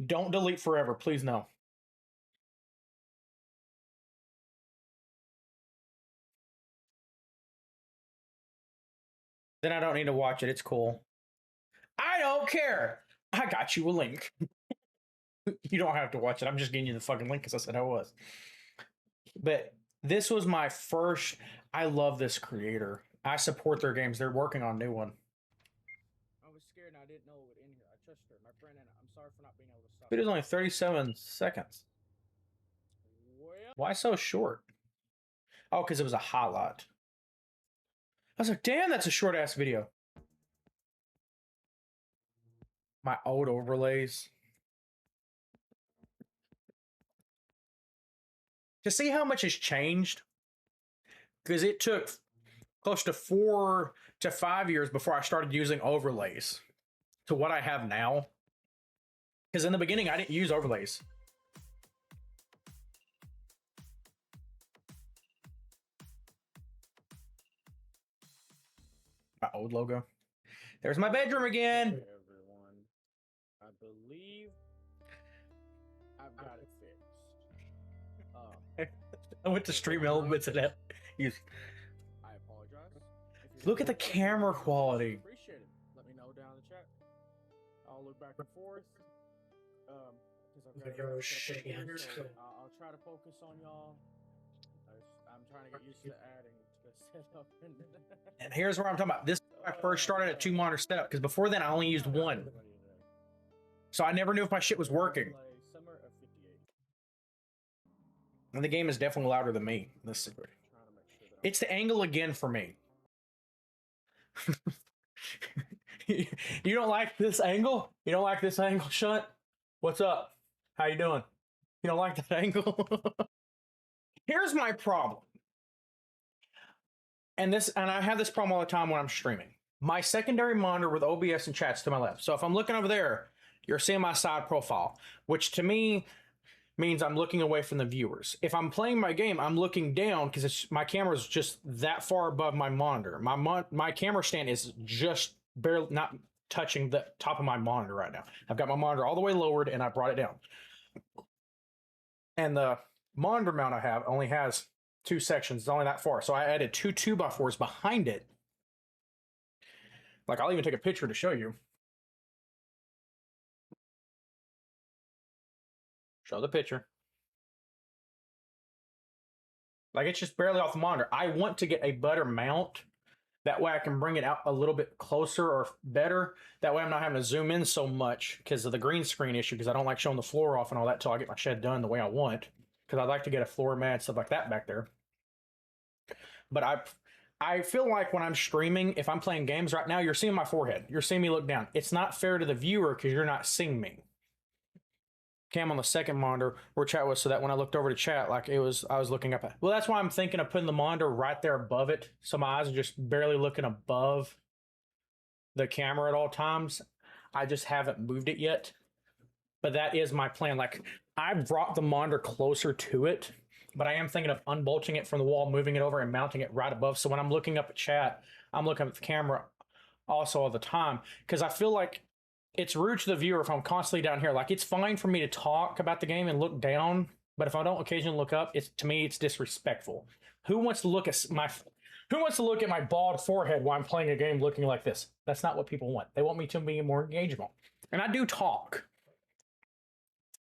Don't delete forever, please no. Then I don't need to watch it. It's cool. I don't care. I got you a link. You don't have to watch it. I'm just getting you the fucking link because I said I was. But this was my first. I love this creator. I support their games. They're working on a new one. I was scared and I didn't know it would end here. I trusted her. My friend, and I'm sorry for not being able to stop. It is only 37 seconds. Well, why so short? Oh, because it was a highlight. I was like, damn, that's a short ass video. My old overlays. To see how much has changed, because it took close to 4 to 5 years before I started using overlays to what I have now. Because in the beginning, I didn't use overlays. My old logo. There's my bedroom again. Everyone, I believe I've got it fixed. I went to stream elements and that. I apologize. Look at the camera quality. Appreciate it. Let me know down in the chat. I'll look back and forth. I'll try to focus on y'all. I'm trying to get used to adding to the setup. And here's where I'm talking about. This I first started a 2-monitor setup because before then I only used 1. So I never knew if my shit was working. And the game is definitely louder than me. It's the angle again for me. You don't like this angle? You don't like this angle, Shunt? What's up? How you doing? You don't like that angle? Here's my problem. And I have this problem all the time when I'm streaming. My secondary monitor with OBS and chat's to my left. So if I'm looking over there, you're seeing my side profile, which to me means I'm looking away from the viewers. If I'm playing my game, I'm looking down because my camera is just that far above my monitor. My camera stand is just barely not touching the top of my monitor right now. I've got my monitor all the way lowered and I brought it down. And the monitor mount I have only has 2 sections. It's only that far. So I added 2 2x4s behind it. Like, I'll even take a picture to show you. Show the picture. Like, it's just barely off the monitor. I want to get a better mount. That way I can bring it out a little bit closer or better. That way I'm not having to zoom in so much because of the green screen issue, because I don't like showing the floor off and all that till I get my shed done the way I want. Because I'd like to get a floor mat, stuff like that back there. But I feel like when I'm streaming, if I'm playing games right now, you're seeing my forehead. You're seeing me look down. It's not fair to the viewer because you're not seeing me. Cam on the second monitor where chat was, so that when I looked over to chat, like I was looking up at. Well, that's why I'm thinking of putting the monitor right there above it, so my eyes are just barely looking above the camera at all times. I just haven't moved it yet, but that is my plan. Like, I brought the monitor closer to it, but I am thinking of unbolting it from the wall, moving it over, and mounting it right above. So when I'm looking up at chat, I'm looking at the camera also all the time, because I feel like it's rude to the viewer if I'm constantly down here. Like, it's fine for me to talk about the game and look down, but if I don't occasionally look up, to me, it's disrespectful. Who wants to look at Who wants to look at my bald forehead while I'm playing a game looking like this? That's not what people want. They want me to be more engagement. And I do talk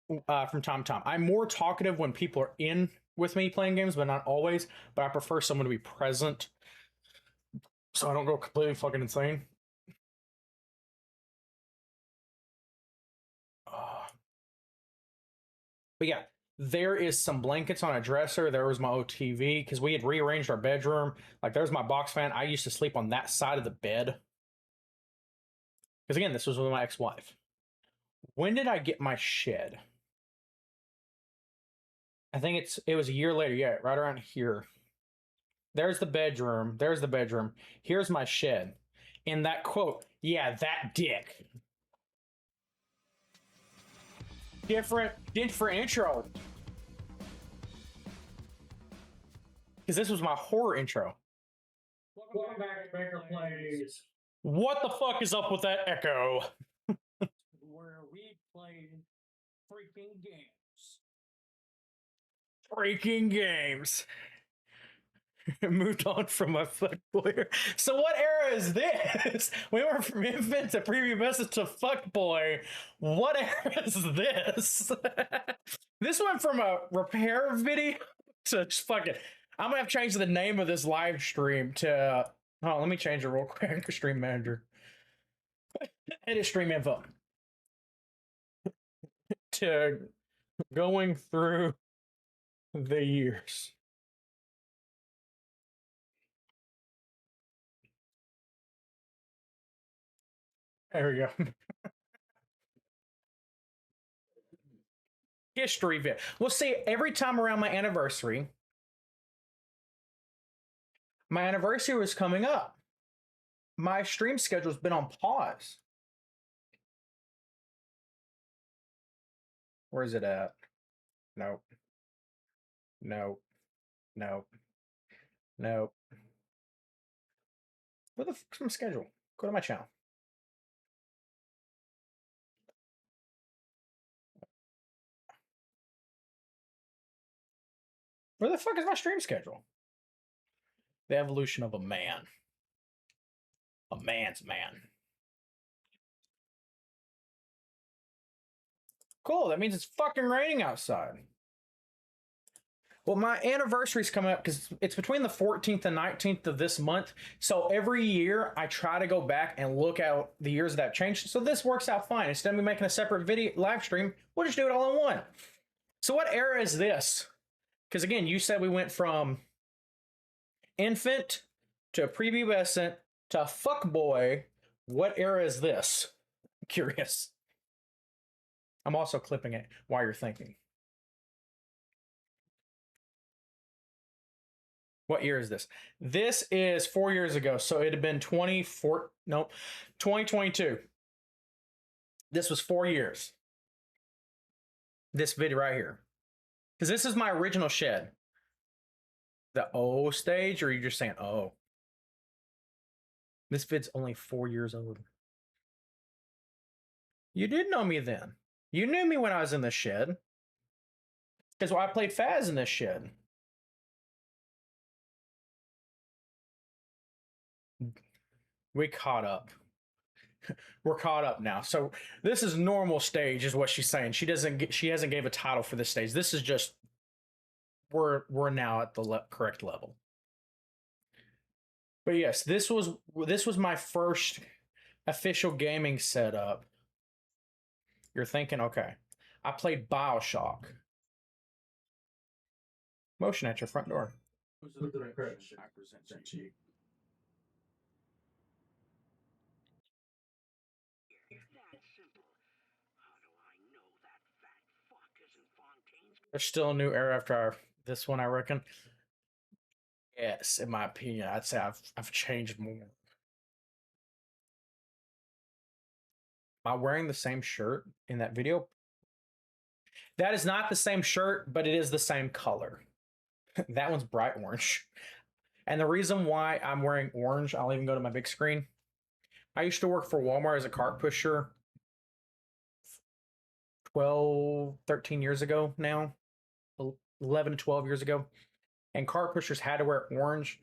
from time to time. I'm more talkative when people are in with me playing games, but not always. But I prefer someone to be present so I don't go completely fucking insane. But yeah, there is some blankets on a dresser. There was my OTV because we had rearranged our bedroom. Like, there's my box fan. I used to sleep on that side of the bed. Because again, this was with my ex-wife. When did I get my shed? I think it was a year later. Yeah, right around here. There's the bedroom. There's the bedroom. Here's my shed. In that quote, yeah, that dick. Different intro. Because this was my horror intro. Welcome back to Baker Plays. What the fuck is up with that echo? Where we played freaking games. Freaking games. Moved on from my fuck boy. So what era is this? We went from infant to preview message to fuck boy. What era is this? This went from a repair video to just fucking. I'm gonna have to change the name of this live stream to. Oh, let me change it real quick. Stream manager. Edit stream info. To going through the years. There we go. History vid. Well, see, every time around my anniversary was coming up. My stream schedule's been on pause. Where is it at? Nope. Nope. Nope. Nope. Where the fuck's my schedule? Go to my channel. Where the fuck is my stream schedule? The evolution of a man. A man's man. Cool, that means it's fucking raining outside. Well, my anniversary's coming up because it's between the 14th and 19th of this month. So every year I try to go back and look at the years that have changed. So this works out fine. Instead of me making a separate video live stream, we'll just do it all in one. So what era is this? Because again, you said we went from infant to prepubescent to fuckboy. What era is this? I'm curious. I'm also clipping it while you're thinking. What year is this? This is 4 years ago, so it had been 2022. This was 4 years. This video right here. Because this is my original shed. The O stage, or are you just saying, oh? This vid's only 4 years old. You did know me then. You knew me when I was in the shed. Because I played Faz in this shed. We caught up. We're caught up now. So this is normal stage, is what she's saying. She hasn't gave a title for this stage. This is just we're now at the correct level. But yes, this was my first official gaming setup. You're thinking, okay, I played BioShock. Motion at your front door. Who's the direction I present to you? There's still a new era after this one, I reckon. Yes, in my opinion, I'd say I've changed more. Am I wearing the same shirt in that video? That is not the same shirt, but it is the same color. That one's bright orange. And the reason why I'm wearing orange, I'll even go to my big screen. I used to work for Walmart as a cart pusher 13 years ago now. 11 to 12 years ago. And cart pushers had to wear orange.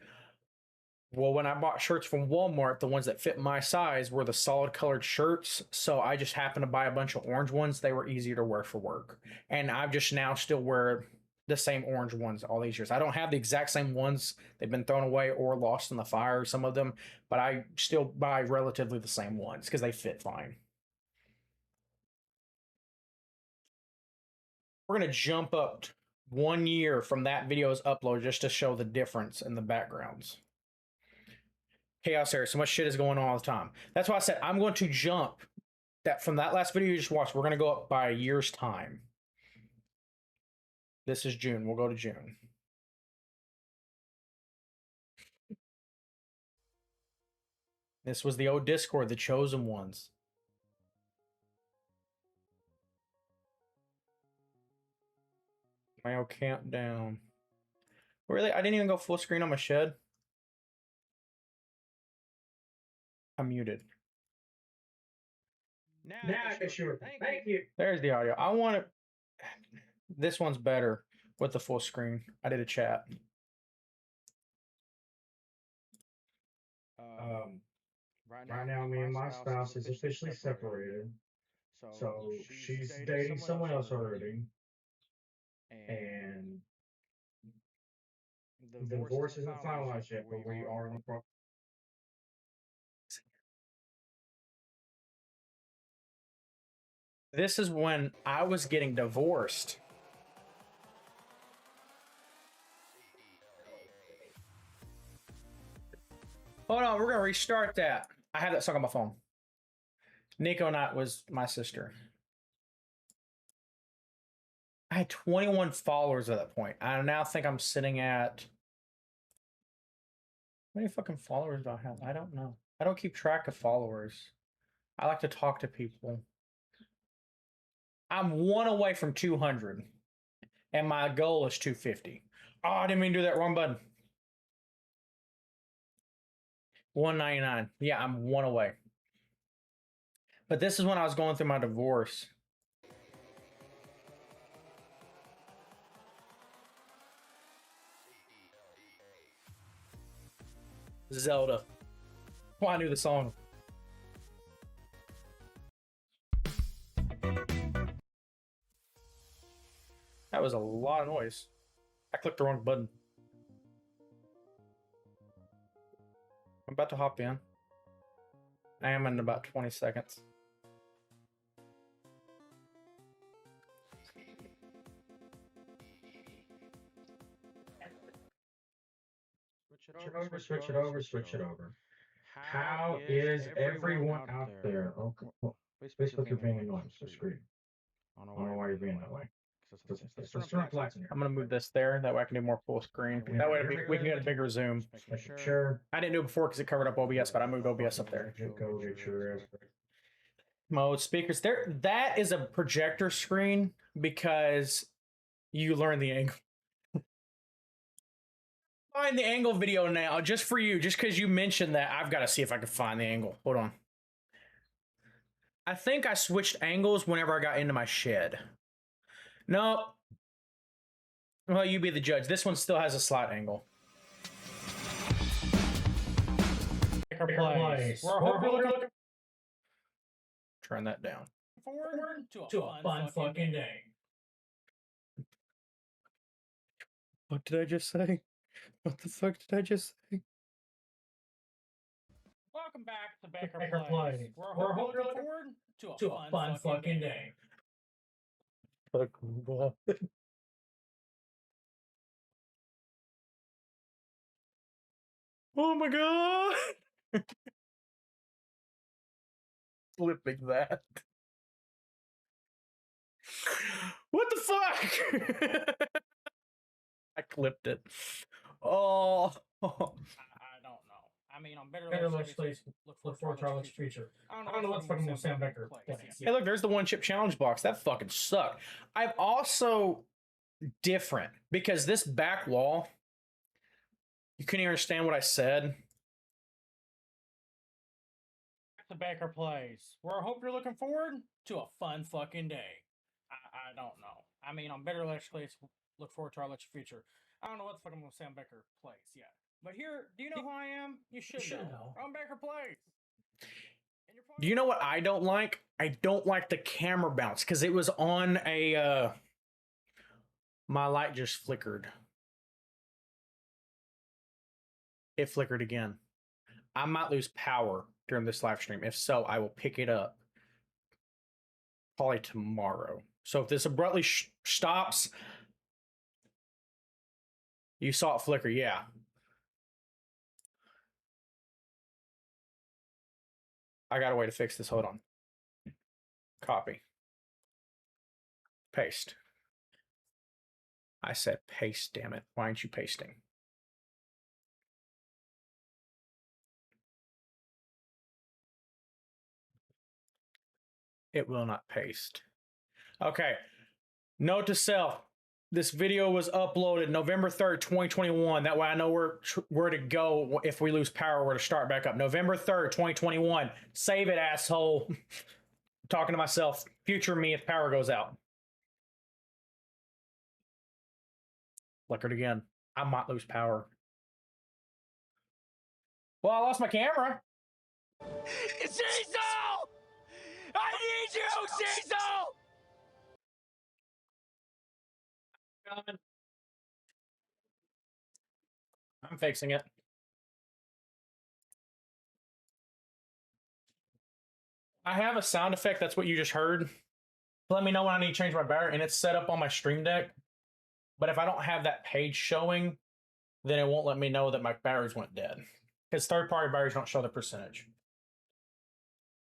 Well, when I bought shirts from Walmart, the ones that fit my size were the solid colored shirts. So I just happened to buy a bunch of orange ones. They were easier to wear for work. And I've just now still wear the same orange ones all these years. I don't have the exact same ones. They've been thrown away or lost in the fire, some of them, but I still buy relatively the same ones because they fit fine. We're going to jump up 1 year from that video's upload just to show the difference in the backgrounds. Chaos area. So much shit is going on all the time. That's why I said I'm going to jump that from that last video you just watched. We're going to go up by a year's time. This is June. We'll go to June. This was the old Discord, the chosen ones. My old countdown. Really? I didn't even go full screen on my shed. I'm muted. Now I can sure. Thank you. There's the audio. I want to. This one's better with the full screen. I did a chat. Right now, me and my spouse is officially separated. So she's dating someone else already. And the divorce isn't finalized yet, but we are in the process. This is when I was getting divorced. Hold on, we're gonna restart that. I had that stuck on my phone. Nico Knott was my sister. I had 21 followers at that point. I now think I'm sitting at... How many fucking followers do I have? I don't know. I don't keep track of followers. I like to talk to people. I'm 1 away from 200. And my goal is 250. Oh, I didn't mean to do that. Wrong button. 199. Yeah, I'm 1 away. But this is when I was going through my divorce. Zelda. Well, I knew the song. That was a lot of noise. I clicked the wrong button. I'm about to hop in. I am in about 20 seconds. Switch it over. How is everyone out there? Okay. Well, Facebook, you're being annoying, so screw you. I don't know why you're being that way. It's certain lights in here. I'm gonna move this there. That way I can do more full screen. That way we can get a bigger zoom. Sure. I didn't do it before because it covered up OBS, but I moved OBS up there. Go get your Mode speakers. There, that is a projector screen because you learn the angle. Find the angle video now, just for you, just because you mentioned that. I've got to see if I can find the angle. Hold on. I think I switched angles whenever I got into my shed. No. Well, you be the judge. This one still has a slight angle. Turn that down. Forward to a fun fucking day. What did I just say? What the fuck did I just say? Welcome back to Baker Plays. We're looking forward to a fun fucking day. Oh my god! Flipping that. What the fuck? I clipped it. Oh. I don't know. I mean, I'm better let's look forward to our next feature. I don't know what's fucking Sam Becker plays. Hey, look, there's the one chip challenge box. That fucking sucked. I've also different because this back wall, you couldn't even understand what I said. The Baker Plays. We're hope you're looking forward to a fun fucking day. I don't know. I mean, I'm better let's look forward to our next feature. I don't know what the fuck I'm gonna Sam Becker plays yet. But here, do you know who I am? You should know. Ron Baker plays. Do you know what I don't like? I don't like the camera bounce because it was on a. My light just flickered. It flickered again. I might lose power during this live stream. If so, I will pick it up probably tomorrow. So if this abruptly stops, you saw it flicker, yeah. I got a way to fix this. Hold on. Copy. Paste. I said paste, damn it. Why aren't you pasting? It will not paste. Okay. Note to self. This video was uploaded November 3rd, 2021. That way I know where to go if we lose power, where to start back up. November 3rd, 2021. Save it, asshole. I'm talking to myself. Future me if power goes out. Flickered again. I might lose power. Well, I lost my camera. Cecil! I need you, Cecil! I'm fixing it. I have a sound effect. That's what you just heard. Let me know when I need to change my battery, and it's set up on my Stream Deck. But if I don't have that page showing, then it won't let me know that my batteries went dead. Because third-party batteries don't show the percentage.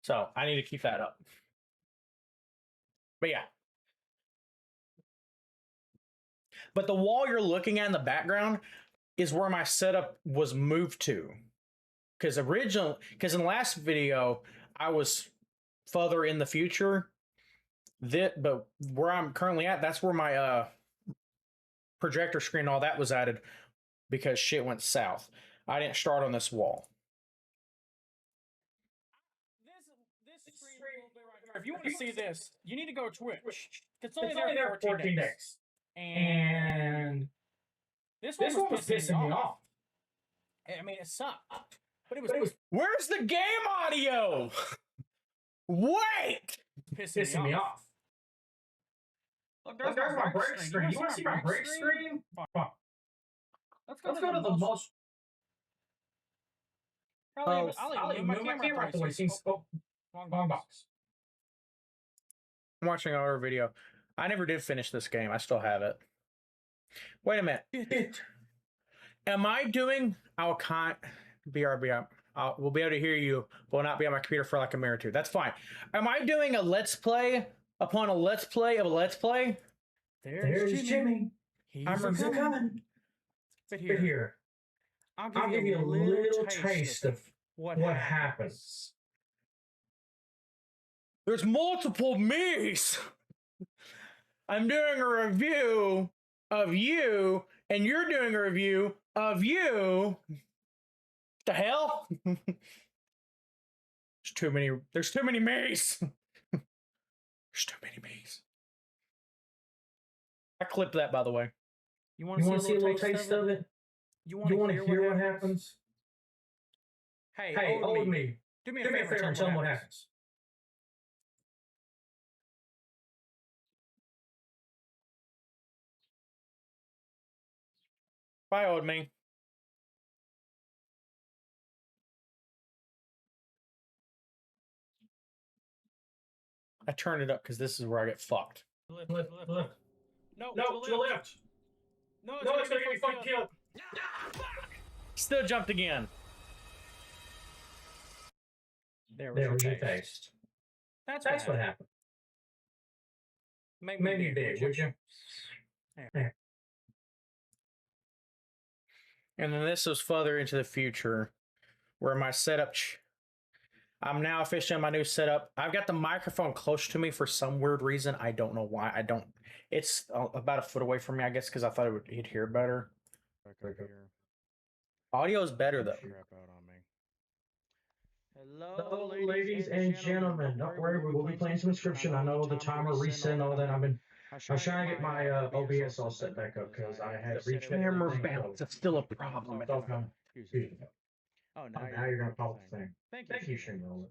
So I need to keep that up. But yeah. But the wall you're looking at in the background is where my setup was moved to. Because in the last video, I was further in the future. But where I'm currently at, that's where my projector screen and all that was added because shit went south. I didn't start on this wall. This screen will be right here. If you want to see this, you need to go to Twitch. It's Only only there for 14 days. And this one was pissing me off. I mean, it sucked. But it was Where's the game audio? Wait! Pissing me off. Look, there's my break screen. You want to see my break screen? Fuck. Let's go to the most. I'll even move my camera out the way. Wrong box. I'm watching our video. I never did finish this game. I still have it. Wait a minute. Am I doing? I'll can't. BRB. We'll be able to hear you, but will not be on my computer for like a minute or two. That's fine. Am I doing a let's play upon a let's play of a let's play? There's Jimmy. I'm coming. But here, I'll give you a little taste of what happens. There's multiple me's. I'm doing a review of you, and you're doing a review of you. The hell? There's too many me's. There's too many me's. I clipped that, by the way. You want to see a little taste of it? You want to hear what happens? Hey, old me. Do me a favor and tell me what happens. Bye, old me. I turned it up because this is where I get fucked. Left. No, to the left. No, it's gonna get me fucking killed. Still jumped again. There was your taste. That's what happened. Make me big, would you? There. And then this was further into the future where my setup... I'm now officially on my new setup. I've got the microphone close to me for some weird reason. I don't know why. It's about a foot away from me, I guess, because I thought he'd hear better. Audio's better, though. Hello, ladies and gentlemen. Don't worry, we will be playing some Inscription. I know the timer reset and all that. I was trying to get my OBS all set back up because I had to reach camera bounce. It's still a problem. Excuse me. Oh, now you're gonna pop the thing. Thank you, Shane Rollins.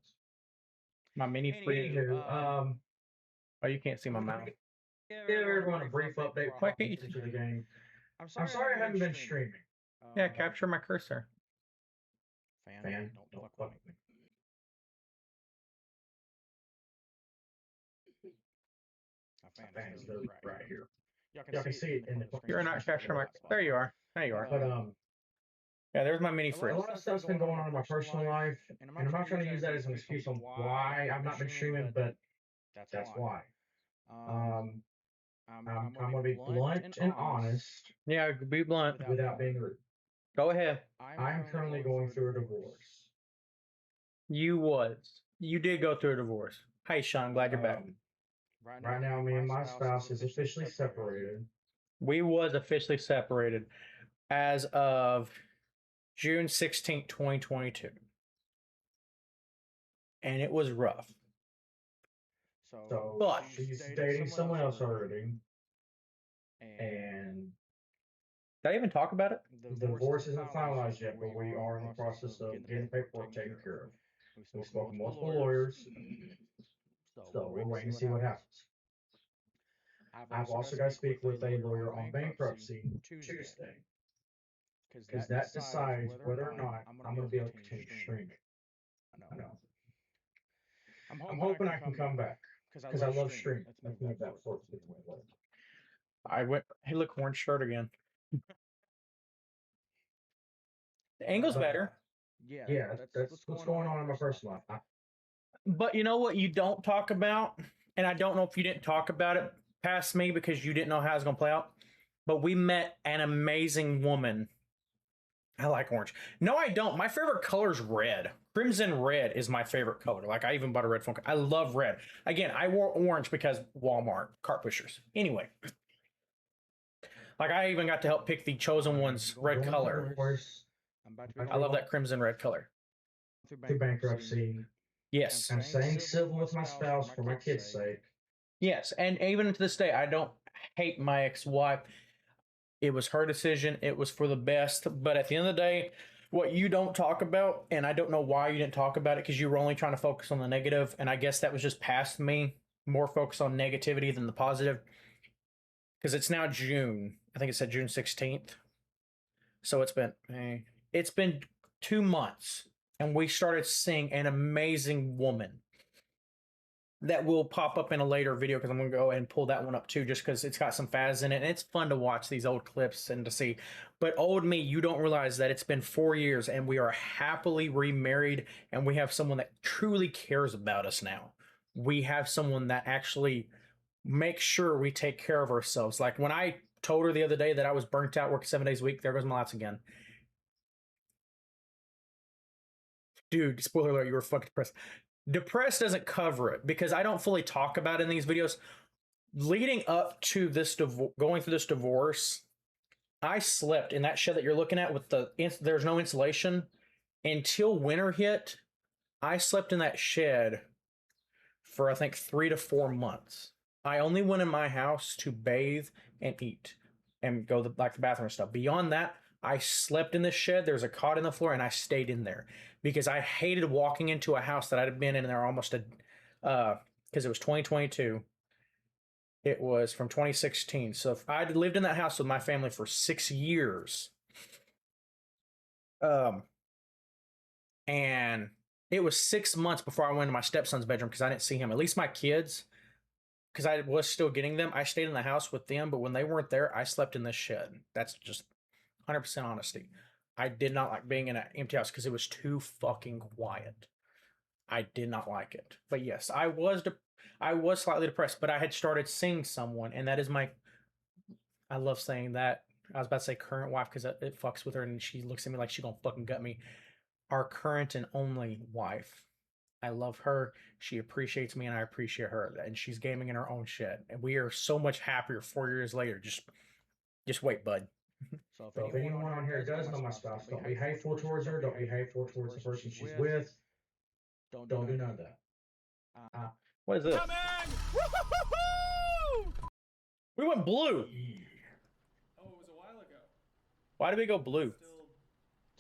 My mini fridge. Oh, you can't see my mouth. Give everyone a brief update. Why can't you to the game? I'm sorry I haven't been streaming. Yeah, capture my cursor. Fan, don't fuck with me. Fan's literally right here. Y'all can see it in the. You're not capturing my. There you are. There you are. But yeah, there's my mini a fridge. lot of stuff's been going on in my personal life, and I'm not trying to use that as an excuse on why I've not been streaming, but that's why. I'm gonna be blunt and honest. Yeah, be blunt. Without being rude. Go ahead. I'm currently going through a divorce. You did go through a divorce. Hi, Sean. Glad you're back. Right now, me and my spouse is officially separated. We was officially separated as of June 16th, 2022. And it was rough. So but she's dating someone else already. And did I even talk about it? the divorce isn't finalized yet, but we are in the process of getting paperwork taken care of. We've spoken to multiple lawyers, so we're waiting to see what happens. I've also got to speak with a lawyer on bankruptcy Tuesday, because that decides whether or not I'm going to be able to continue streaming. I know. I'm hoping I can come back, because I love streaming. Let's move that forward. I went, hey, look, orange shirt again. The angle's better. Yeah, that's what's going on in my personal life. But you know what you don't talk about? And I don't know if you didn't talk about it past me because you didn't know how it was going to play out. But we met an amazing woman. I like orange. No, I don't. My favorite color is red. Crimson red is my favorite color. Like, I even bought a red phone. I love red. Again, I wore orange because Walmart, cart pushers. Anyway. Like, I even got to help pick the chosen one's red color. I love that crimson red color. Through bankruptcy. Yes. I'm staying civil with my spouse for my kids' sake. Yes, and even to this day, I don't hate my ex-wife. It was her decision. It was for the best. But at the end of the day, what you don't talk about, and I don't know why you didn't talk about it, because you were only trying to focus on the negative, and I guess that was just past me. More focus on negativity than the positive. Because it's now June. I think it said June 16th. So it's been 2 months, and we started seeing an amazing woman that will pop up in a later video, because I'm going to go ahead and pull that one up too, just because it's got some fads in it, and it's fun to watch these old clips and to see. But old me, you don't realize that it's been 4 years, and we are happily remarried, and we have someone that truly cares about us now. We have someone that actually makes sure we take care of ourselves. Like when I told her the other day that I was burnt out, working 7 days a week, there goes my lights again. Dude, spoiler alert, you were fucking depressed. Depressed doesn't cover it, because I don't fully talk about it in these videos. Leading up to this going through this divorce, I slept in that shed that you're looking at with there's no insulation. Until winter hit, I slept in that shed for I think 3 to 4 months. I only went in my house to bathe and eat and go to the bathroom and stuff. Beyond that, I slept in this shed. There's a cot in the floor, and I stayed in there because I hated walking into a house that I'd been in there almost because it was 2022. It was from 2016. So if I'd lived in that house with my family for 6 years, and it was 6 months before I went into my stepson's bedroom because I didn't see him. At least my kids, because I was still getting them. I stayed in the house with them, but when they weren't there, I slept in this shed. That's just 100% honesty. I did not like being in an empty house because it was too fucking quiet. I did not like it. But yes, I was slightly depressed, but I had started seeing someone, and that is I love saying that. I was about to say current wife because it fucks with her, and she looks at me like she gonna fucking gut me. Our current and only wife. I love her. She appreciates me, and I appreciate her. And she's gaming in her own shed. And we are so much happier 4 years later. Just wait, bud. So if anyone on here does know my spouse, don't be hateful towards her. Don't be hateful towards the person she's with. Don't do none of that. What is this? We went blue. Oh, it was a while ago. Why did we go blue?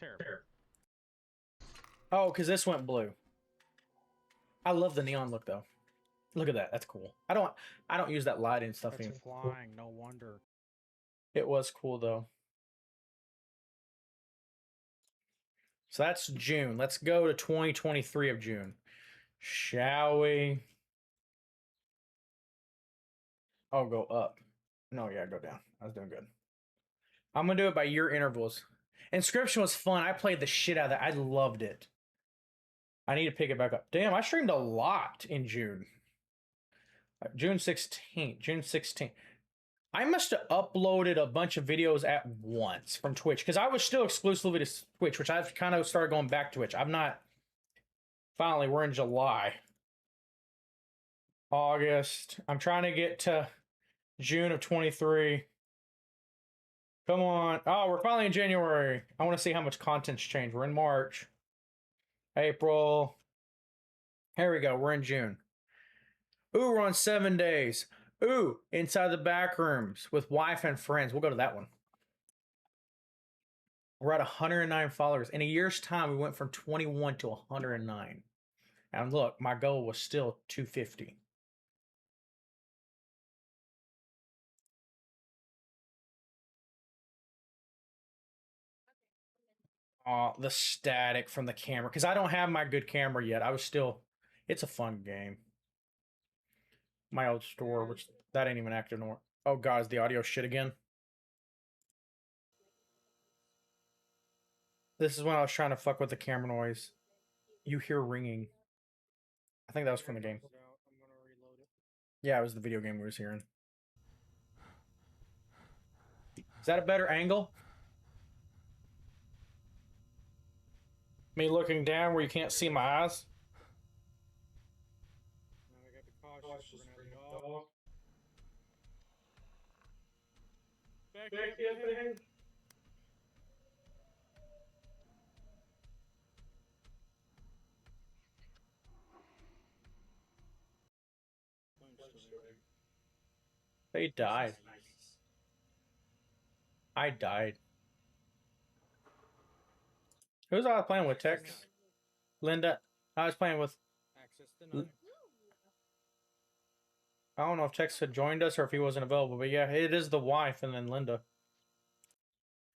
terrible. Oh, because this went blue. I love the neon look though. Look at that. That's cool. I don't use that light and stuff It's anymore. flying. No wonder. It was cool though. So that's June. Let's go to 2023 of June. Shall we? Oh, go up. No, yeah, go down. I was doing good. I'm gonna do it by year intervals. Inscription was fun. I played the shit out of that. I loved it. I need to pick it back up. Damn, I streamed a lot in June. June 16th. June 16th. I must have uploaded a bunch of videos at once from Twitch because I was still exclusively to Twitch, which I've kind of started going back to Twitch. I'm not. Finally, we're in July. August. I'm trying to get to June of 23. Come on. Oh, we're finally in January. I want to see how much content's changed. We're in March. April. Here we go. We're in June. Ooh, we're on 7 days. Ooh, inside the back rooms with wife and friends. We'll go to that one. We're at 109 followers. In a year's time, we went from 21 to 109. And look, my goal was still 250. The static from the camera. Because I don't have my good camera yet. I was still... It's a fun game. My old store, which that ain't even active anymore. Oh, God, is the audio shit again? This is when I was trying to fuck with the camera noise. You hear ringing. I think that was from the game. Yeah, it was the video game we was hearing. Is that a better angle? Me looking down where you can't see my eyes? They died. I died. Who was I playing with? Tex? Linda? I was playing with... I don't know if Tex had joined us or if he wasn't available, but yeah, it is the wife and then Linda.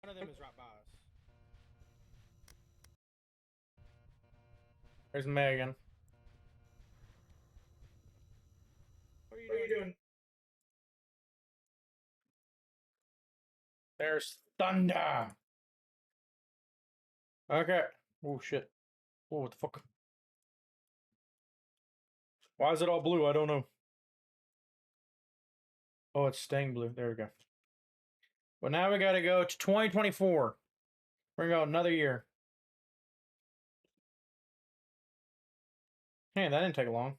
One of them is right by us. There's Megan. What are you doing? There's Thunder. Okay. Oh, shit. Oh, what the fuck? Why is it all blue? I don't know. Oh, it's staying blue. There we go. Well, now we gotta go to 2024. We're gonna go another year. Hey, that didn't take long.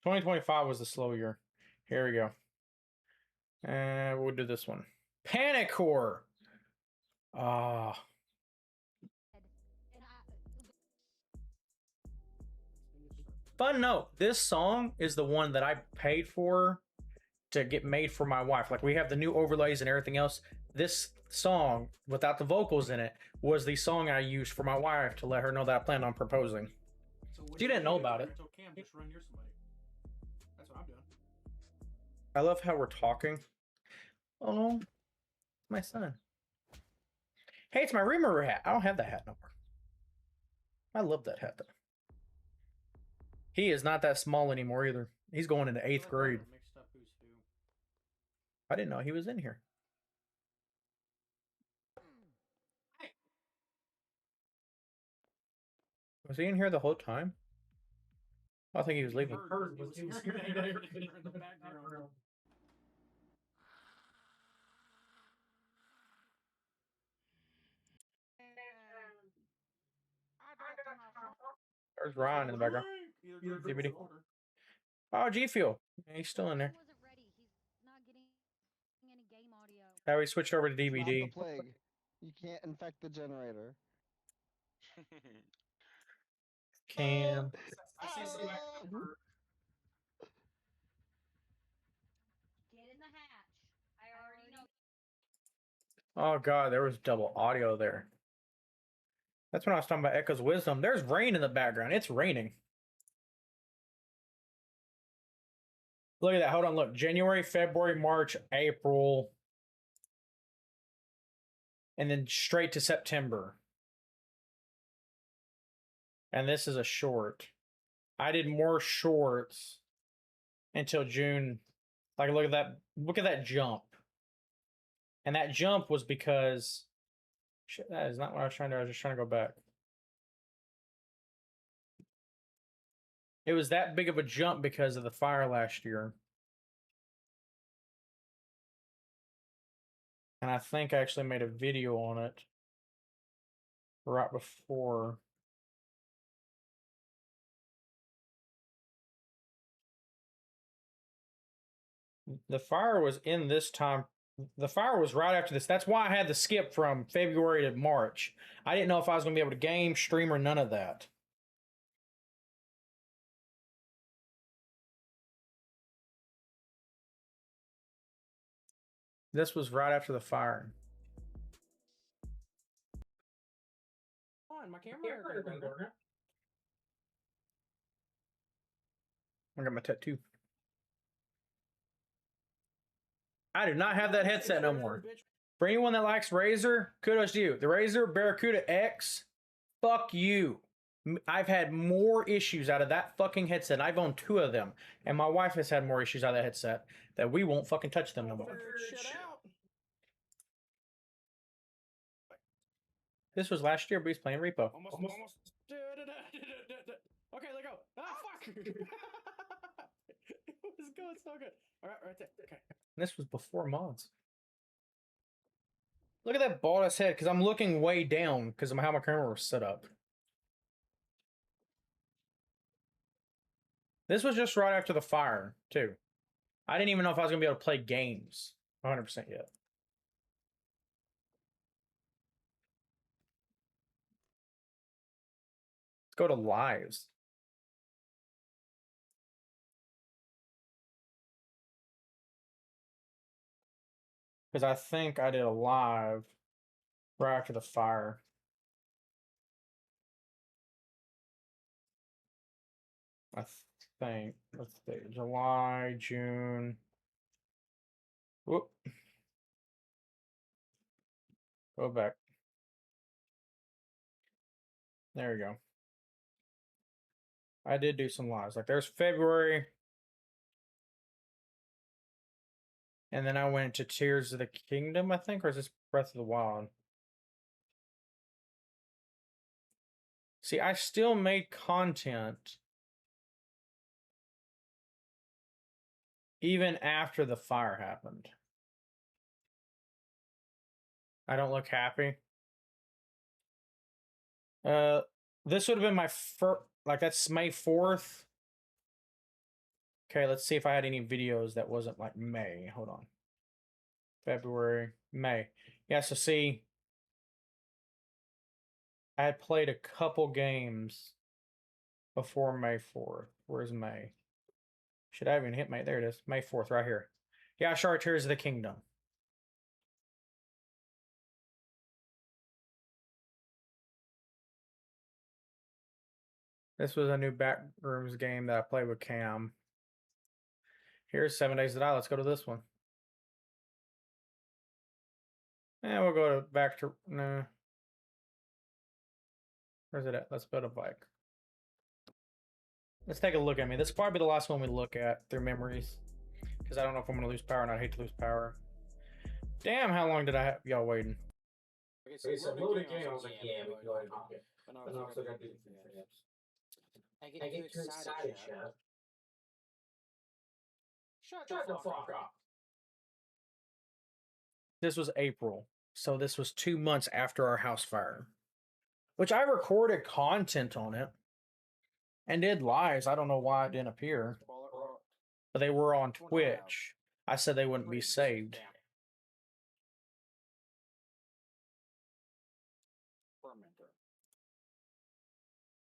2025 was the slow year. Here we go. And we'll do this one. Panic Core. Ah. Fun note, this song is the one that I paid for to get made for my wife. Like, we have the new overlays and everything else. This song, without the vocals in it, was the song I used for my wife to let her know that I planned on proposing. So She didn't know about it. Cam just run near somebody. That's what I'm doing. I love how we're talking. Oh, my son. Hey, it's my rumor hat. I don't have that hat no more. I love that hat, though. He is not that small anymore either. He's going into 8th grade. Mixed up who's who. I didn't know he was in here. Was he in here the whole time? I think he was leaving. He was in the background. There's Ryan in the background. DVD. Oh, G Fuel. He's still in there. How we switched over to DVD. Not the plague. You can't infect the generator. Cam. Oh god, there was double audio there. That's when I was talking about Echo's Wisdom. There's rain in the background. It's raining. Look at that. Hold on. Look. January, February, March, April. And then straight to September. And this is a short. I did more shorts until June. Like, look at that. Look at that jump. And that jump was because... Shit, that is not what I was trying to do. I was just trying to go back. It was that big of a jump because of the fire last year. And I think I actually made a video on it right before. The fire was in this time. The fire was right after this. That's why I had the skip from February to March. I didn't know if I was going to be able to game, stream, or none of that. This was right after the fire. My camera. I got my tattoo. I do not have that headset no more. For anyone that likes Razer, kudos to you. The Razer Barracuda X, fuck you. I've had more issues out of that fucking headset. I've owned 2 of them. And my wife has had more issues out of that headset that we won't fucking touch them no more. This was last year, but he's playing Repo. Almost. Okay, let go. Ah, fuck! It was going so good. All right there. Okay. This was before mods. Look at that bald ass head, because I'm looking way down because of how my camera was set up. This was just right after the fire, too. I didn't even know if I was going to be able to play games 100% yet. Let's go to lives. Because I think I did a live right after the fire. I think. Let's see. July, June. Whoop. Go back. There you go. I did do some lives. Like there's February. And then I went to Tears of the Kingdom, I think, or is this Breath of the Wild? See, I still made content even after the fire happened. I don't look happy. This would have been my first, like that's May 4th. Okay, let's see if I had any videos that wasn't like May. Hold on. February, May. Yeah, so see, I had played a couple games before May 4th. Where's May? Should I even hit May? There it is. May 4th, right here. Yeah, Shard Tears of the Kingdom. This was a new Backrooms game that I played with Cam. Here's 7 Days to Die. Let's go to this one. And we'll go back to... No. Where's it at? Let's build a bike. Let's take a look at me. This will probably be the last one we look at through memories. Because I don't know if I'm going to lose power, and I'd hate to lose power. Damn, how long did I have y'all waiting? Okay, so load again. I was like, yeah, we go ahead and hop it. But now I still got to do the things. I get too excited, Chef. Shut the fuck up. This was April. So this was 2 months after our house fire. Which I recorded content on it. And did lives. I don't know why it didn't appear. But they were on Twitch. I said they wouldn't be saved.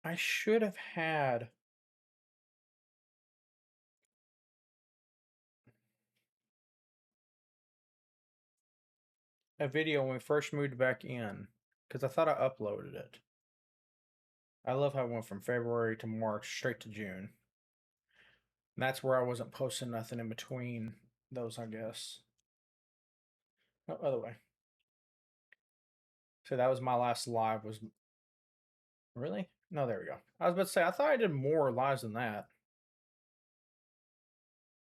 I should have had a video when we first moved back in, because I thought I uploaded it. I love how I went from February to March straight to June. And that's where I wasn't posting nothing in between those, I guess. No, other way. So that was my last live. Was really? No, there we go. I was about to say I thought I did more lives than that.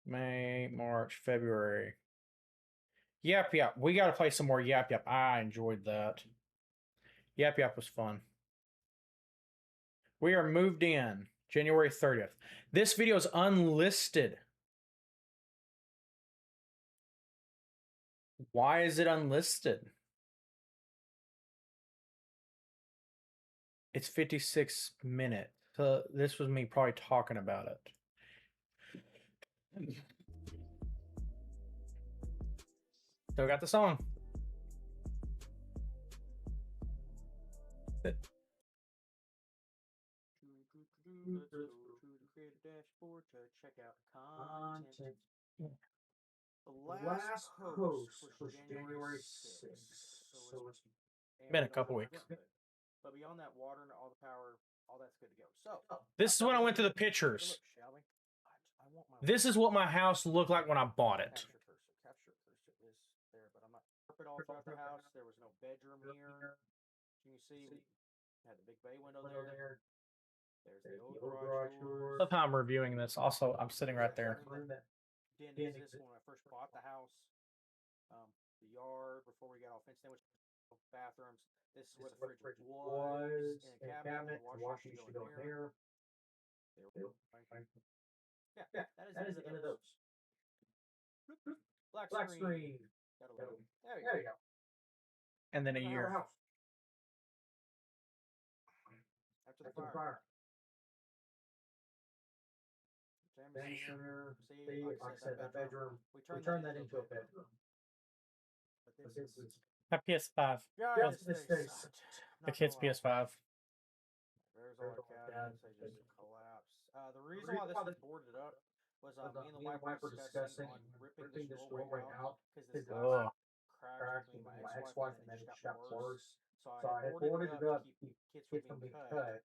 May, March, February. Yap Yap. We got to play some more Yap Yap. I enjoyed that. Yap Yap was fun. We are moved in January 30th. This video is unlisted. Why is it unlisted? It's 56 minutes. So this was me probably talking about it. Still got the song. Let's go to the creator dashboard to check out content. The last post was January 6th. So it's been a couple weeks. But beyond that, water and all the power, all that's good to go. So this is when I went to the pictures. Look, shall we? I want my this is what my house looked like when I bought it. Capture cursor is there, but I'm not carpet all throughout the house. There was no bedroom here. You can see we had the big bay window there. There's the old garage doors. Love how I'm reviewing this. Also, I'm sitting right there. Didn't exist when I first bought the house. The yard before we got all fenced in, which bathrooms. This is where the fridge was in a cabinet. The washer used to go in there. Yeah, that is the end of those. Black screen. There you go. And then a year. After the fire. Center. See, like I said, that bedroom. We turned that into a bedroom. But this is My PS5. guys, The kid's PS5. There's all our cabinets. They just collapsed. The reason why this was boarded up was me and the wife were discussing on ripping this doorway out because this cracked between my ex-wife and then it just got worse. So I had boarded it up to keep kids from being cut,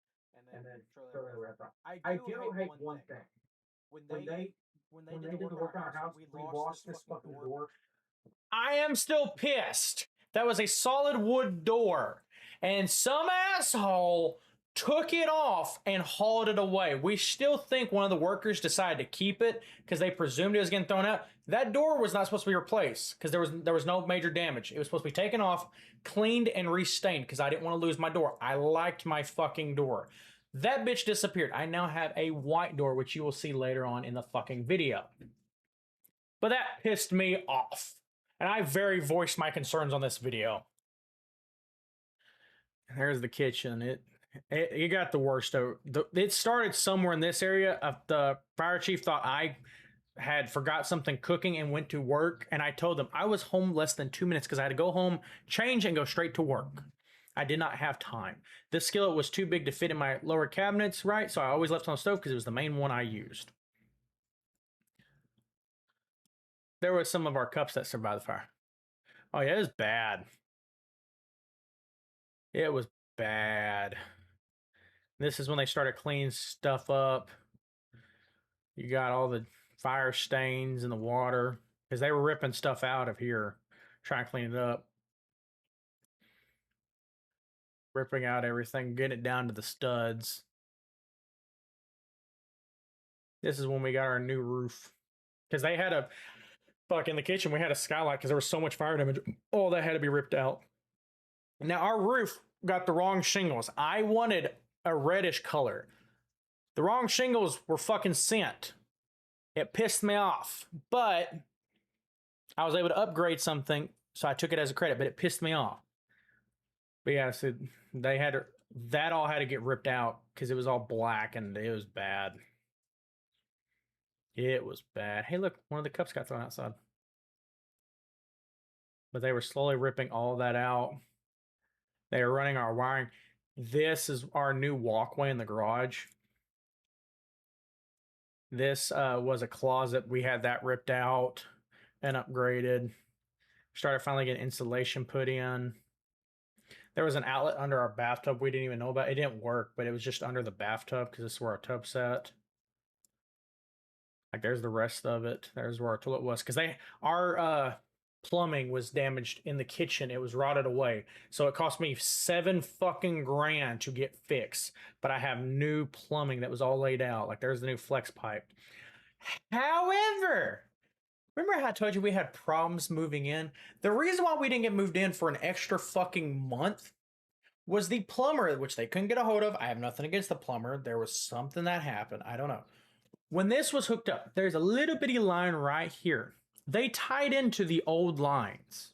and then throw it around. I do hate one thing. When they did the work on our house, we lost this fucking door. I am still pissed. That was a solid wood door. And some asshole took it off and hauled it away. We still think one of the workers decided to keep it because they presumed it was getting thrown out. That door was not supposed to be replaced because there was no major damage. It was supposed to be taken off, cleaned, and restained because I didn't want to lose my door. I liked my fucking door. That bitch disappeared. I now have a white door, which you will see later on in the fucking video. But that pissed me off. And I very voiced my concerns on this video. And there's the kitchen. It got the worst. It started somewhere in this area. The fire chief thought I had forgot something cooking and went to work. And I told them I was home less than 2 minutes because I had to go home, change, and go straight to work. I did not have time. This skillet was too big to fit in my lower cabinets, right? So I always left it on the stove because it was the main one I used. There were some of our cups that survived the fire. Oh yeah, it was bad. It was bad. This is when they started cleaning stuff up. You got all the fire stains in the water because they were ripping stuff out of here, trying to clean it up. Ripping out everything, getting it down to the studs. This is when we got our new roof. Because they had a, fuck, in the kitchen, we had a skylight because there was so much fire damage. All that had to be ripped out. Now, our roof got the wrong shingles. I wanted a reddish color. The wrong shingles were fucking sent. It pissed me off. But I was able to upgrade something, so I took it as a credit, but it pissed me off. But yeah, so they had to, that all had to get ripped out because it was all black and it was bad. It was bad. Hey, look, one of the cups got thrown outside. But they were slowly ripping all that out. They were running our wiring. This is our new walkway in the garage. This was a closet. We had that ripped out and upgraded. Started finally getting insulation put in. There was an outlet under our bathtub we didn't even know about. It didn't work, but it was just under the bathtub because this is where our tub sat. Like there's the rest of it. There's where our toilet was because our plumbing was damaged in the kitchen. It was rotted away, so it cost me $7 fucking grand to get fixed. But I have new plumbing that was all laid out. Like there's the new flex pipe. However, remember how I told you we had problems moving in? The reason why we didn't get moved in for an extra fucking month was the plumber, which they couldn't get a hold of. I have nothing against the plumber. There was something that happened. I don't know. When this was hooked up, there's a little bitty line right here. They tied into the old lines.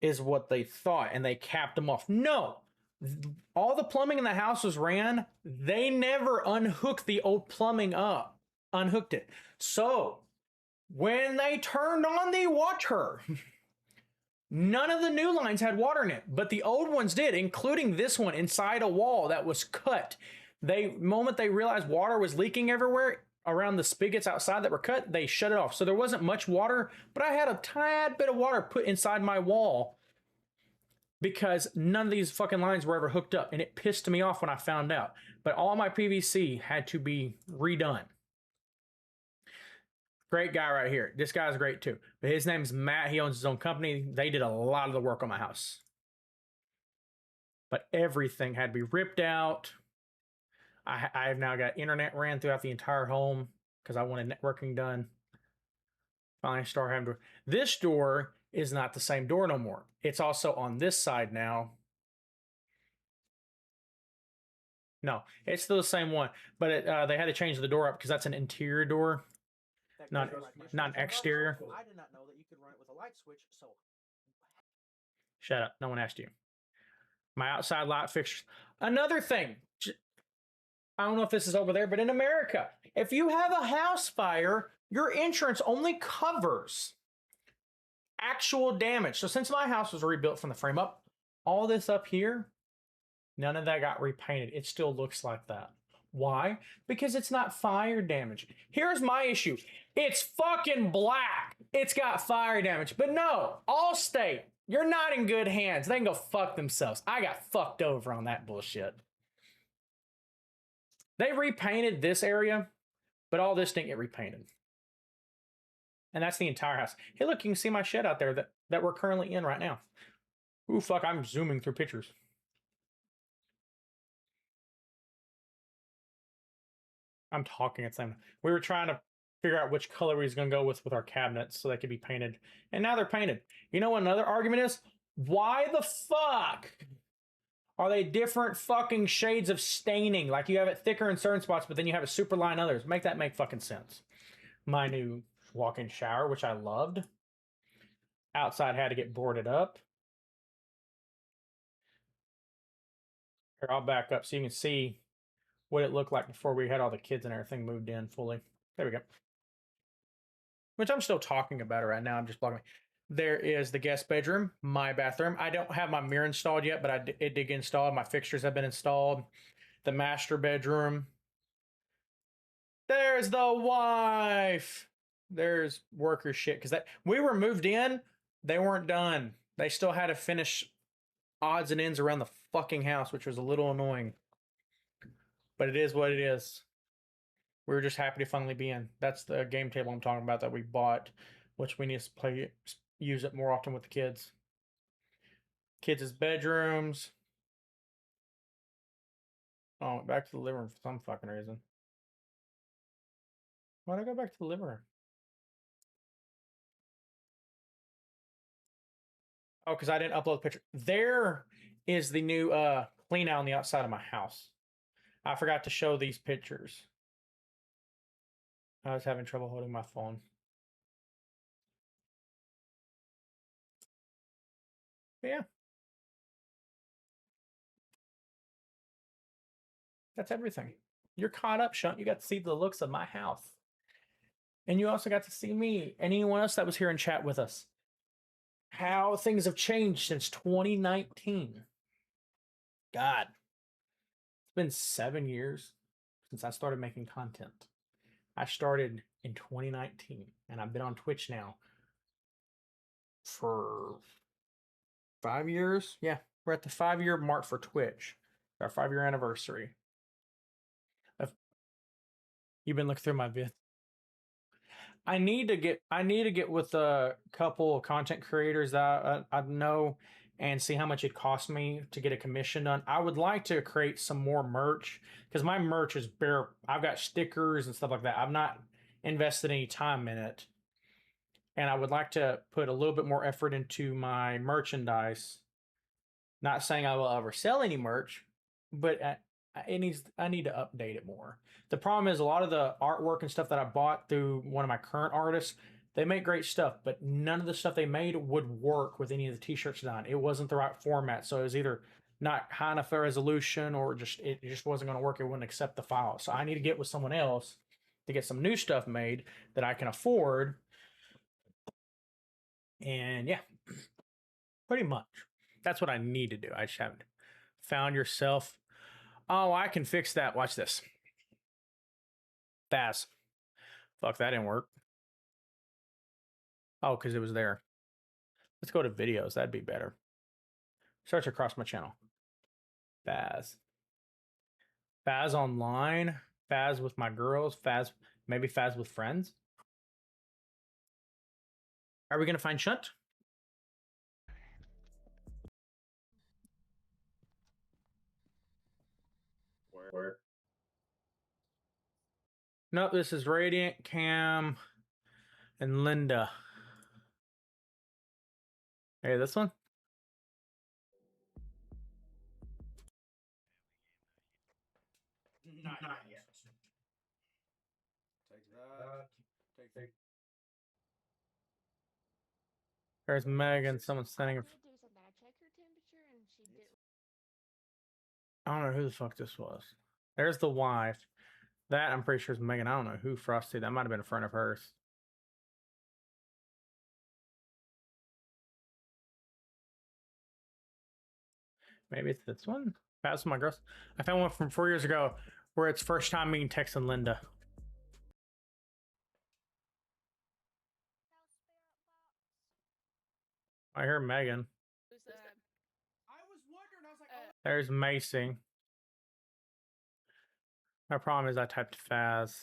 Is what they thought, and they capped them off. No. All the plumbing in the house was ran. They never unhooked the old plumbing up. Unhooked it. So, when they turned on the water, none of the new lines had water in it, but the old ones did, including this one inside a wall that was cut. Moment they realized water was leaking everywhere around the spigots outside that were cut, they shut it off. So there wasn't much water, but I had a tad bit of water put inside my wall because none of these fucking lines were ever hooked up, and it pissed me off when I found out. But all my PVC had to be redone. Great guy right here. This guy's great too. But his name's Matt. He owns his own company. They did a lot of the work on my house. But everything had to be ripped out. I have now got internet ran throughout the entire home because I wanted networking done. Finally start having to. This door is not the same door no more. It's also on this side now. No, it's still the same one, but they had to change the door up because that's an interior door, not an exterior. I did not know that you could run it with a light switch. So shut up. No one asked you. My outside light fixtures. Another thing. I don't know if this is over there, but in America, if you have a house fire, your insurance only covers actual damage. So since my house was rebuilt from the frame up, all this up here, none of that got repainted. It still looks like that. Why? Because it's not fire damage. Here's my issue. It's fucking black. It's got fire damage. But no, Allstate, you're not in good hands. They can go fuck themselves. I got fucked over on that bullshit. They repainted this area, but all this didn't get repainted. And that's the entire house. Hey, look, you can see my shed out there that we're currently in right now. Ooh, fuck, I'm zooming through pictures. I'm talking at the same time. We were trying to figure out which color we was going to go with our cabinets so they could be painted. And now they're painted. You know what another argument is? Why the fuck are they different fucking shades of staining? Like you have it thicker in certain spots, but then you have it super light in others. Make that make fucking sense. My new walk-in shower, which I loved. Outside had to get boarded up. Here, I'll back up so you can see what it looked like before we had all the kids and everything moved in fully. There we go. Which I'm still talking about it right now. I'm just blocking it. There is the guest bedroom, my bathroom. I don't have my mirror installed yet, but it did get installed. My fixtures have been installed. The master bedroom. There's the wife. There's worker shit. Because we were moved in, they weren't done. They still had to finish odds and ends around the fucking house, which was a little annoying. But it is what it is. We were just happy to finally be in. That's the game table I'm talking about that we bought, which we need to use it more often with the kids. Kids' bedrooms. Oh, back to the living room for some fucking reason. Why'd I go back to the living room? Oh, because I didn't upload the picture. There is the new clean out on the outside of my house. I forgot to show these pictures. I was having trouble holding my phone. But yeah. That's everything. You're caught up, Shunt. You got to see the looks of my house. And you also got to see me and anyone else that was here in chat with us. How things have changed since 2019. God. It's been 7 years since I started making content. I started in 2019, and I've been on Twitch now for 5 years. Yeah, we're at the 5-year mark for Twitch. Our 5-year anniversary. You've been looking through my vid. I need to get with a couple of content creators that I know and see how much it costs me to get a commission done. I would like to create some more merch because my merch is bare. I've got stickers and stuff like that. I've not invested any time in it, and I would like to put a little bit more effort into my merchandise. Not saying I will ever sell any merch, but I need to update it more. The problem is a lot of the artwork and stuff that I bought through one of my current artists, they make great stuff, but none of the stuff they made would work with any of the t-shirts done. It wasn't the right format, so it was either not high enough resolution or it just wasn't going to work. It wouldn't accept the file. So I need to get with someone else to get some new stuff made that I can afford. And yeah, pretty much. That's what I need to do. I just haven't found yourself. Oh, I can fix that. Watch this. Fast. Fuck, that didn't work. Oh, because it was there. Let's go to videos. That'd be better. Search across my channel. Faz. Faz online. Faz with my girls. Faz, maybe Faz with friends. Are we going to find Shunt? Where? No, this is Radiant, Cam, and Linda. Hey, this one? Not yet. Take that. Take. There's Megan. Someone's standing. I don't know who the fuck this was. There's the wife. That I'm pretty sure is Megan. I don't know who Frosty. That might have been a friend of hers. Maybe it's this one. That's my girls. I found one from 4 years ago where it's first time meeting Tex and Linda. I hear Megan. I was wondering. I was like, oh. There's Macy. My problem is I typed Faz.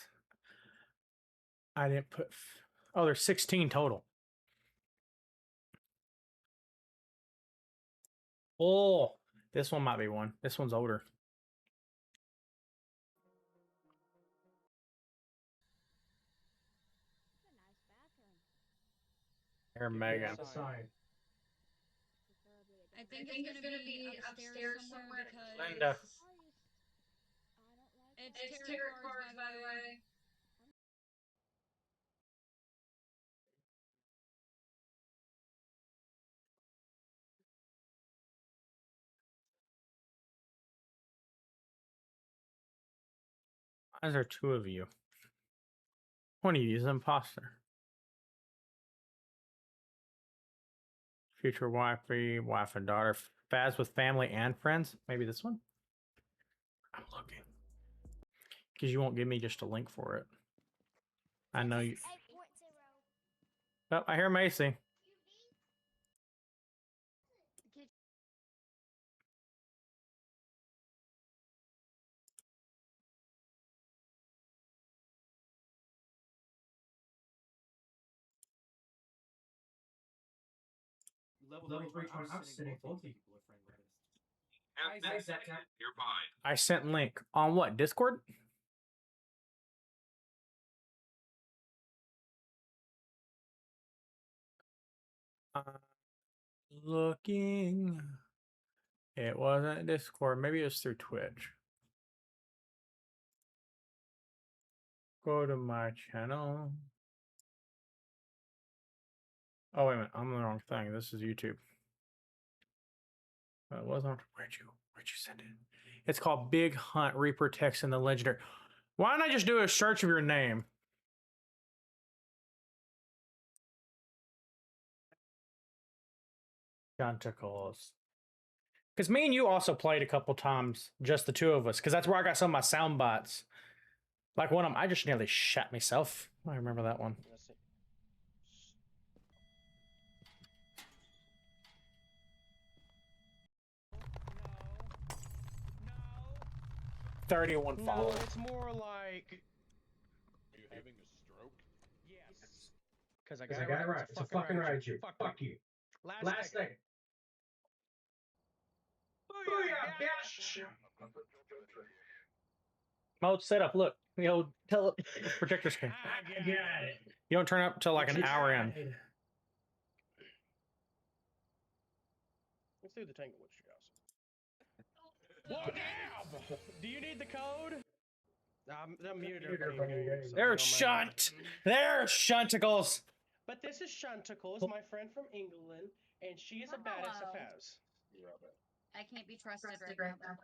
I didn't put. Oh, there's 16 total. Oh, this one might be one. This one's older. Here, Megan. I think it's gonna be upstairs somewhere because Linda. It's tarot cards, by the way. Why is there two of you? One of you is an imposter. Future wifey, wife and daughter. Faz with family and friends. Maybe this one? I'm looking. Because you won't give me just a link for it. I know you. Oh, I hear Macy. Level 3 I'm sitting both people are friends with this. I sent link on what? Discord? Looking. It wasn't Discord. Maybe it was through Twitch. Go to my channel. Oh, wait a minute. I'm on the wrong thing. This is YouTube. It wasn't. Where'd you send it? It's called Big Hunt Reaper Text in the Legendary. Why don't I just do a search of your name? Tentacles. Because me and you also played a couple times, just the two of us. Because that's where I got some of my sound bots. Like one of them, I just nearly shot myself. I remember that one. 31 No, followers. it's more like. Are you having a stroke? Yes. Because I Because got it right. It's a fucking right, you. Fuck you. Last thing. Booyah, bitch! Mode setup. Look, the old projector screen. I got it. You don't turn up till like an hour in. Let's do the Tangle Witch House. What now? Do you need the code? I'm muted everybody in the game, so They're you don't mind. shunt. They're shunticles. But this is Shanticles, my friend from England, and she is a badass of Faz. I can't be trusted right now.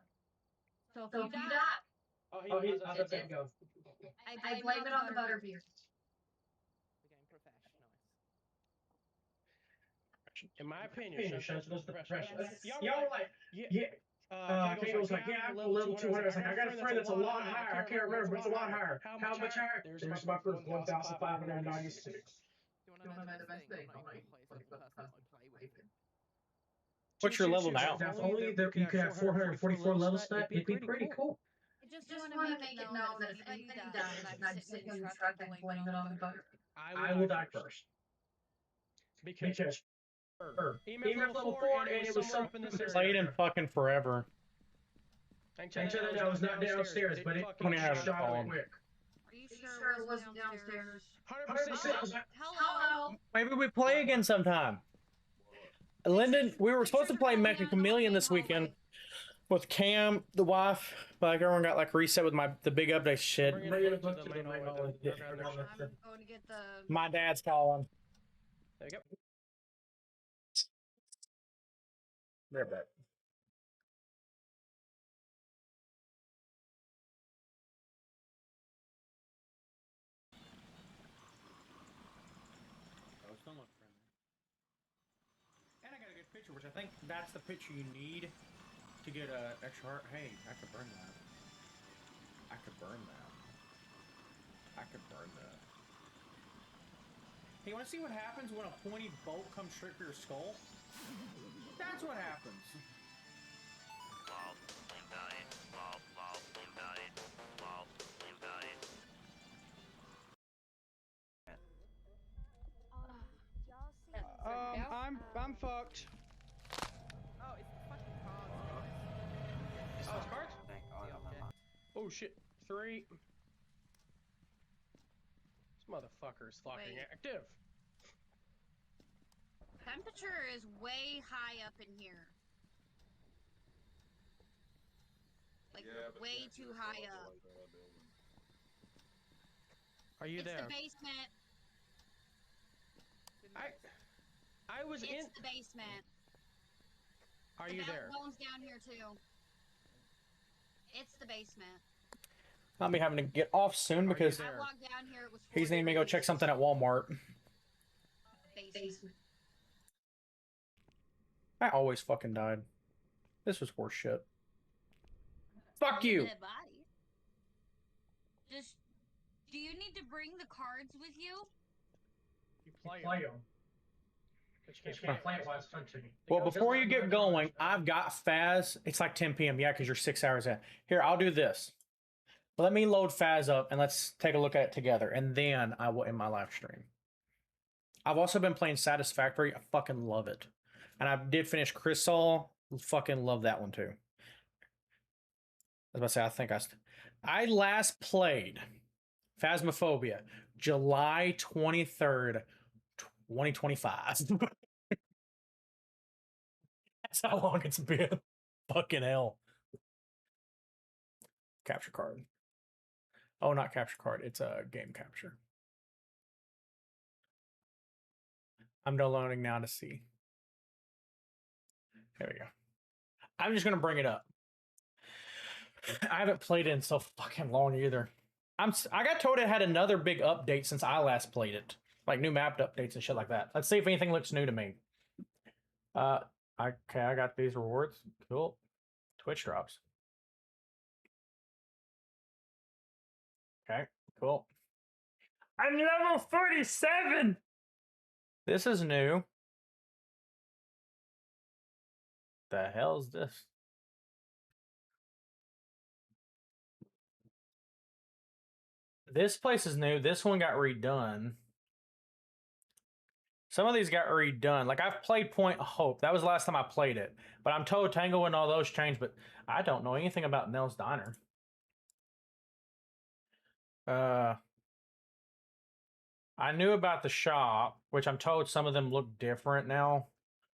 So if So you if you die, die, Oh, how's that thing go? I blame it on the butterbeer. In my opinion, Shanticles the professional. Y'all Y'all were like, yeah. Kate was like, yeah, I'm level 200. I was like, I got a friend that's a lot higher. I can't remember, but it's a lot higher. How much higher? There's my first 1,596. You want to know the best thing? I'm like, What's your level now? If only that you could have 444 level stat, it'd be pretty cool. I just want to make it known that if anybody dies and I'm sitting in the truck, I can blame it on the butterbeer. I will die first. Because EMF level 4 and it was somewhere up in this area. Played in fucking forever. And that was not downstairs, but it shot up quick. Are you sure it wasn't downstairs? 100%. Hello? Maybe we play again sometime. Lyndon, we were supposed to play Mecha Chameleon this weekend with Cam, the wife, but like everyone got like reset with the big update shit. I'm going to get the... My dad's calling. There you go. Right back. And I got a good picture, which I think that's the picture you need to get a extra heart. Hey, I could burn that. I could burn that. I could burn that. Hey, you want to see what happens when a pointy bolt comes straight for your skull? That's what happens. I'm fucked. Oh, it's the fucking cards. Oh, it's cards? Oh shit. 3. This motherfucker is fucking active. Temperature is way high up in here. Like, way too high up. Are you there? It's the basement. I was in. It's the basement. Are you there? Bones down here too. It's the basement. I'll be having to get off soon because I walked down here. It was he's needing me to go check something at Walmart. Basement. I always fucking died. This was horse shit. Fuck you. Dead body. Do you need to bring the cards with you? You play them. But you can't play it while it's hunting. Well, before you get going, I've got Faz. It's like 10 p.m. Yeah, because you're 6 hours in. Here, I'll do this. Let me load Faz up and let's take a look at it together. And then I will end my live stream. I've also been playing Satisfactory. I fucking love it. And I did finish Crystal. Fucking love that one too. I was about to say, I think I last played Phasmophobia July 23rd, 2025. That's how long it's been. Fucking hell. Capture card. Oh, not capture card. It's a game capture. I'm downloading now to see. There we go. I'm just going to bring it up. I haven't played it in so fucking long either. I got told it had another big update since I last played it. Like new map updates and shit like that. Let's see if anything looks new to me. Okay, I got these rewards. Cool. Twitch drops. Okay, cool. I'm level 47! This is new. The hell is this? This place is new. This one got redone. Some of these got redone. Like, I've played Point Hope. That was the last time I played it. But I'm told Tango and all those changed, but I don't know anything about Nell's Diner. I knew about the shop, which I'm told some of them look different now,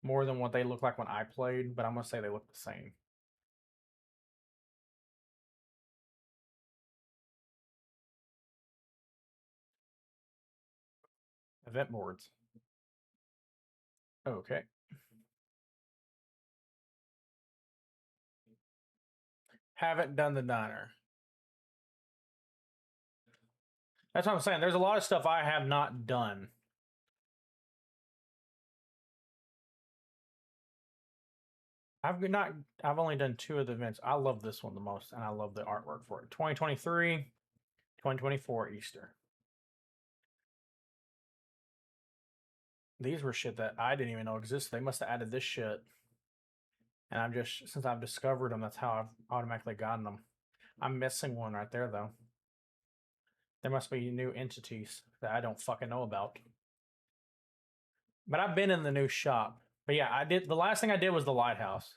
more than what they looked like when I played, but I'm going to say they look the same. Event boards. Okay. Haven't done the diner. That's what I'm saying. There's a lot of stuff I have not done. I've only done 2 of the events. I love this one the most, and I love the artwork for it. 2023, 2024 Easter. These were shit that I didn't even know existed. They must have added this shit. And I'm just, since I've discovered them, that's how I've automatically gotten them. I'm missing one right there, though. There must be new entities that I don't fucking know about. But I've been in the new shop. But yeah, I did. The last thing I did was the lighthouse.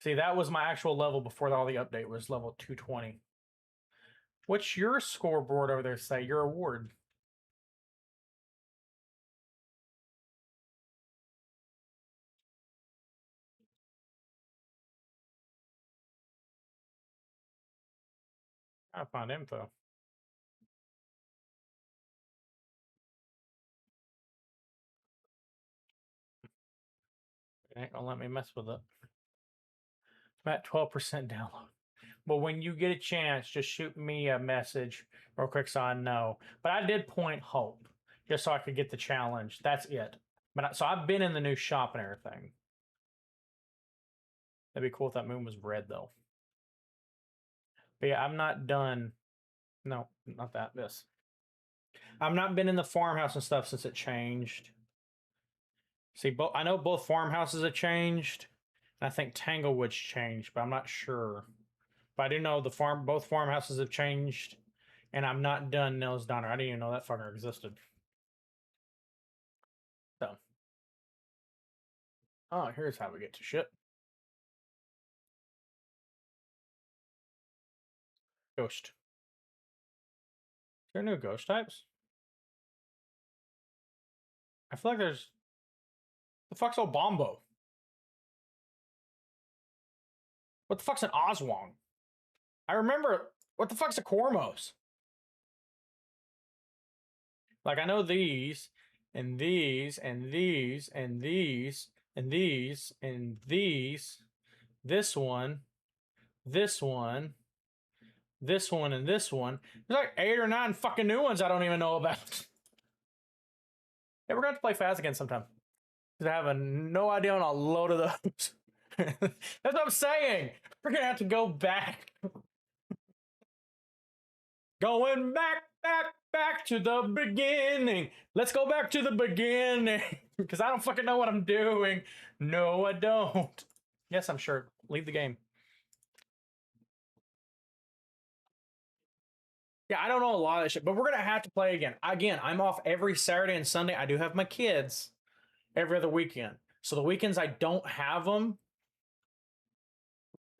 See, that was my actual level before all the update was level 220. What's your scoreboard over there say? Your award? I found info. It ain't gonna let me mess with it. I'm at 12% download. But when you get a chance, just shoot me a message real quick so I know. But I did Point Hope just so I could get the challenge. That's it. But so I've been in the new shop and everything. That'd be cool if that moon was red though. But yeah, I'm not done. No, not that. This. I've not been in the farmhouse and stuff since it changed. See, I know both farmhouses have changed. And I think Tanglewood's changed, but I'm not sure. But I do know both farmhouses have changed, and I'm not done Nell's Diner. I didn't even know that fucker existed. So, oh, here's how we get to shit. Ghost. Is there new ghost types? I feel like there's. The fuck's Obombo? What the fuck's an Oswong? I remember. What the fuck's a Cormos? Like, I know these, and these, and these, and these, and these, and these, this one, this one, this one, and this one. There's like 8 or 9 fucking new ones I don't even know about. Yeah, we're going to play Faz again sometime. Because I have no idea on a load of those. That's what I'm saying. We're going to have to go back. Going back to the beginning. Let's go back to the beginning. Because I don't fucking know what I'm doing. No, I don't. Yes, I'm sure. Leave the game. Yeah, I don't know a lot of this shit, but we're going to have to play again. Again, I'm off every Saturday and Sunday. I do have my kids every other weekend. So the weekends I don't have them,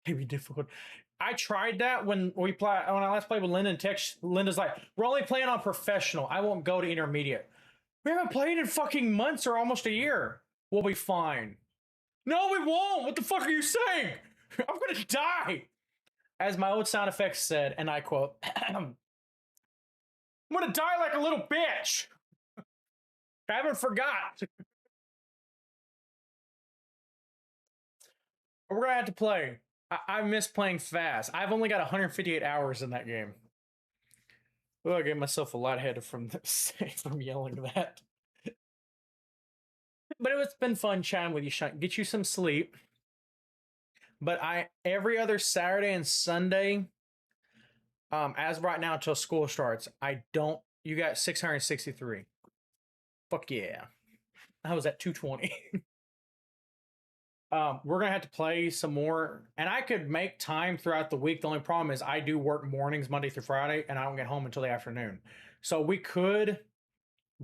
it'd be difficult. I tried that when I last played with Linda and Tex. Linda's like, we're only playing on professional. I won't go to intermediate. We haven't played in fucking months or almost a year. We'll be fine. No, we won't. What the fuck are you saying? I'm gonna die. As my old sound effects said, and I quote, I'm gonna die like a little bitch. I haven't forgot. We're gonna have to play. I miss playing fast. I've only got 158 hours in that game. Oh, I gave myself a lot headed from this, from yelling that. But it's been fun chatting with you, Sean. Get you some sleep. But every other Saturday and Sunday, as of right now until school starts, you got 663. Fuck yeah. I was at 220. We're gonna have to play some more, and I could make time throughout the week. The only problem is I do work mornings Monday through Friday, and I don't get home until the afternoon. So we could,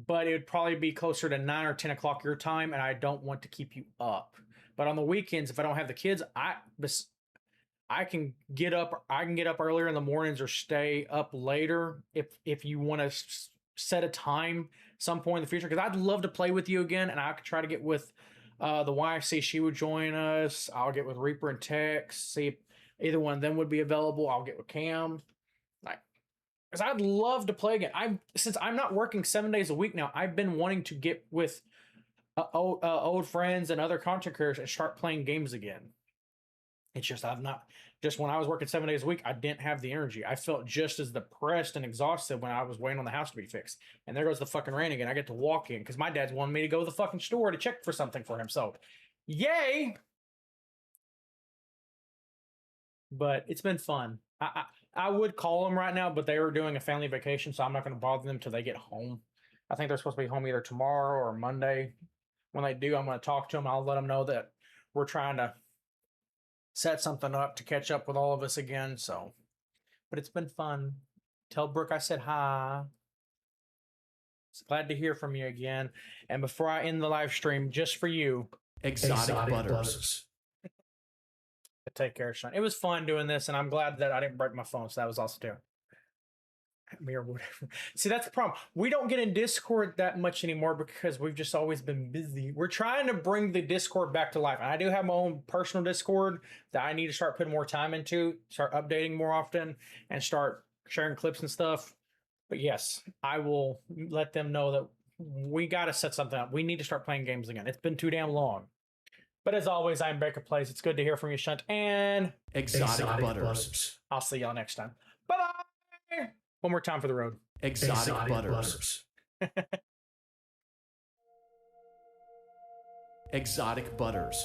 but it would probably be closer to 9 or 10 o'clock your time, and I don't want to keep you up. But on the weekends, if I don't have the kids, I can get up. I can get up earlier in the mornings or stay up later if you want to set a time some point in the future. Because I'd love to play with you again, and I could try to get with the wife. See if she would join us. I'll get with Reaper and Tex. See if either one of them would be available. I'll get with Cam. Like, because I'd love to play again. Since I'm not working 7 days a week now, I've been wanting to get with old friends and other content creators and start playing games again. It's just I've not. Just when I was working 7 days a week, I didn't have the energy. I felt just as depressed and exhausted when I was waiting on the house to be fixed. And there goes the fucking rain again. I get to walk in because my dad's wanted me to go to the fucking store to check for something for him. So, yay! But it's been fun. I would call them right now, but they were doing a family vacation, so I'm not going to bother them till they get home. I think they're supposed to be home either tomorrow or Monday. When they do, I'm going to talk to them. I'll let them know that we're trying to set something up to catch up with all of us again. So, but it's been fun. Tell Brooke I said hi. It's glad to hear from you again. And before I end the live stream, just for you, Exotic butters. Take care, Sean. It was fun doing this, and I'm glad that I didn't break my phone, so that was awesome too. Me or whatever. See, that's the problem. We don't get in Discord that much anymore because we've just always been busy. We're trying to bring the Discord back to life. And I do have my own personal Discord that I need to start putting more time into, start updating more often, and start sharing clips and stuff. But yes, I will let them know that we got to set something up. We need to start playing games again. It's been too damn long. But as always, I'm Baker Plays. It's good to hear from you, Shunt. And Exotic butters. I'll see y'all next time. Bye-bye! One more time for the road. Exotic butters. Exotic butters.